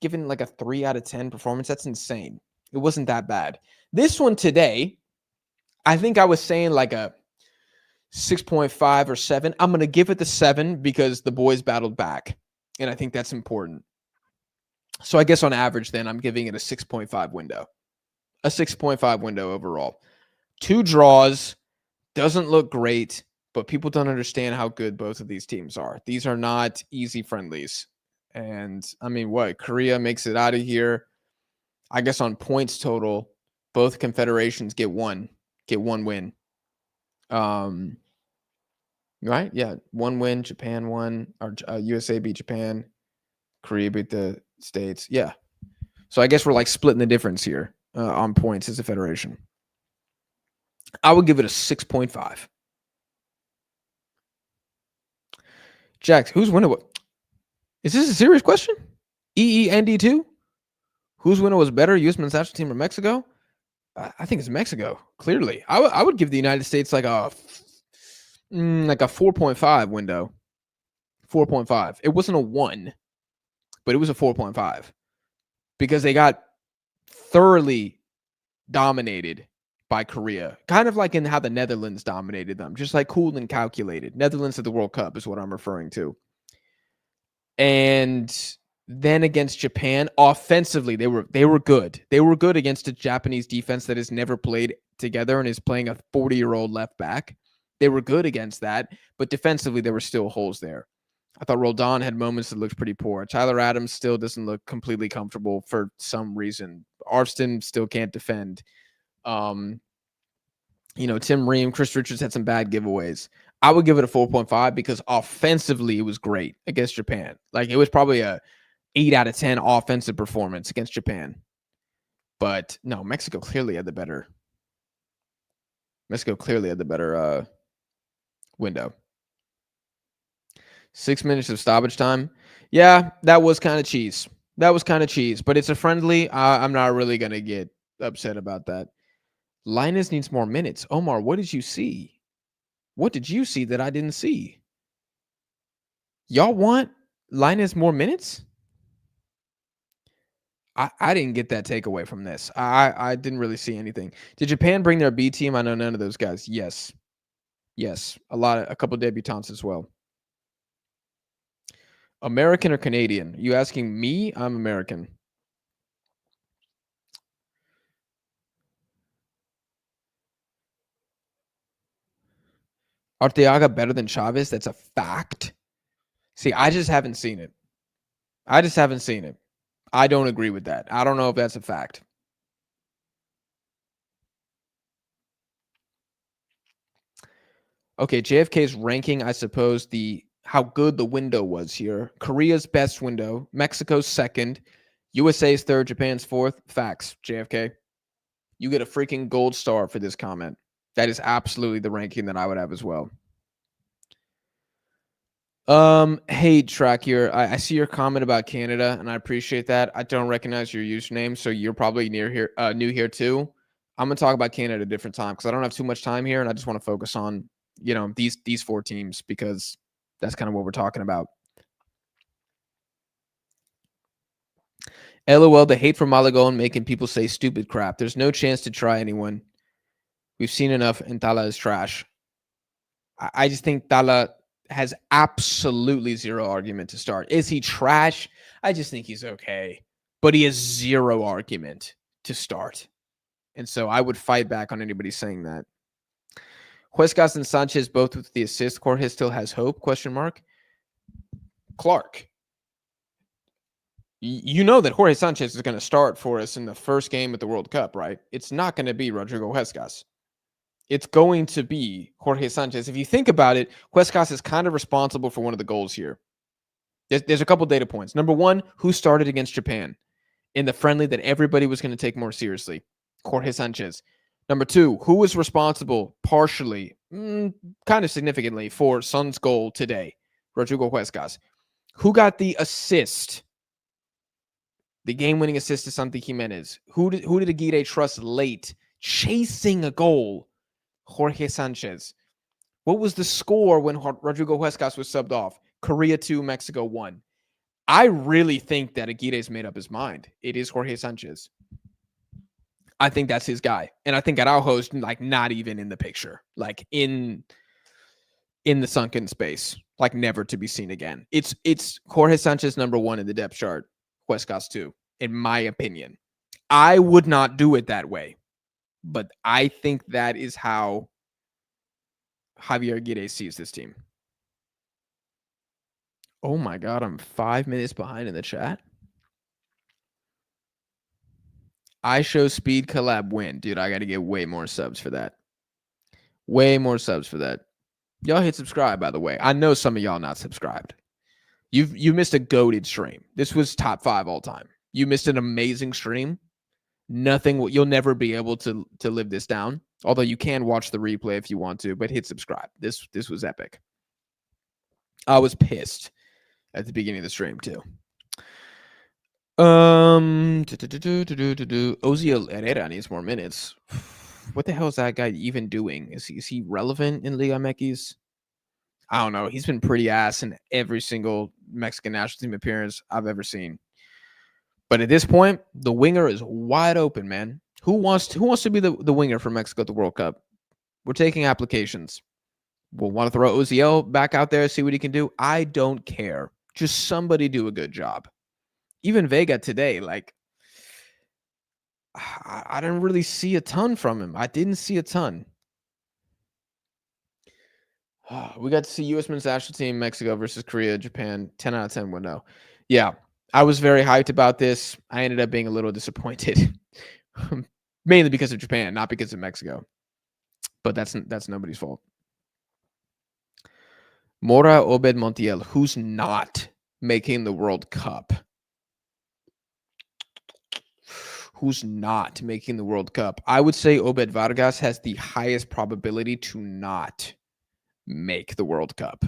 giving like a 3 out of 10 performance. That's insane. It wasn't that bad. This one today, I think I was saying like a 6.5 or 7. I'm going to give it the 7 because the boys battled back. And I think that's important. So I guess on average, then I'm giving it a 6.5 window. A 6.5 window overall. 2 draws. Doesn't look great, but people don't understand how good both of these teams are. These are not easy friendlies. And I mean, what? Korea makes it out of here. I guess on points total, both confederations get one win. Right? Yeah. 1 win, Japan won, or USA beat Japan. Korea beat the States. Yeah. So I guess we're like splitting the difference here on points as a federation. I would give it a 6.5. Jax, who's winning what? Is this a serious question? EEND2? Whose winner was better, U.S. men's national team or Mexico? I think it's Mexico, clearly. I would give the United States like a 4.5 window. 4.5. It wasn't a 1, but it was a 4.5 because they got thoroughly dominated by Korea, kind of like in how the Netherlands dominated them, just like cool and calculated. Netherlands at the World Cup is what I'm referring to. And then against Japan, offensively, they were good. They were good against a Japanese defense that has never played together and is playing a 40-year-old left back. They were good against that, but defensively, there were still holes there. I thought Roldan had moments that looked pretty poor. Tyler Adams still doesn't look completely comfortable for some reason. Arvston still can't defend. Tim Ream, Chris Richards had some bad giveaways. I would give it a 4.5 because offensively it was great against Japan. Like it was probably a 8 out of 10 offensive performance against Japan. But no, Mexico clearly had the better window. 6 minutes of stoppage time. Yeah, that was kind of cheese. But it's a friendly. I'm not really going to get upset about that. Linus needs more minutes. Omar, what did you see? What did you see that I didn't see? Y'all want Linus more minutes? I didn't get that takeaway from this. I didn't really see anything. Did Japan bring their B team? I know none of those guys. Yes. A couple debutantes as well. American or Canadian? You asking me? I'm American. Arteaga better than Chavez? That's a fact. See, I just haven't seen it. I don't agree with that. I don't know if that's a fact. Okay, JFK's ranking, I suppose, how good the window was here. Korea's best window, Mexico's second, USA's third, Japan's fourth. Facts, JFK. You get a freaking gold star for this comment. That is absolutely the ranking that I would have as well. Hey, Track here. I see your comment about Canada, and I appreciate that. I don't recognize your username, so you're probably new here too. I'm gonna talk about Canada at a different time because I don't have too much time here, and I just want to focus on these 4 teams because that's kind of what we're talking about. LOL, the hate for Malagon making people say stupid crap. There's no chance to try anyone. We've seen enough, and Tala is trash. I just think Tala has absolutely zero argument to start. Is he trash? I just think he's okay. But he has zero argument to start. And so I would fight back on anybody saying that. Huescas and Sanchez both with the assist. Jorge still has hope, ? Clark. You know that Jorge Sanchez is going to start for us in the first game at the World Cup, right? It's not going to be Rodrigo Huescas. It's going to be Jorge Sanchez. If you think about it, Huescas is kind of responsible for one of the goals here. There's a couple data points. Number one, who started against Japan in the friendly that everybody was going to take more seriously? Jorge Sanchez. Number two, who was responsible partially, kind of significantly, for Sun's goal today? Rodrigo Huescas. Who got the assist? The game-winning assist to Santi Jimenez. Who did Aguirre trust late, chasing a goal? Jorge Sanchez. What was the score when Rodrigo Huescas was subbed off? Korea 2, Mexico 1. I really think that Aguirre's made up his mind. It is Jorge Sanchez. I think that's his guy. And I think Araujo's not even in the picture. In the sunken space. Never to be seen again. It's Jorge Sanchez number 1 in the depth chart. Huescas 2, in my opinion. I would not do it that way. But I think that is how Javier Aguirre sees this team. Oh my God, I'm 5 minutes behind in the chat. I show speed collab win. Dude, I got to get way more subs for that. Way more subs for that. Y'all hit subscribe, by the way. I know some of y'all not subscribed. You missed a goated stream. This was top 5 all time. You missed an amazing stream. You'll never be able to live this down. Although you can watch the replay if you want to, but hit subscribe. This was epic. I was pissed at the beginning of the stream too. Ozil Herrera needs more minutes. What the hell is that guy even doing? Is he relevant in Liga MX? I don't know. He's been pretty ass in every single Mexican national team appearance I've ever seen. But at this point, the winger is wide open, man. Who wants to be the winger for Mexico at the World Cup? We're taking applications. We'll want to throw Ozil back out there, see what he can do. I don't care. Just somebody do a good job. Even Vega today, I didn't really see a ton from him. I didn't see a ton. We got to see U.S. men's national team, Mexico versus Korea, Japan, 10 out of 10 window. Yeah, I was very hyped about this. I ended up being a little disappointed, mainly because of Japan, not because of Mexico. But that's nobody's fault. Mora Obed Montiel, who's not making the World Cup? who's not making the World Cup. I would say Obed Vargas has the highest probability to not make the World Cup.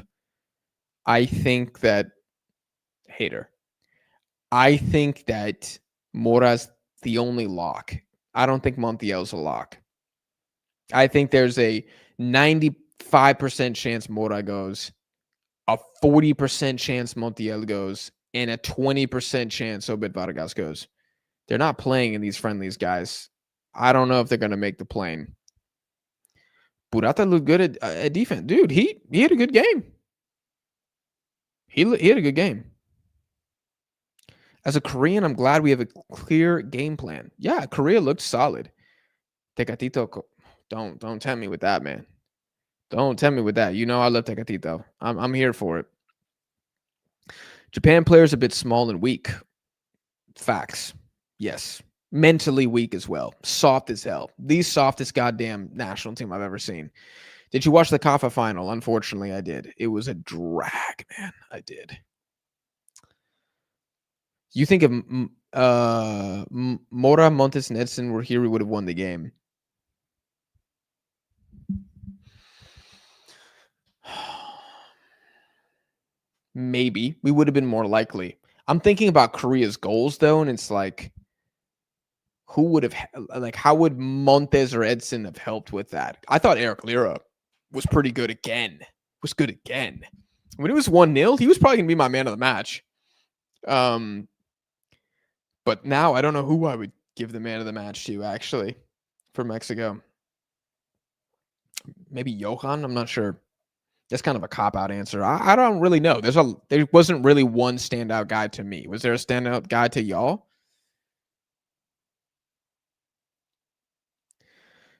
I think that I think that Mora's the only lock. I don't think Montiel's a lock. I think there's a 95% chance Mora goes, a 40% chance Montiel goes, and a 20% chance Obed Vargas goes. They're not playing in these friendlies, guys. I don't know if they're going to make the plane. Burata looked good at defense. Dude, he had a good game. He had a good game. As a Korean, I'm glad we have a clear game plan. Yeah, Korea looked solid. Tecatito, don't tempt me with that, man. Don't tempt me with that. You know I love Tecatito. I'm here for it. Japan players a bit small and weak. Facts. Yes. Mentally weak as well. Soft as hell. The softest goddamn national team I've ever seen. Did you watch the Kafa final? Unfortunately, I did. It was a drag, man. I did. You think if Mora, Montes, and Edson were here, we would have won the game. Maybe. We would have been more likely. I'm thinking about Korea's goals, though, and it's like, who would have, like, how would Montes or Edson have helped with that? I thought Eric Lira was pretty good again. When it was 1-0, he was probably going to be my man of the match. But now I don't know who I would give the man of the match to, actually, for Mexico. Maybe Johan? I'm not sure. That's kind of a cop-out answer. I don't really know. There wasn't really one standout guy to me. Was there a standout guy to y'all?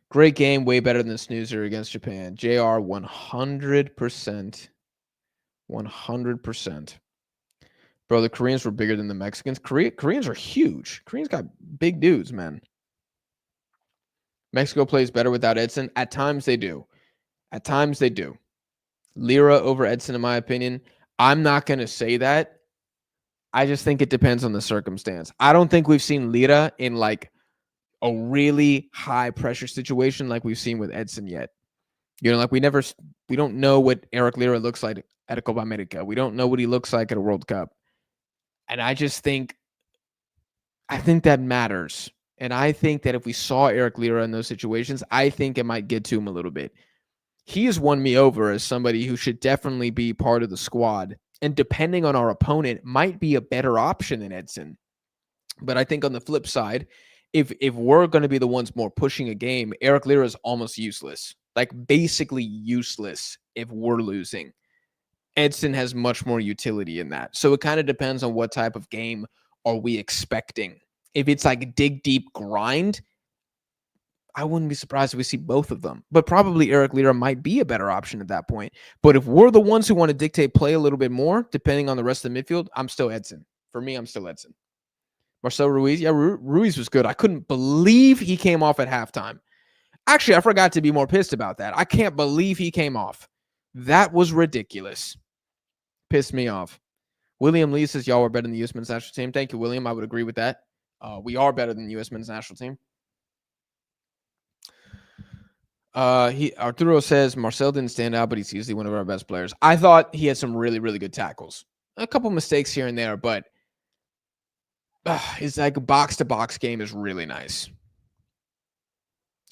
Great game, way better than Snoozer against Japan. JR 100%. 100%. Bro, the Koreans were bigger than the Mexicans. Koreans are huge. Koreans got big dudes, man. Mexico plays better without Edson. At times they do. Lira over Edson, in my opinion. I'm not going to say that. I just think it depends on the circumstance. I don't think we've seen Lira in like a really high pressure situation like we've seen with Edson yet. You know, like we don't know what Eric Lira looks like at a Copa America. We don't know what he looks like at a World Cup. And I think that matters. And I think that if we saw Eric Lira in those situations, I think it might get to him a little bit. He has won me over as somebody who should definitely be part of the squad. And depending on our opponent, might be a better option than Edson. But I think on the flip side, if we're going to be the ones more pushing a game, Eric Lira is almost useless. Like basically useless if we're losing. Edson has much more utility in that. So it kind of depends on what type of game are we expecting. If it's like dig deep grind, I wouldn't be surprised if we see both of them. But probably Eric Lira might be a better option at that point. But if we're the ones who want to dictate play a little bit more, depending on the rest of the midfield, I'm still Edson. For me, I'm still Edson. Marcel Ruiz. Yeah, Ruiz was good. I couldn't believe he came off at halftime. Actually, I forgot to be more pissed about that. I can't believe he came off. That was ridiculous. Pissed me off. William Lee says, y'all are better than the U.S. men's national team. Thank you, William. I would agree with that. We are better than the U.S. men's national team. Arturo says, Marcel didn't stand out, but he's easily one of our best players. I thought he had some really, really good tackles. A couple mistakes here and there, but his like box-to-box game is really nice.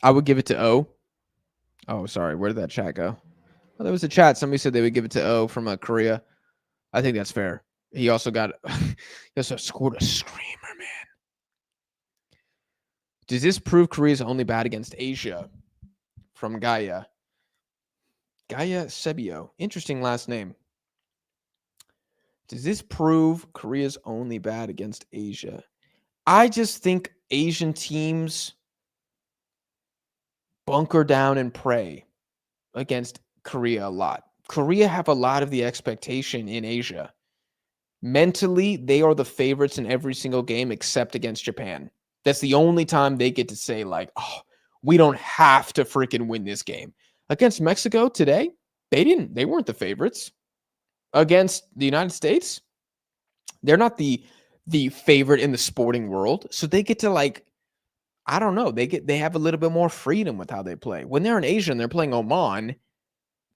I would give it to O. Oh, sorry. Where did that chat go? Well, there was a chat. Somebody said they would give it to O from Korea. I think that's fair. He also got he also scored a screamer, man. Does this prove Korea's only bad against Asia? From Gaia. Gaia Sebio. Interesting last name. Does this prove Korea's only bad against Asia? I just think Asian teams bunker down and pray against Korea a lot. Korea have a lot of the expectation in Asia. Mentally, they are the favorites in every single game except against Japan. That's the only time they get to say, like, oh, we don't have to freaking win this game. Against Mexico today, they weren't the favorites. Against the United States, they're not the favorite in the sporting world. So they get to, like, I don't know. They have a little bit more freedom with how they play. When they're in Asia and they're playing Oman,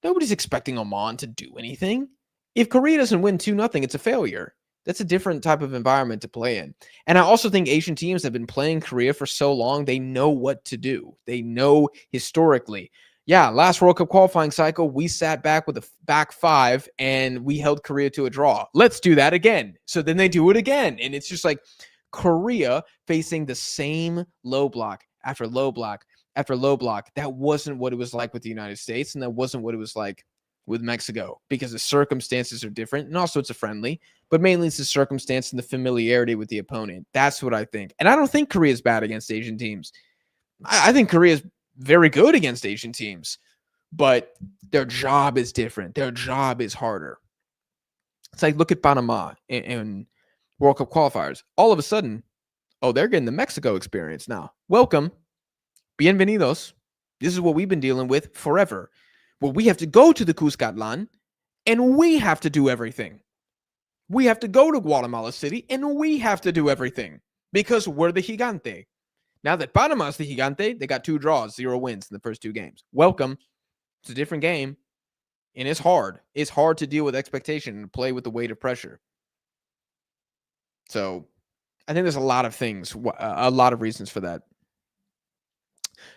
nobody's expecting Oman to do anything. If Korea doesn't win 2-0, it's a failure. That's a different type of environment to play in. And I also think Asian teams have been playing Korea for so long, they know what to do. They know historically. Yeah, last World Cup qualifying cycle, we sat back with a back five and we held Korea to a draw. Let's do that again. So then they do it again. And it's just like Korea facing the same low block after low block after low block. That wasn't what it was like with the United States, and that wasn't what it was like with Mexico, because the circumstances are different, and also it's a friendly, but mainly it's the circumstance and the familiarity with the opponent. That's what I think. And I don't think Korea is bad against Asian teams. I think Korea is very good against Asian teams, but their job is different. Their job is harder. It's like, look at Panama in World Cup qualifiers. All of a sudden, oh, they're getting the Mexico experience now. Welcome. Bienvenidos. This is what we've been dealing with forever. Well, we have to go to the Cuscatlán, and we have to do everything. We have to go to Guatemala City, and we have to do everything because we're the Gigante. Now that Panama's the Gigante, they got 2 draws, 0 wins in the first 2 games. Welcome. It's a different game, and it's hard. It's hard to deal with expectation and play with the weight of pressure. So I think there's a lot of things, a lot of reasons for that.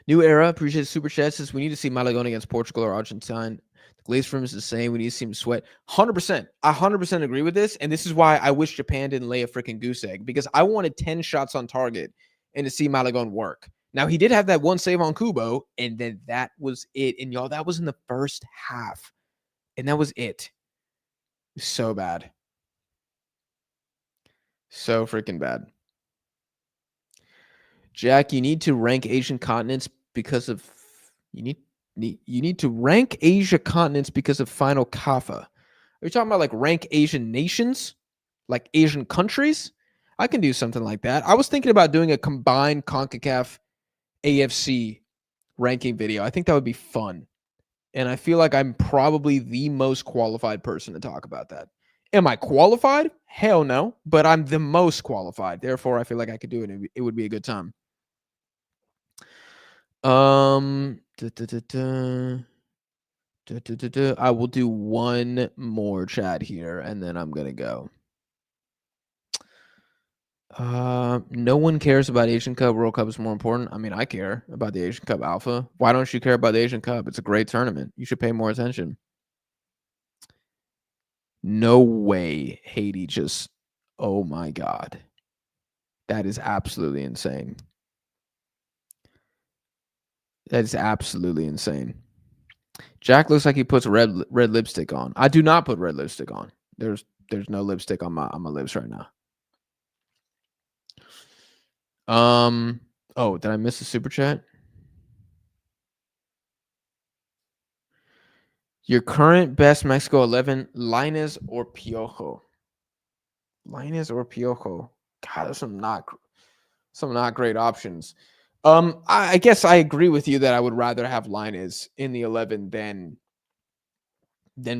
New Era, appreciate the super chat, says we need to see Malagon against Portugal or Argentina. The glaze room is the same. We need to see him sweat. 100%. I 100% agree with this. And this is why I wish Japan didn't lay a freaking goose egg, because I wanted 10 shots on target and to see Malagon work. Now, he did have that one save on Kubo, and then that was it. And y'all, that was in the first half. And that was it. So bad. So freaking bad. Jack, you need to rank Asian continents because of you need to rank Asia continents because of final Kafa. Are you talking about like rank Asian nations, like Asian countries? I can do something like that. I was thinking about doing a combined CONCACAF AFC ranking video. I think that would be fun. And I feel like I'm probably the most qualified person to talk about that. Am I qualified? Hell no. But I'm the most qualified. Therefore, I feel like I could do it. It would be a good time. I will do one more chat here, and then I'm gonna go. No one cares about Asian Cup. World Cup is more important. I mean, I care about the Asian Cup Alpha. Why don't you care about the Asian Cup? It's a great tournament. You should pay more attention. No way Haiti just, oh my God. That is absolutely insane. That is absolutely insane. Jack looks like he puts red lipstick on. I do not put red lipstick on. There's no lipstick on my lips right now. Oh, did I miss the super chat? Your current best Mexico 11, Lainez or Piojo? Lainez or Piojo? God, there's some not great options. I guess I agree with you that I would rather have Lainez in the 11 than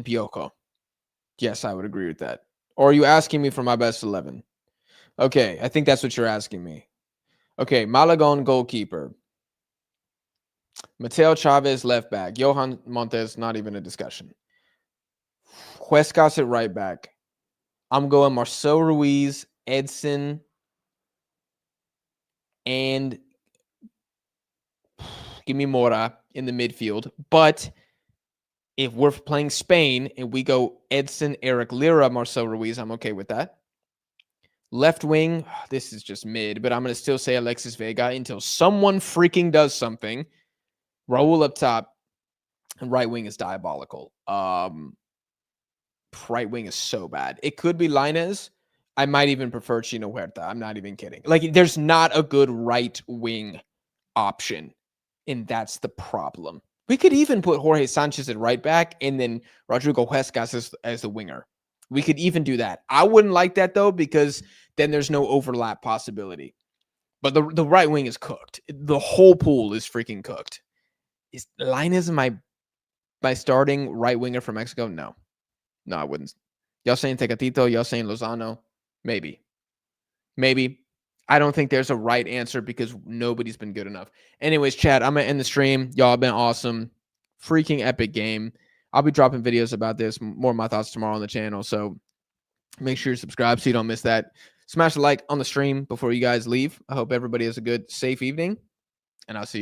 Piojo. Yes, I would agree with that. Or are you asking me for my best 11? Okay, I think that's what you're asking me. Okay, Malagon goalkeeper. Mateo Chavez left back. Johan Montes, not even a discussion. Huescas at right back. I'm going Marcel Ruiz, Edson, and give me Mora in the midfield. But if we're playing Spain and we go Edson, Eric Lira, Marcel Ruiz, I'm okay with that. Left wing, this is just mid, but I'm going to still say Alexis Vega until someone freaking does something. Raul up top, and right wing is diabolical. Right wing is so bad. It could be Lainez. I might even prefer Chino Huerta. I'm not even kidding. Like, there's not a good right wing option, and that's the problem. We could even put Jorge Sanchez at right back and then Rodrigo Huescas as the winger. We could even do that. I wouldn't like that, though, because then there's no overlap possibility. But the right wing is cooked. The whole pool is freaking cooked. Is Lainez my starting right winger for Mexico? No, I wouldn't. Y'all saying Tecatito? Y'all saying Lozano? Maybe. I don't think there's a right answer because nobody's been good enough. Anyways, chat, I'm going to end the stream. Y'all have been awesome. Freaking epic game. I'll be dropping videos about this, more of my thoughts tomorrow on the channel. So make sure you subscribe so you don't miss that. Smash a like on the stream before you guys leave. I hope everybody has a good, safe evening, and I'll see you.